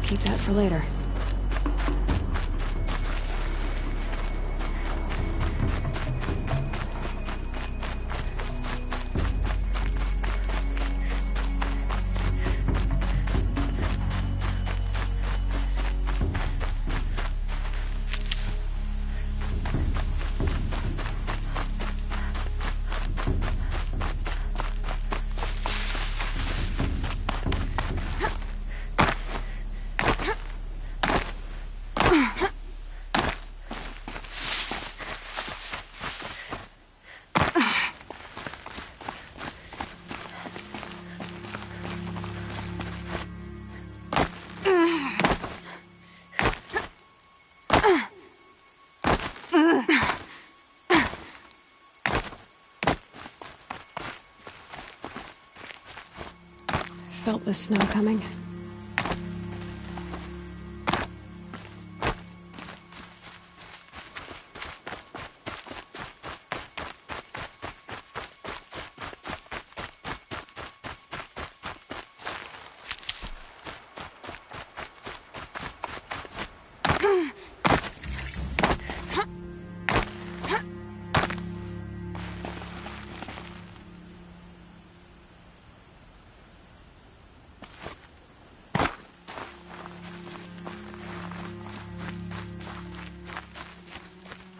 Keep that for later. Felt the snow coming.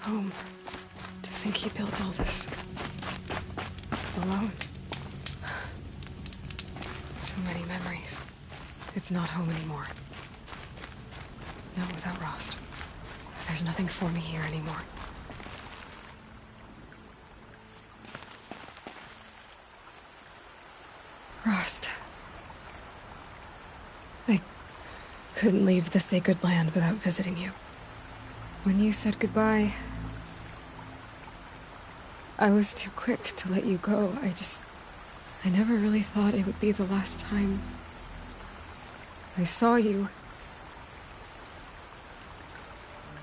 Home. To think he built all this. Alone. So many memories. It's not home anymore. Not without Rost. There's nothing for me here anymore. Rost. I couldn't leave the sacred land without visiting you. When you said goodbye, I was too quick to let you go. I never really thought it would be the last time I saw you.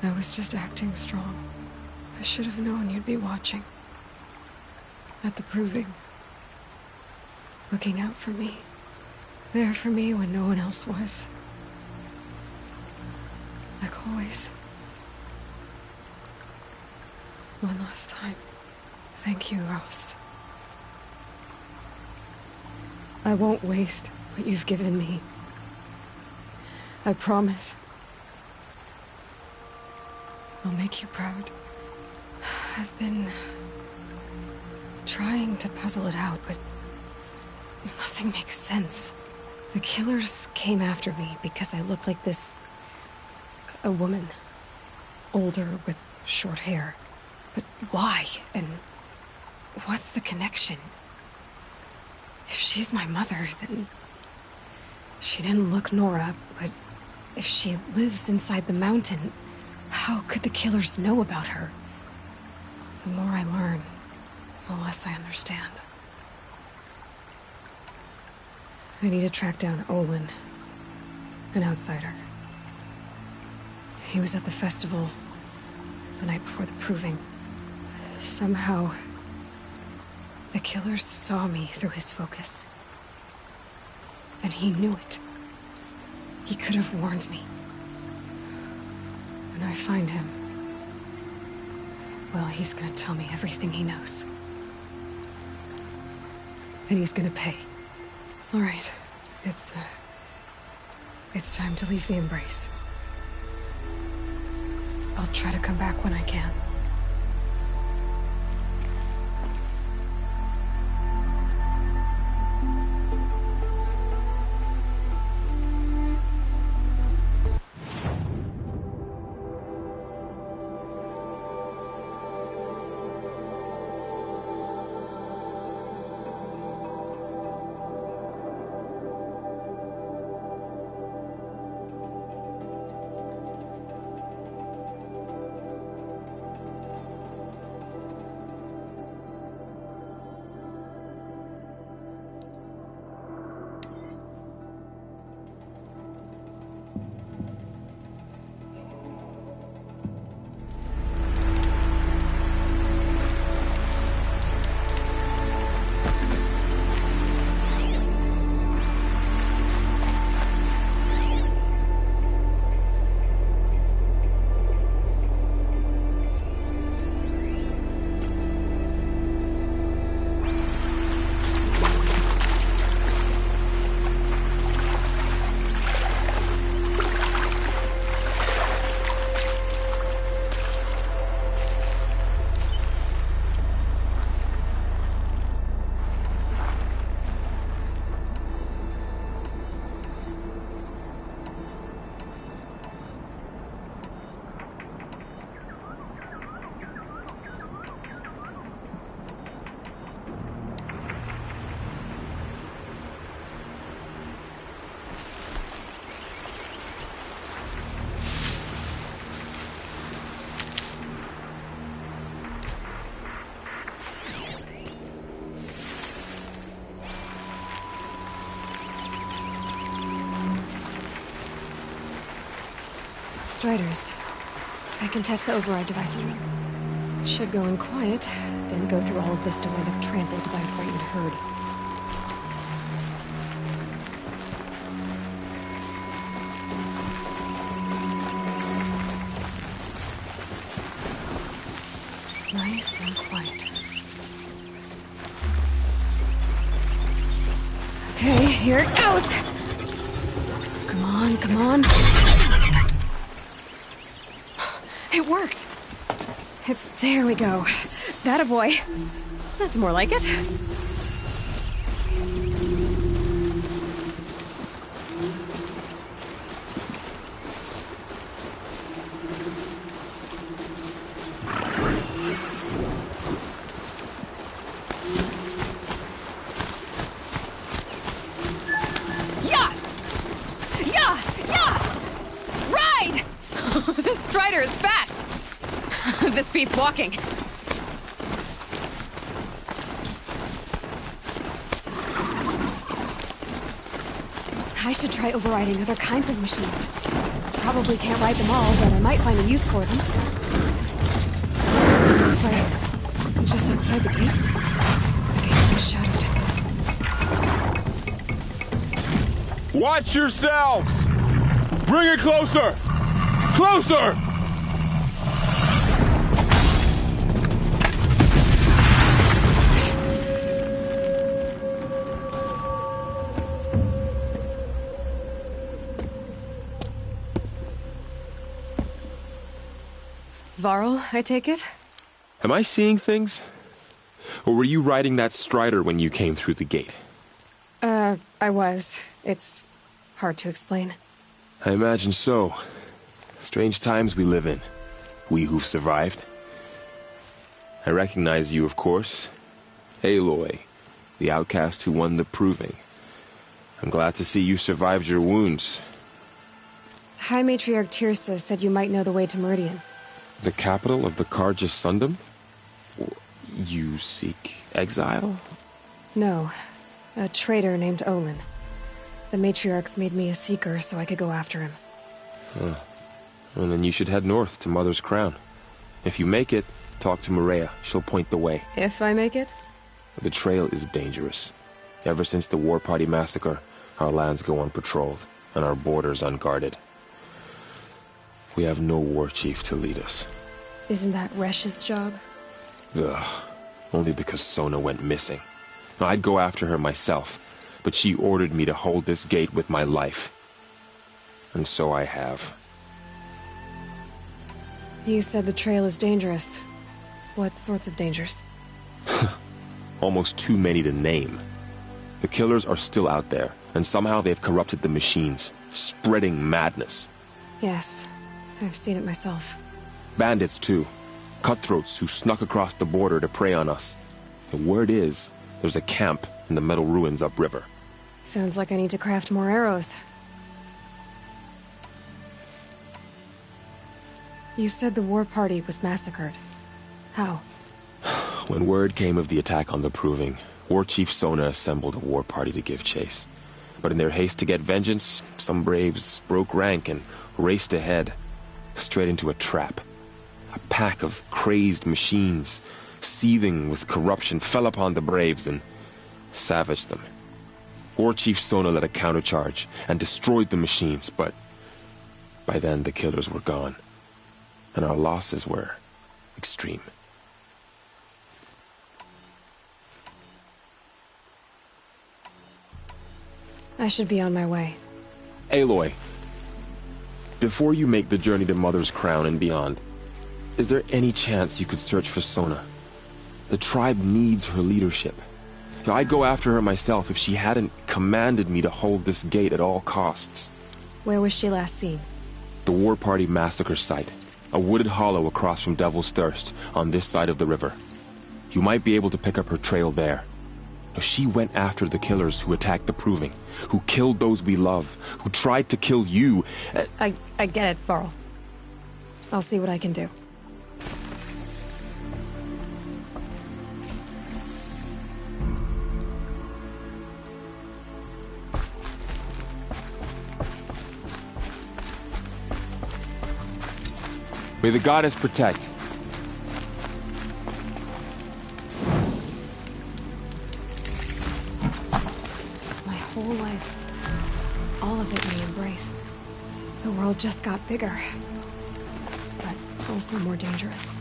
I was just acting strong. I should have known you'd be watching. At the proving. Looking out for me. There for me when no one else was. Like always. One last time. Thank you, Rost. I won't waste what you've given me. I promise. I'll make you proud. I've been trying to puzzle it out, but nothing makes sense. The killers came after me because I look like this... a woman. Older with short hair. But why? And what's the connection? If she's my mother, then... she didn't look Nora, but if she lives inside the mountain, how could the killers know about her? The more I learn, the less I understand. I need to track down Olin, an outsider. He was at the festival the night before the proving. Somehow, the killers saw me through his focus. And he knew it. He could have warned me. When I find him, well, he's gonna tell me everything he knows. And he's gonna pay. All right, it's time to leave the embrace. I'll try to come back when I can. Striders. I can test the override device on them. Should go in quiet. Didn't go through all of this to wind up trampled by a frightened herd. Nice and quiet. Okay, here it goes! Come on, come on. It worked! There we go. That a boy. That's more like it. Yeah! Yeah! Yeah! Strider is fast! This beats walking. I should try overriding other kinds of machines. Probably can't ride them all, but I might find a use for them. It's like just outside the gates. The gates are shuttered. Watch yourselves! Bring it closer! Closer! Varl, I take it? Am I seeing things? Or were you riding that Strider when you came through the gate? I was. It's hard to explain. I imagine so. Strange times we live in. We who've survived. I recognize you, of course. Aloy, the outcast who won the proving. I'm glad to see you survived your wounds. High Matriarch Tirsa said you might know the way to Meridian. The capital of the Carja Sundom? You seek exile? No. A traitor named Olin. The Matriarchs made me a seeker so I could go after him. Huh. Well, then you should head north to Mother's Crown. If you make it, talk to Maria. She'll point the way. If I make it? The trail is dangerous. Ever since the War Party massacre, our lands go unpatrolled, and our borders unguarded. We have no war chief to lead us. Isn't that Resh's job? Ugh. Only because Sona went missing. I'd go after her myself, but she ordered me to hold this gate with my life. And so I have. You said the trail is dangerous. What sorts of dangers? Almost too many to name. The killers are still out there, and somehow they've corrupted the machines, spreading madness. Yes, I've seen it myself. Bandits, too. Cutthroats who snuck across the border to prey on us. The word is, there's a camp in the metal ruins upriver. Sounds like I need to craft more arrows. You said the war party was massacred. How? When word came of the attack on the Proving, War Chief Sona assembled a war party to give chase. But in their haste to get vengeance, some braves broke rank and raced ahead, straight into a trap. A pack of crazed machines, seething with corruption, fell upon the braves and savaged them. War Chief Sona led a countercharge and destroyed the machines, but by then the killers were gone, and our losses were extreme. I should be on my way. Aloy, before you make the journey to Mother's Crown and beyond, is there any chance you could search for Sona? The tribe needs her leadership. I'd go after her myself if she hadn't commanded me to hold this gate at all costs. Where was she last seen? The War Party massacre site. A wooded hollow across from Devil's Thirst, on this side of the river. You might be able to pick up her trail there. She went after the killers who attacked the Proving, who killed those we love, who tried to kill you. I get it, Varl. I'll see what I can do. May the goddess protect. My whole life, all of it we embrace. The world just got bigger, but also more dangerous.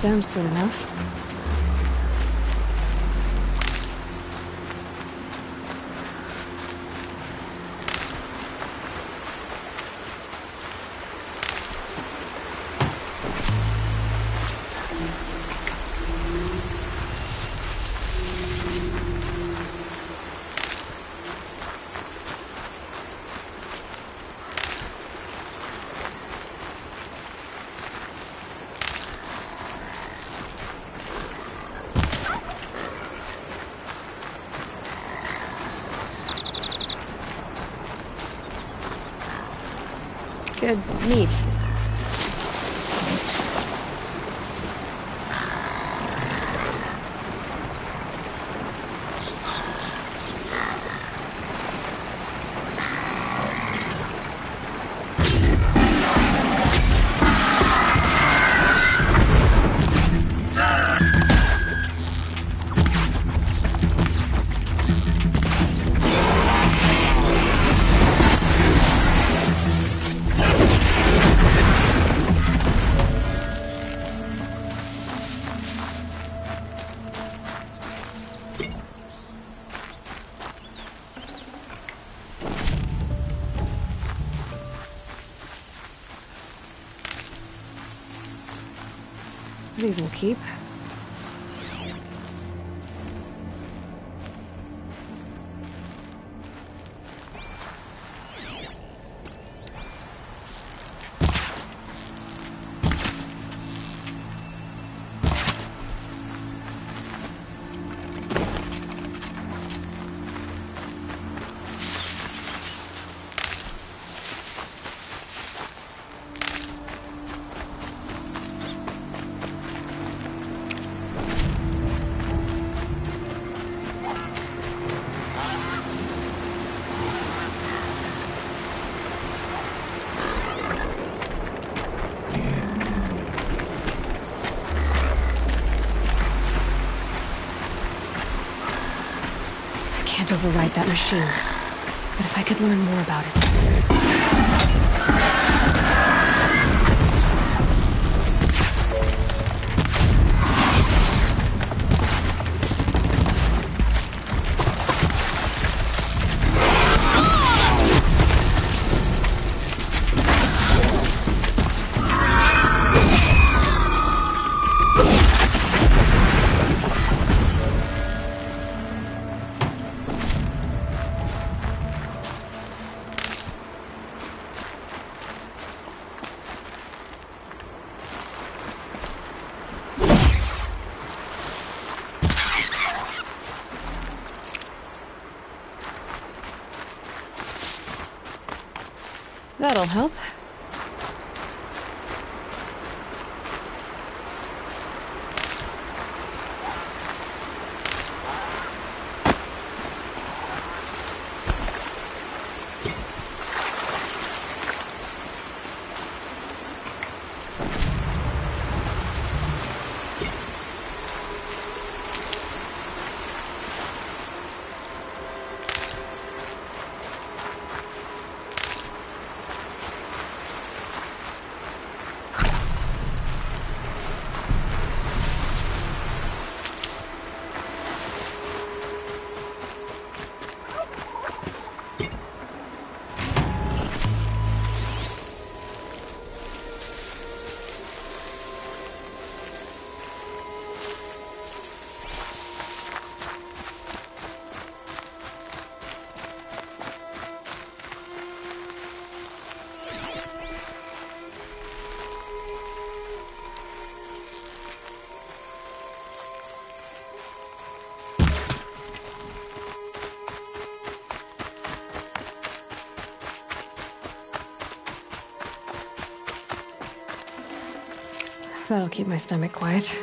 them soon enough. Good meat. These will keep. Can't override that machine. But if I could learn more about it. That'll help. That'll keep my stomach quiet.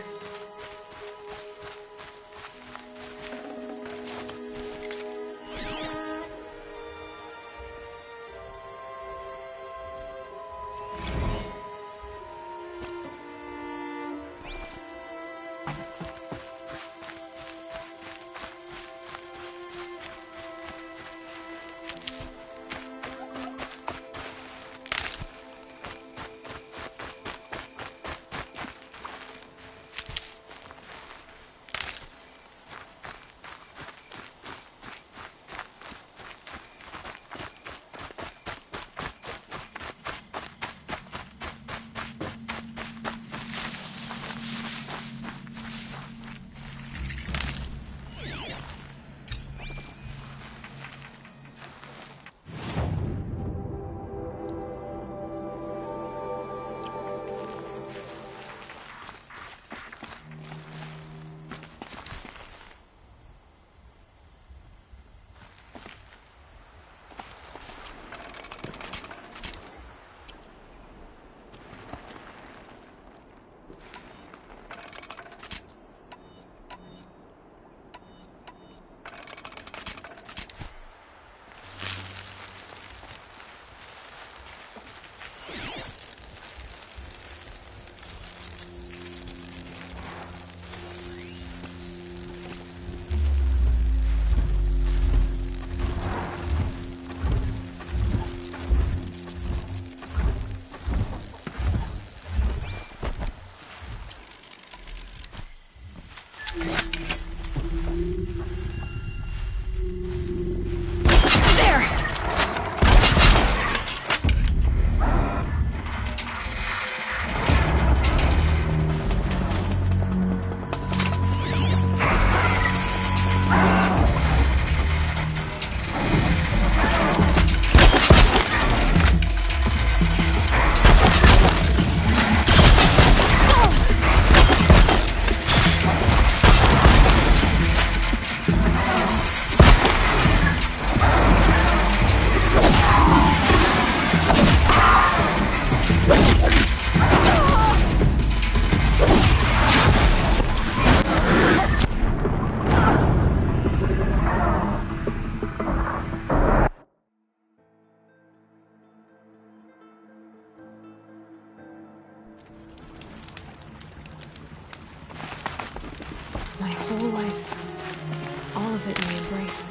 My whole life, all of it in the embrace.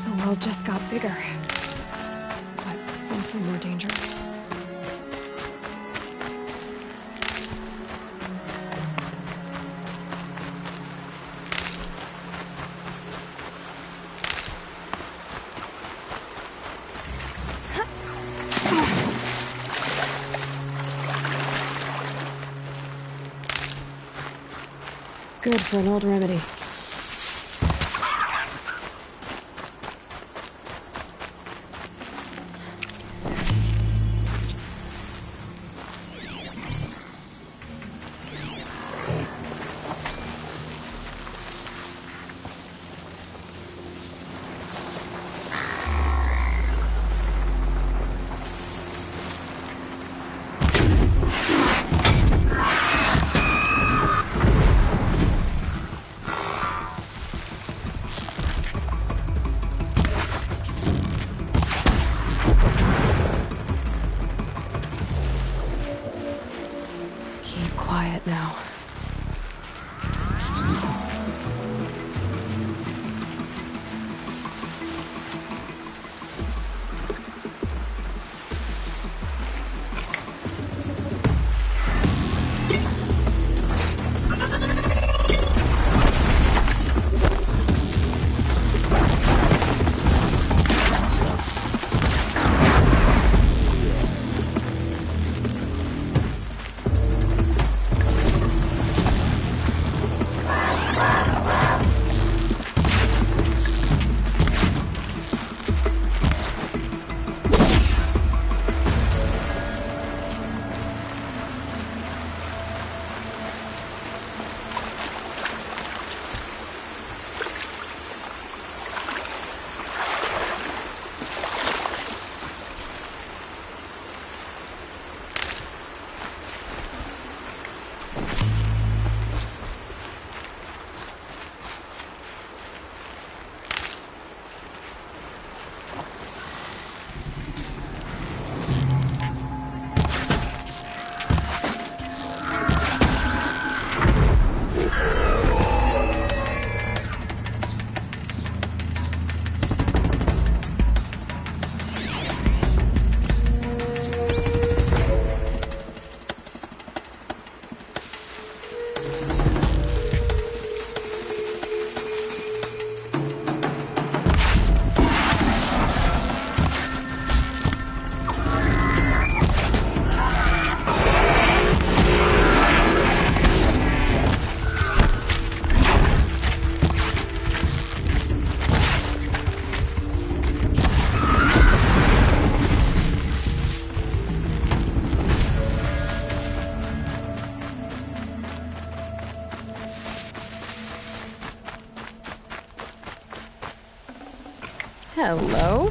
The world just got bigger, but also more dangerous. Good for an old remedy. Now. Hello?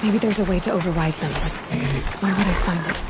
Maybe there's a way to override them, but where would I find it?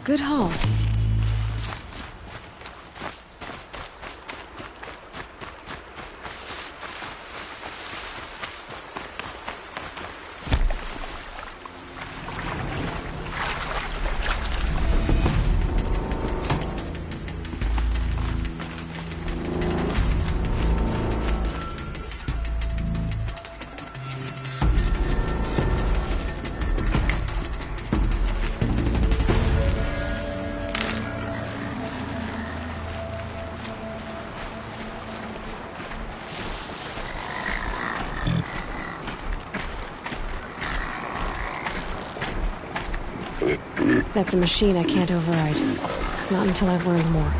Good haul. That's a machine I can't override. Not until I've learned more.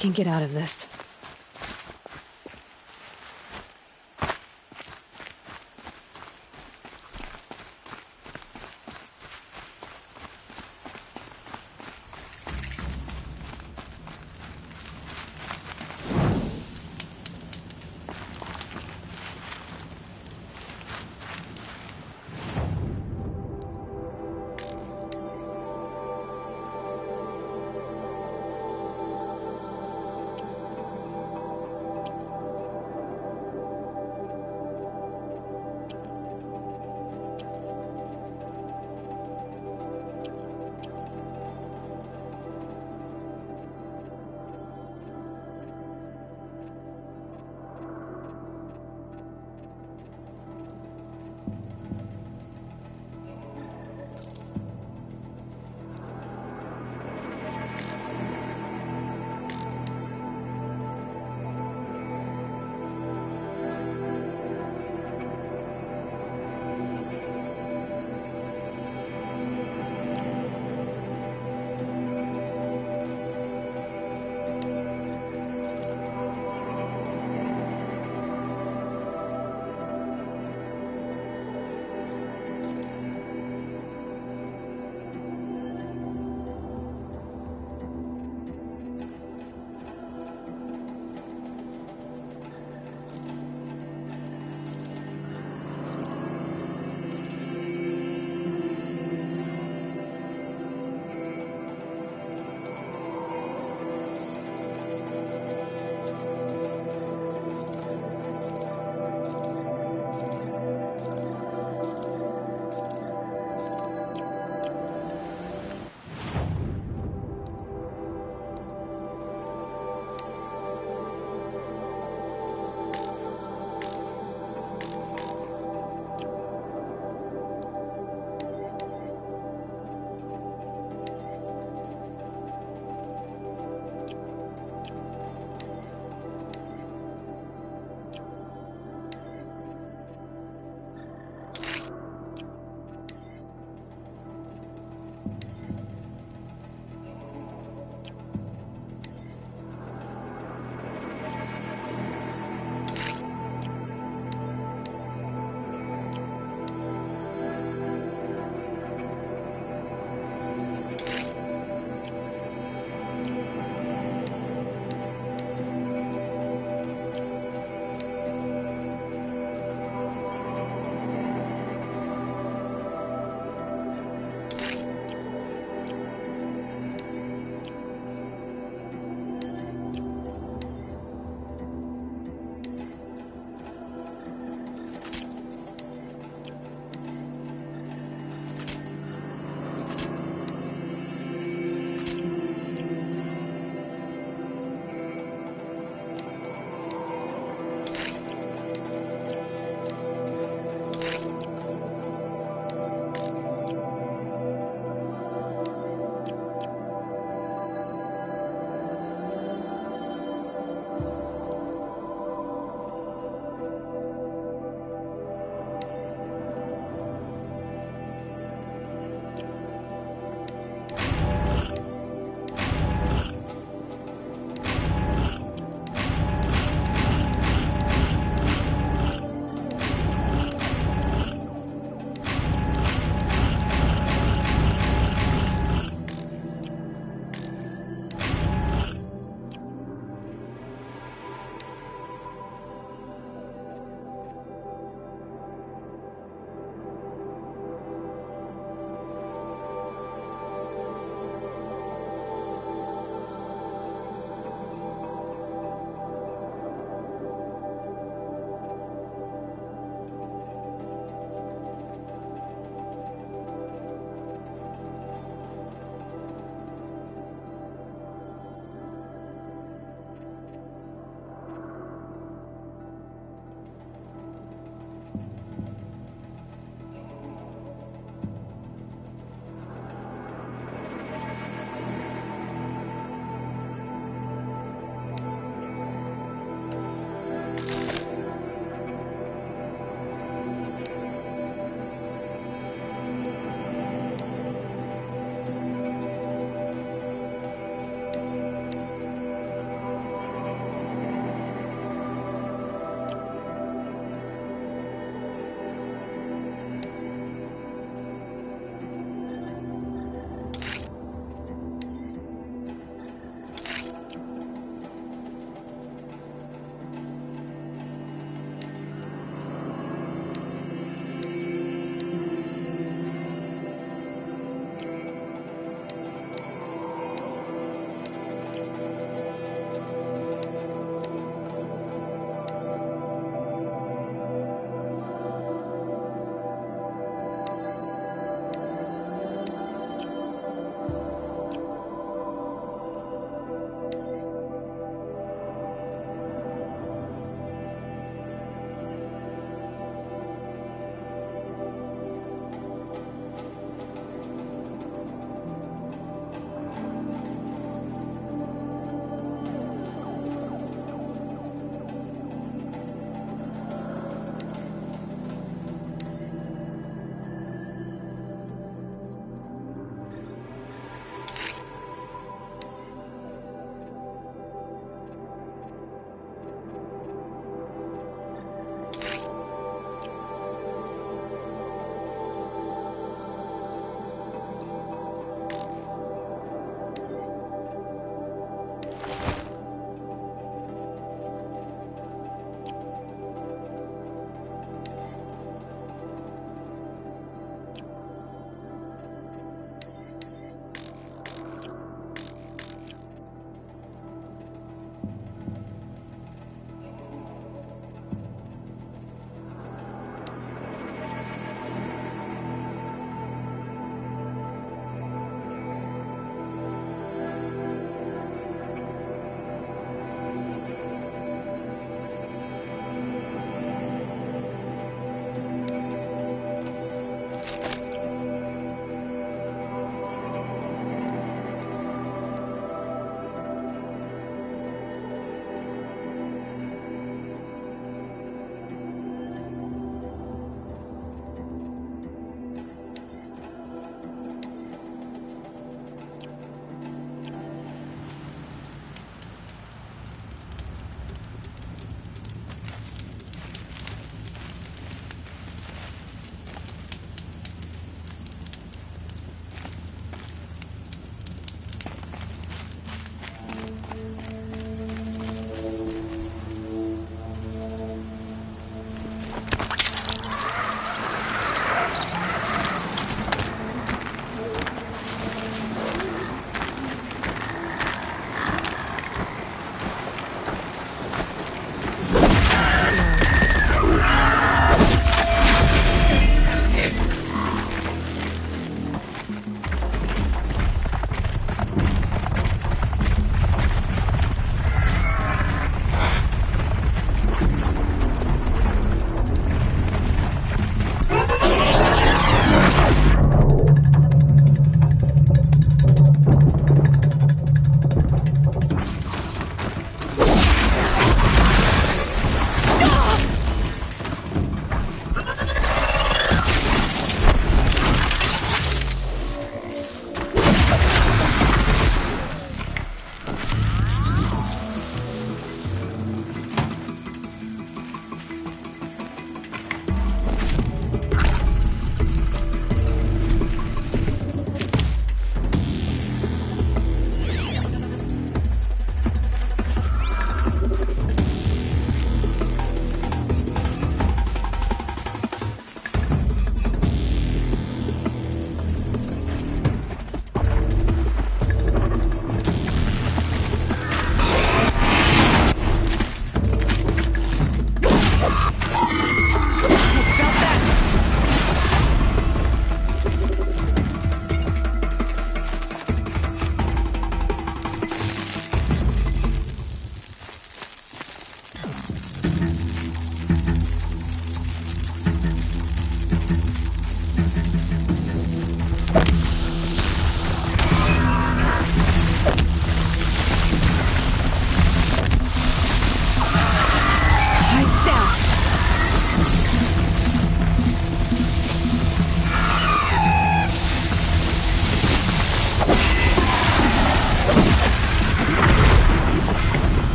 can get out of this.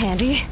Handy.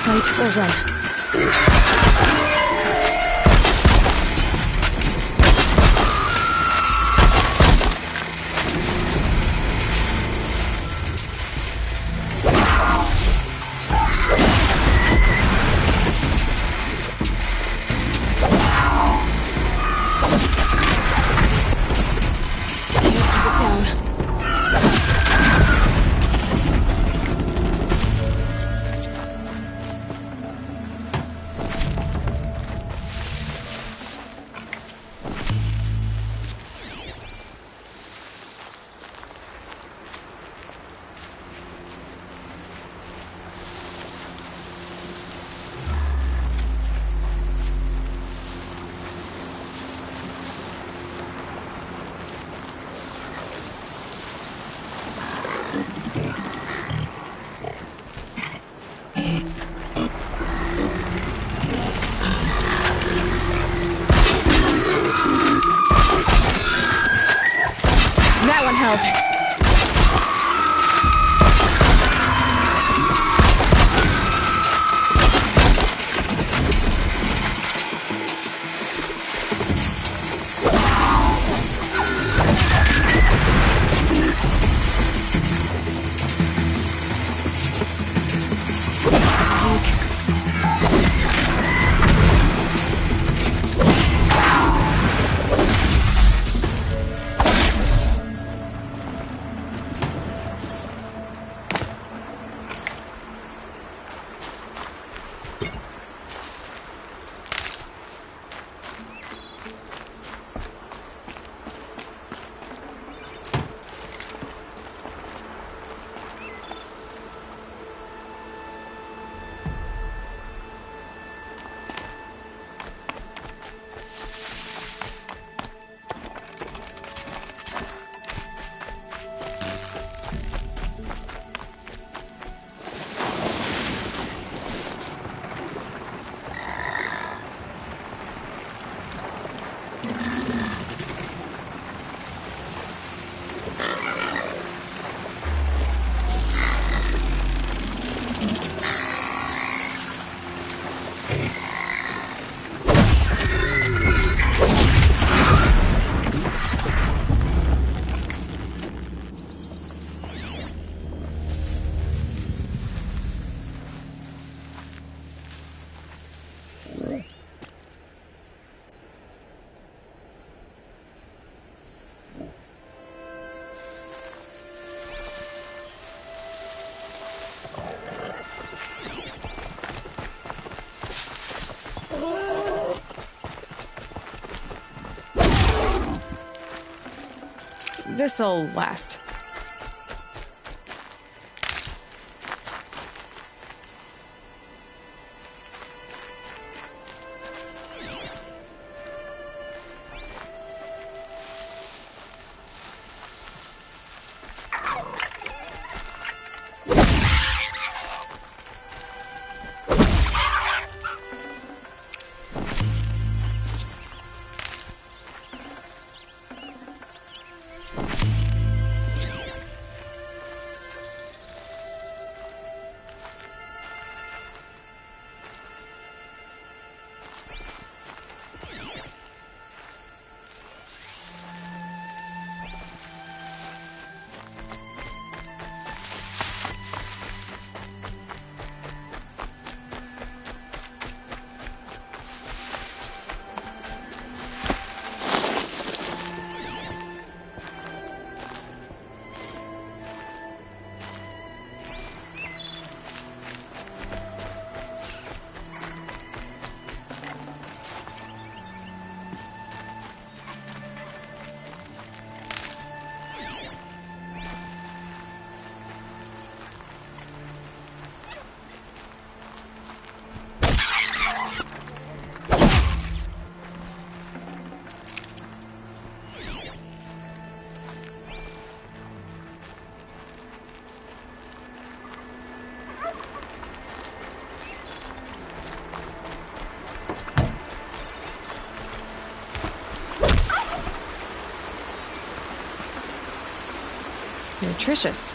Right or run. That one held. This'll last. Nutritious.